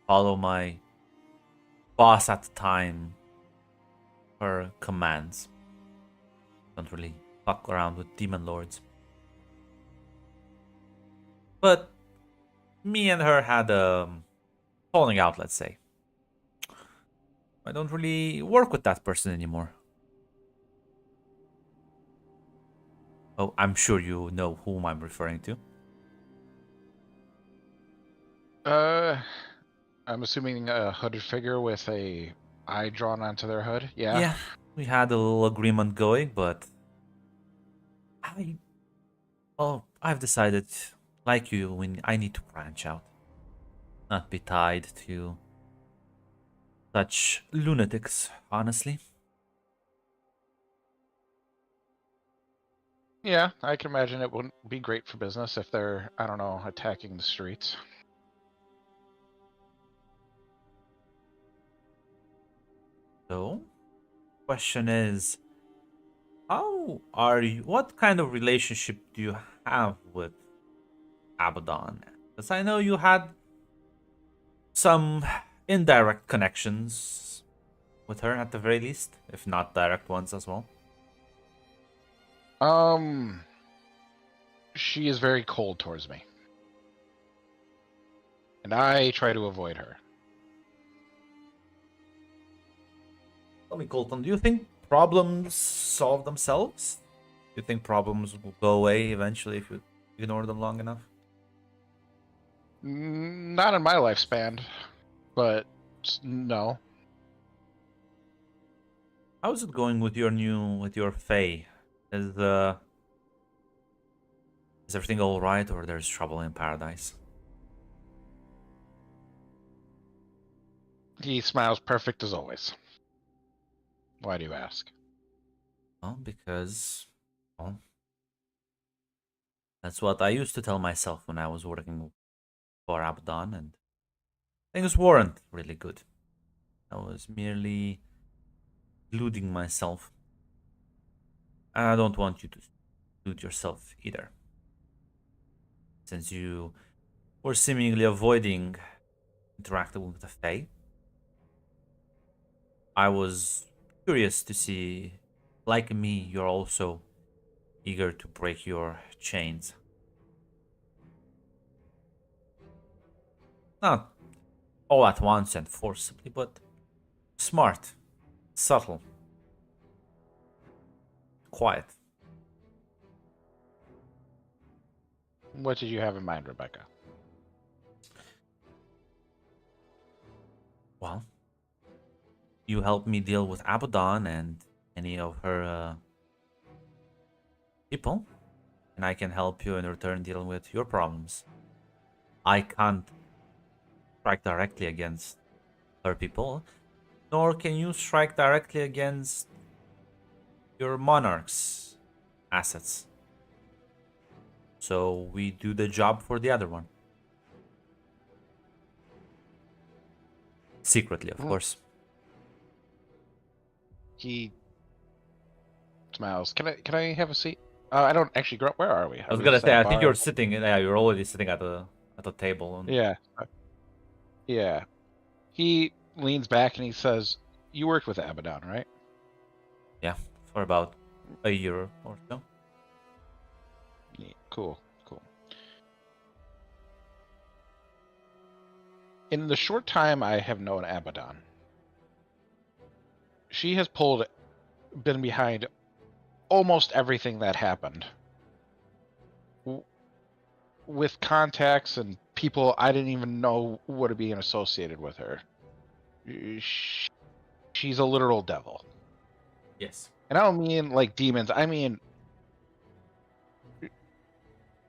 follow my boss at the time, her commands. Don't really fuck around with demon lords. But me and her had a falling out, let's say. I don't really work with that person anymore. Oh, I'm sure you know whom I'm referring to. I'm assuming a hooded figure with a eye drawn onto their hood. Yeah. Yeah, we had a little agreement going, but I've decided, like you, when I need to branch out, not be tied to such lunatics, honestly. Yeah, I can imagine it wouldn't be great for business if they're, I don't know, attacking the streets. So, question is, how are you? What kind of relationship do you have with Abaddon? Because I know you had some indirect connections with her at the very least, if not direct ones as well. She is very cold towards me. And I try to avoid her. Tell me, Colton, do you think problems solve themselves? Do you think problems will go away eventually if you ignore them long enough? Not in my lifespan, but no. How's it going with your Fae? Is everything all right, or there's trouble in paradise? He smiles perfect as always. Why do you ask? Well, because, well, that's what I used to tell myself when I was working for Abaddon, and things weren't really good. I was merely deluding myself. And I don't want you to delude yourself either. Since you were seemingly avoiding interacting with the Fae, I was curious to see, like me, you're also eager to break your chains. Not all at once and forcibly, but smart, subtle, quiet. What did you have in mind, Rebecca? Well, you help me deal with Abaddon and any of her people, and I can help you in return deal with your problems. I can't strike directly against her people, nor can you strike directly against your monarch's assets. So we do the job for the other one. Secretly, of course. He smiles. Can I have a seat? I don't actually grow up. Where are we? I was gonna say, I think you're sitting. Yeah, you're already sitting at the table. And... Yeah. Yeah. He leans back and he says, "You worked with Abaddon, right?" Yeah, for about a year or so. Yeah, cool. In the short time I have known Abaddon, she has been behind almost everything that happened. With contacts and people I didn't even know would be associated with her. She's a literal devil. Yes. And I don't mean like demons. I mean,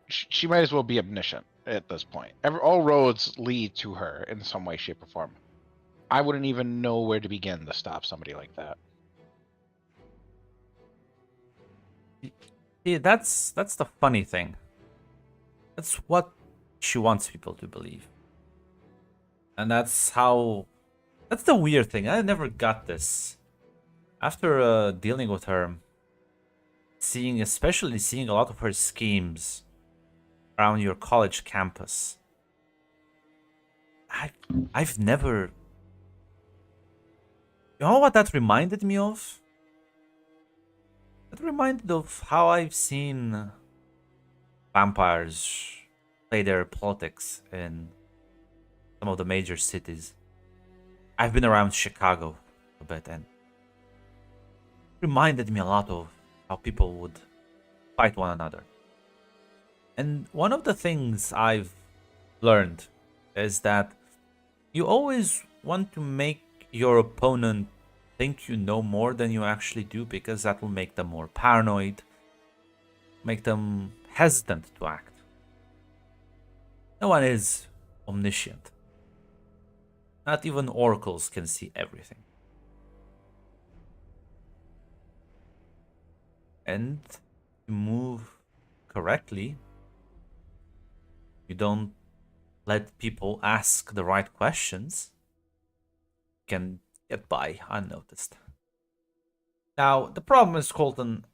she might as well be omniscient at this point. All roads lead to her in some way, shape, or form. I wouldn't even know where to begin to stop somebody like that. See, that's the funny thing. That's what she wants people to believe. And that's the weird thing. I never got this. After dealing with her, especially seeing a lot of her schemes around your college campus, I've never... You know what that reminded me of? It reminded of how I've seen vampires play their politics in some of the major cities. I've been around Chicago a bit, and it reminded me a lot of how people would fight one another. And one of the things I've learned is that you always want to make your opponent think you know more than you actually do, because that will make them more paranoid, make them hesitant to act. No one is omniscient. Not even oracles can see everything. And to move correctly, you don't let people ask the right questions, you can get by unnoticed. Now, the problem is, Colton,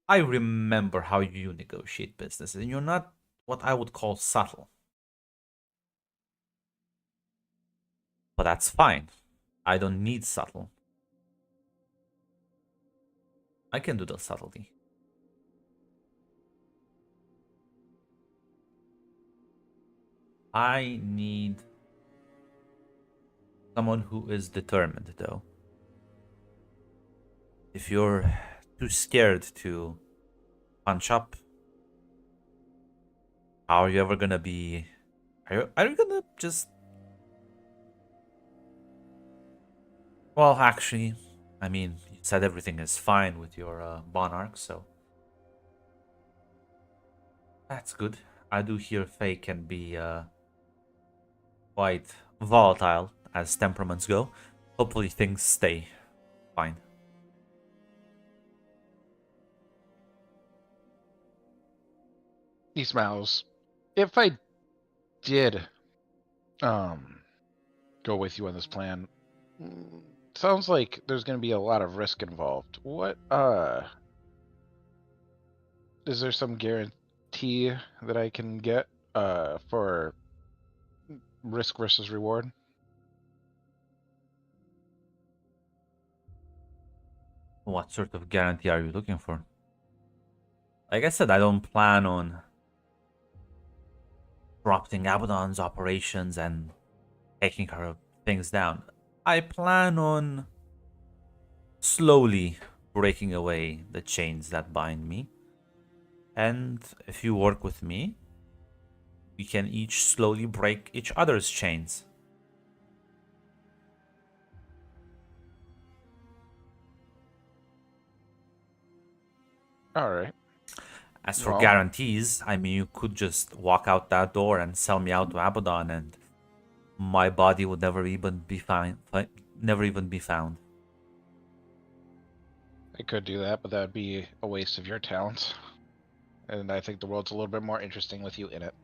I remember how you negotiate business, and you're not what I would call subtle. But that's fine. I don't need subtle. I can do the subtlety. I need someone who is determined, though. If you're too scared to punch up, how are you ever gonna be? Are you gonna just? Well, actually, I mean, you said everything is fine with your monarch, so that's good. I do hear Faye can be quite volatile as temperaments go. Hopefully, things stay fine. He smiles. If I did go with you on this plan, sounds like there's going to be a lot of risk involved. What is there some guarantee that I can get for risk versus reward? What sort of guarantee are you looking for? Like I said, I don't plan on disrupting Abaddon's operations and taking her things down. I plan on slowly breaking away the chains that bind me. And if you work with me, we can each slowly break each other's chains. All right. As for Well- guarantees, I mean, you could just walk out that door and sell me out to Abaddon, and my body would never even be found. I could do that, but that would be a waste of your talents. And I think the world's a little bit more interesting with you in it.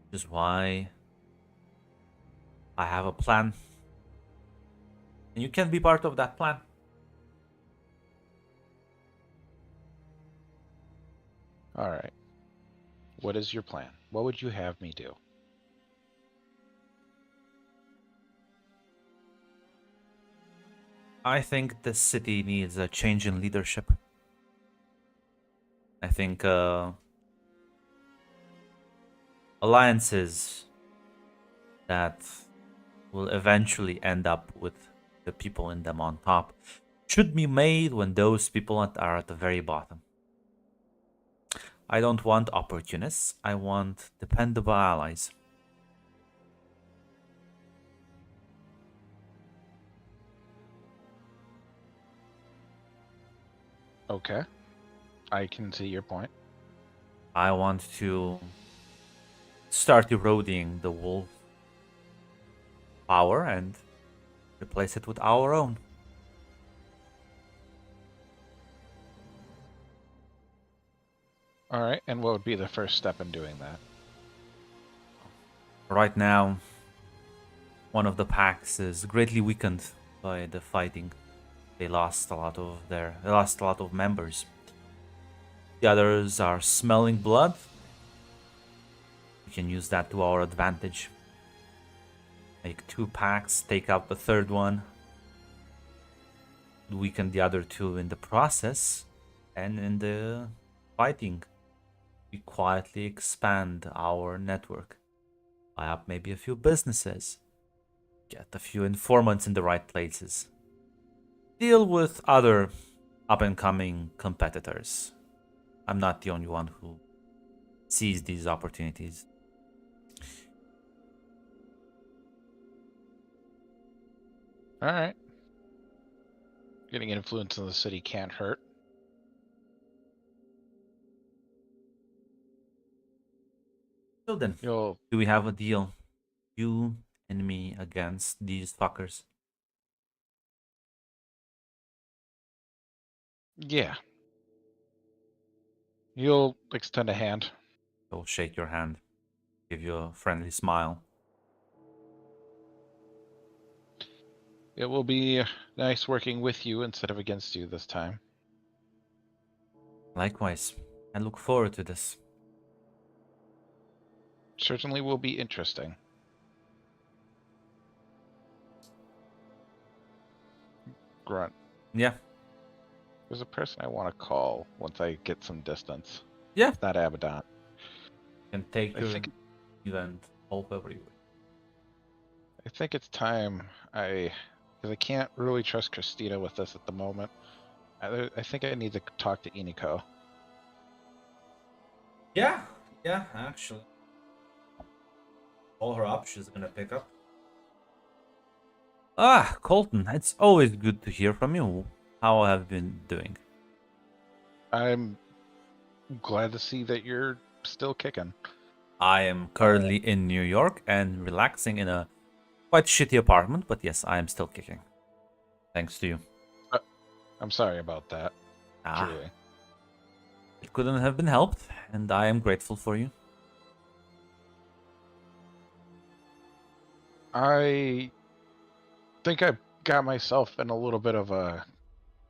Which is why I have a plan. And you can be part of that plan. All right. What is your plan? What would you have me do? I think the city needs a change in leadership. I think alliances that will eventually end up with the people in them on top should be made when those people are at the very bottom. I don't want opportunists. I want dependable allies. Okay. I can see your point. I want to start eroding the wolf power and replace it with our own. All right. And what would be the first step in doing that? Right now, one of the packs is greatly weakened by the fighting. They lost a lot of members. The others are smelling blood. We can use that to our advantage. Make 2 packs, take out the third one, weaken the other 2 in the process, and in the fighting, we quietly expand our network. Buy up maybe a few businesses, get a few informants in the right places, deal with other up-and-coming competitors. I'm not the only one who sees these opportunities. All right. Getting influence in the city can't hurt. So then, You'll do we have a deal? You and me against these fuckers. Yeah. You'll extend a hand. I'll shake your hand, give you a friendly smile. It will be nice working with you instead of against you this time. Likewise, I look forward to this. Certainly will be interesting. Grunt. Yeah, There's a person I want to call once I get some distance. Yeah. It's not Abaddon. can take I your think event however you wish. I think it's time because I can't really trust Christina with this at the moment. I think I need to talk to Iniko. Yeah, actually. All her up, she's gonna pick up. Ah, Colton, it's always good to hear from you. How have you been doing? I'm glad to see that you're still kicking. I am currently in New York and relaxing in a quite shitty apartment, but yes, I am still kicking. Thanks to you. I'm sorry about that. Ah, Truly. it couldn't have been helped, and I am grateful for you. I think I got myself in a little bit of a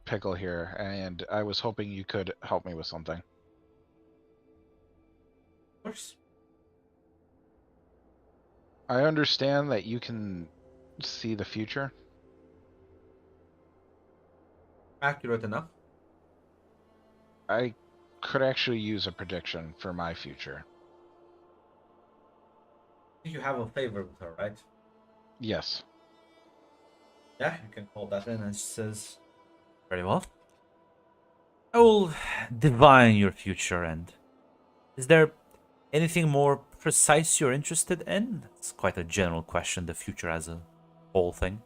pickle here, and I was hoping you could help me with something. Of course. I understand that you can see the future. Accurate enough. I could actually use a prediction for my future. You have a favor with her, right? Yes. Yeah, you can call that in, and she says, very well. I will divine your future, and is there anything more precise you're interested in? It's quite a general question, the future as a whole thing.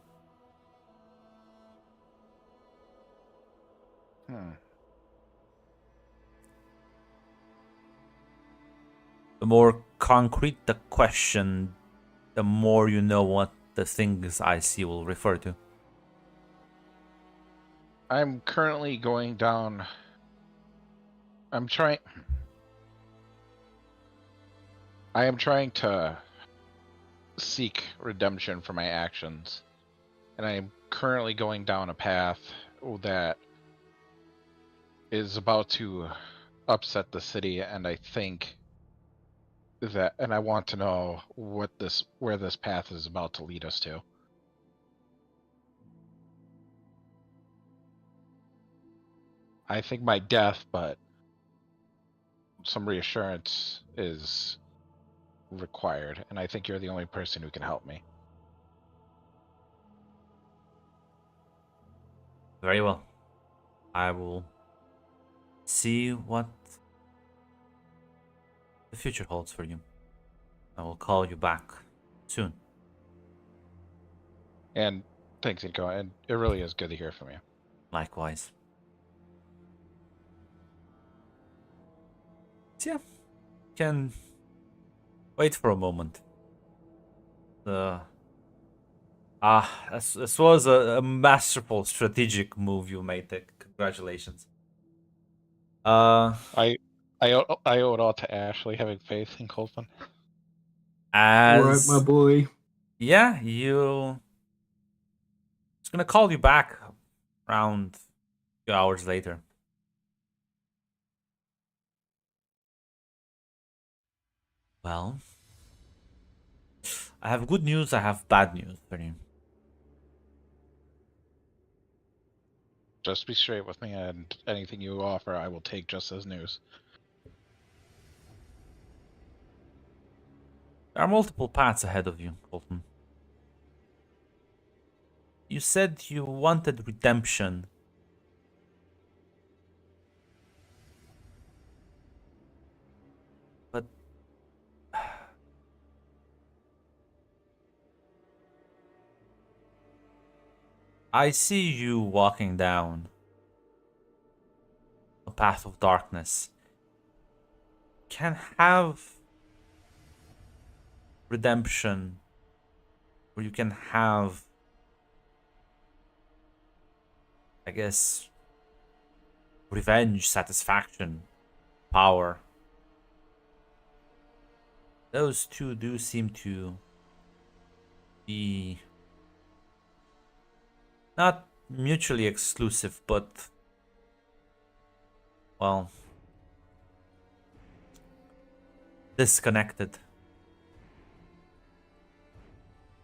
The more concrete the question, the more you know what the things I see will refer to. I'm currently going down. I am trying to seek redemption for my actions. And I am currently going down a path that is about to upset the city, and I think and I want to know where this path is about to lead us to. I think my death, but some reassurance is required, and I think you're the only person who can help me. Very well. I will see what the future holds for you. I will call you back soon. And thanks, Inko, and it really is good to hear from you. Likewise. So yeah, can wait for a moment. This was a masterful strategic move you made. Congratulations. I owe it all to Ashley having faith in Colton. Alright, my boy. Yeah, you. It's gonna call you back around 2 hours later. Well, I have good news. I have bad news for you. Just be straight with me, and anything you offer, I will take just as news. There are multiple paths ahead of you, Colton. You said you wanted redemption. But I see you walking down a path of darkness. Can have redemption, or you can have, I guess, revenge, satisfaction, power. Those two do seem to be not mutually exclusive, but, well, disconnected.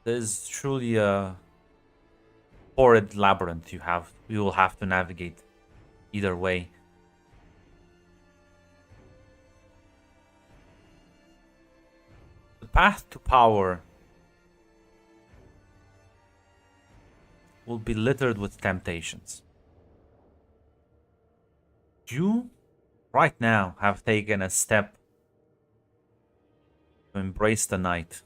There's truly a horrid labyrinth you will have to navigate either way. path to power will be littered with temptations. You, right now, have taken a step to embrace the night.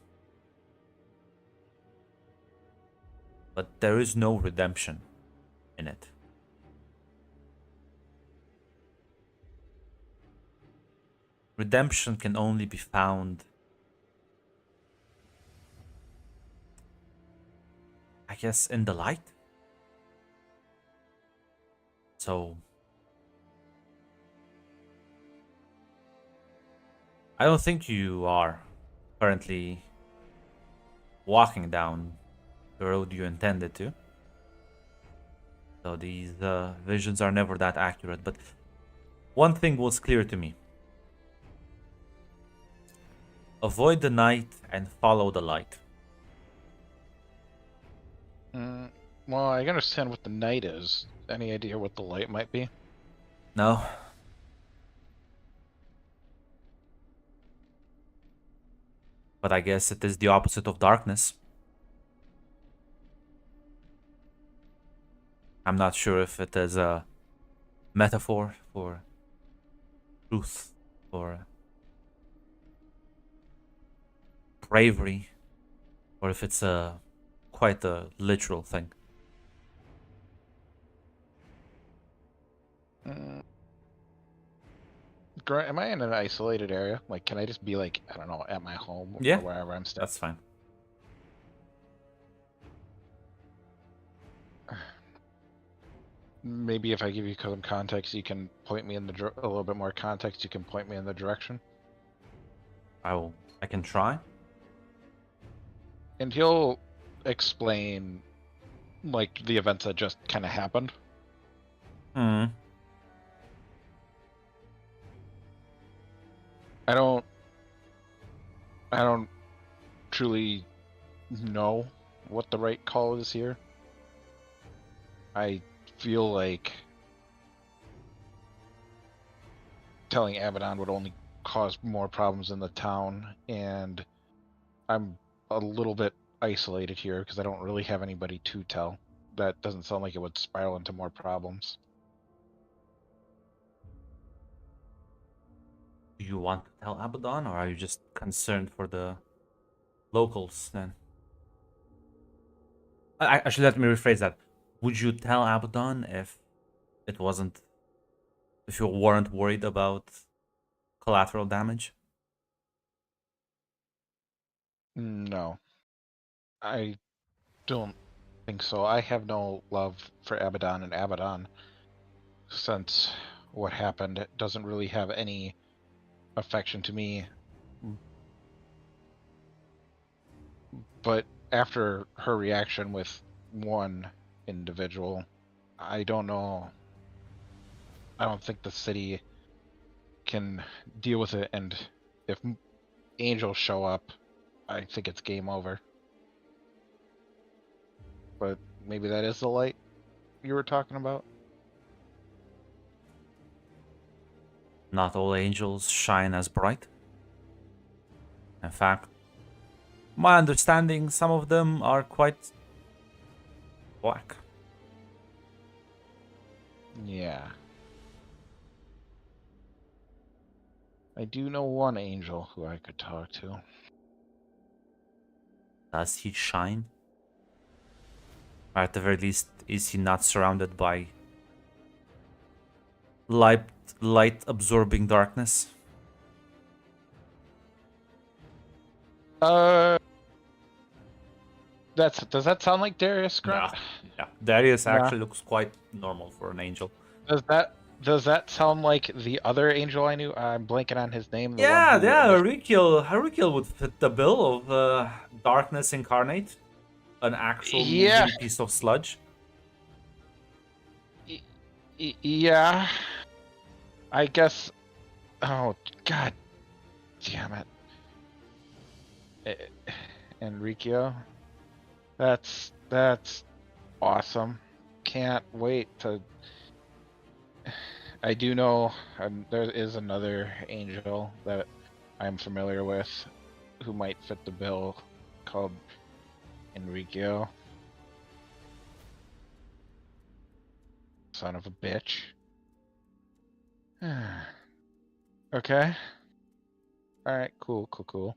But there is no redemption in it. Redemption can only be found, I guess, in the light. So I don't think you are currently walking down the road you intended to. So these visions are never that accurate. But one thing was clear to me. Avoid the night and follow the light. Well, I understand what the night is. Any idea what the light might be? No? But I guess it is the opposite of darkness. I'm not sure if it is a metaphor for truth or bravery, or if it's quite a literal thing. Grant, am I in an isolated area? Like, can I just be like, I don't know, at my home Yeah, or wherever I'm staying? That's fine. Maybe if I give you some context, you can point me in the a little bit more context. You can point me in the direction, I can try. and he'll explain like the events that just kind of happened. Hmm. I don't truly know what the right call is here. I feel like telling Abaddon would only cause more problems in the town, and I'm a little bit isolated here because I don't really have anybody to tell. That doesn't sound like it would spiral into more problems. Do you want to tell Abaddon, or are you just concerned for the locals then? Actually, let me rephrase that. Would you tell Abaddon if you weren't worried about collateral damage? No, I don't think so. I have no love for Abaddon, and Abaddon, since what happened, it doesn't really have any affection to me. But after her reaction with one individual, I don't know. I don't think the city can deal with it, and if angels show up, I think it's game over. But maybe that is the light you were talking about? Not all angels shine as bright. In fact, my understanding, some of them are quite black. Yeah. I do know one angel who I could talk to. Does he shine? Or at the very least, is he not surrounded by light absorbing darkness? Does that sound like Darius Grunt? No. Darius Nah. actually looks quite normal for an angel. Does that sound like the other angel I knew? I'm blanking on his name. Yeah, Harikiel would fit the bill of darkness incarnate. An actual Yeah. moving piece of sludge. Yeah. I guess. Oh, god damn it. Enriqueo. That's awesome. Can't wait to. I do know there is another angel that I'm familiar with, who might fit the bill called Enrico. Son of a bitch. Okay. Alright, cool.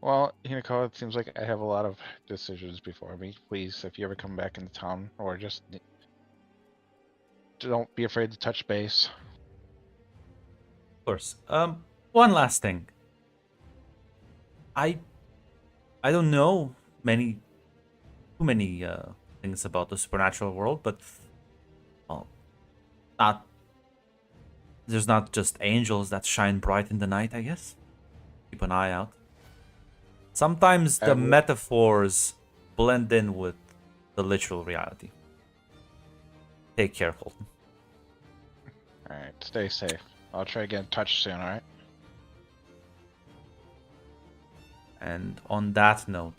Well, Hinako, it seems like I have a lot of decisions before me. Please, if you ever come back into town, or just don't be afraid to touch base. Of course. One last thing. I don't know too many things about the supernatural world, but well, there's not just angels that shine bright in the night, I guess. Keep an eye out. Sometimes the metaphors blend in with the literal reality. Take care, Colton. Alright, stay safe. I'll try to get in touch soon, alright? And on that note,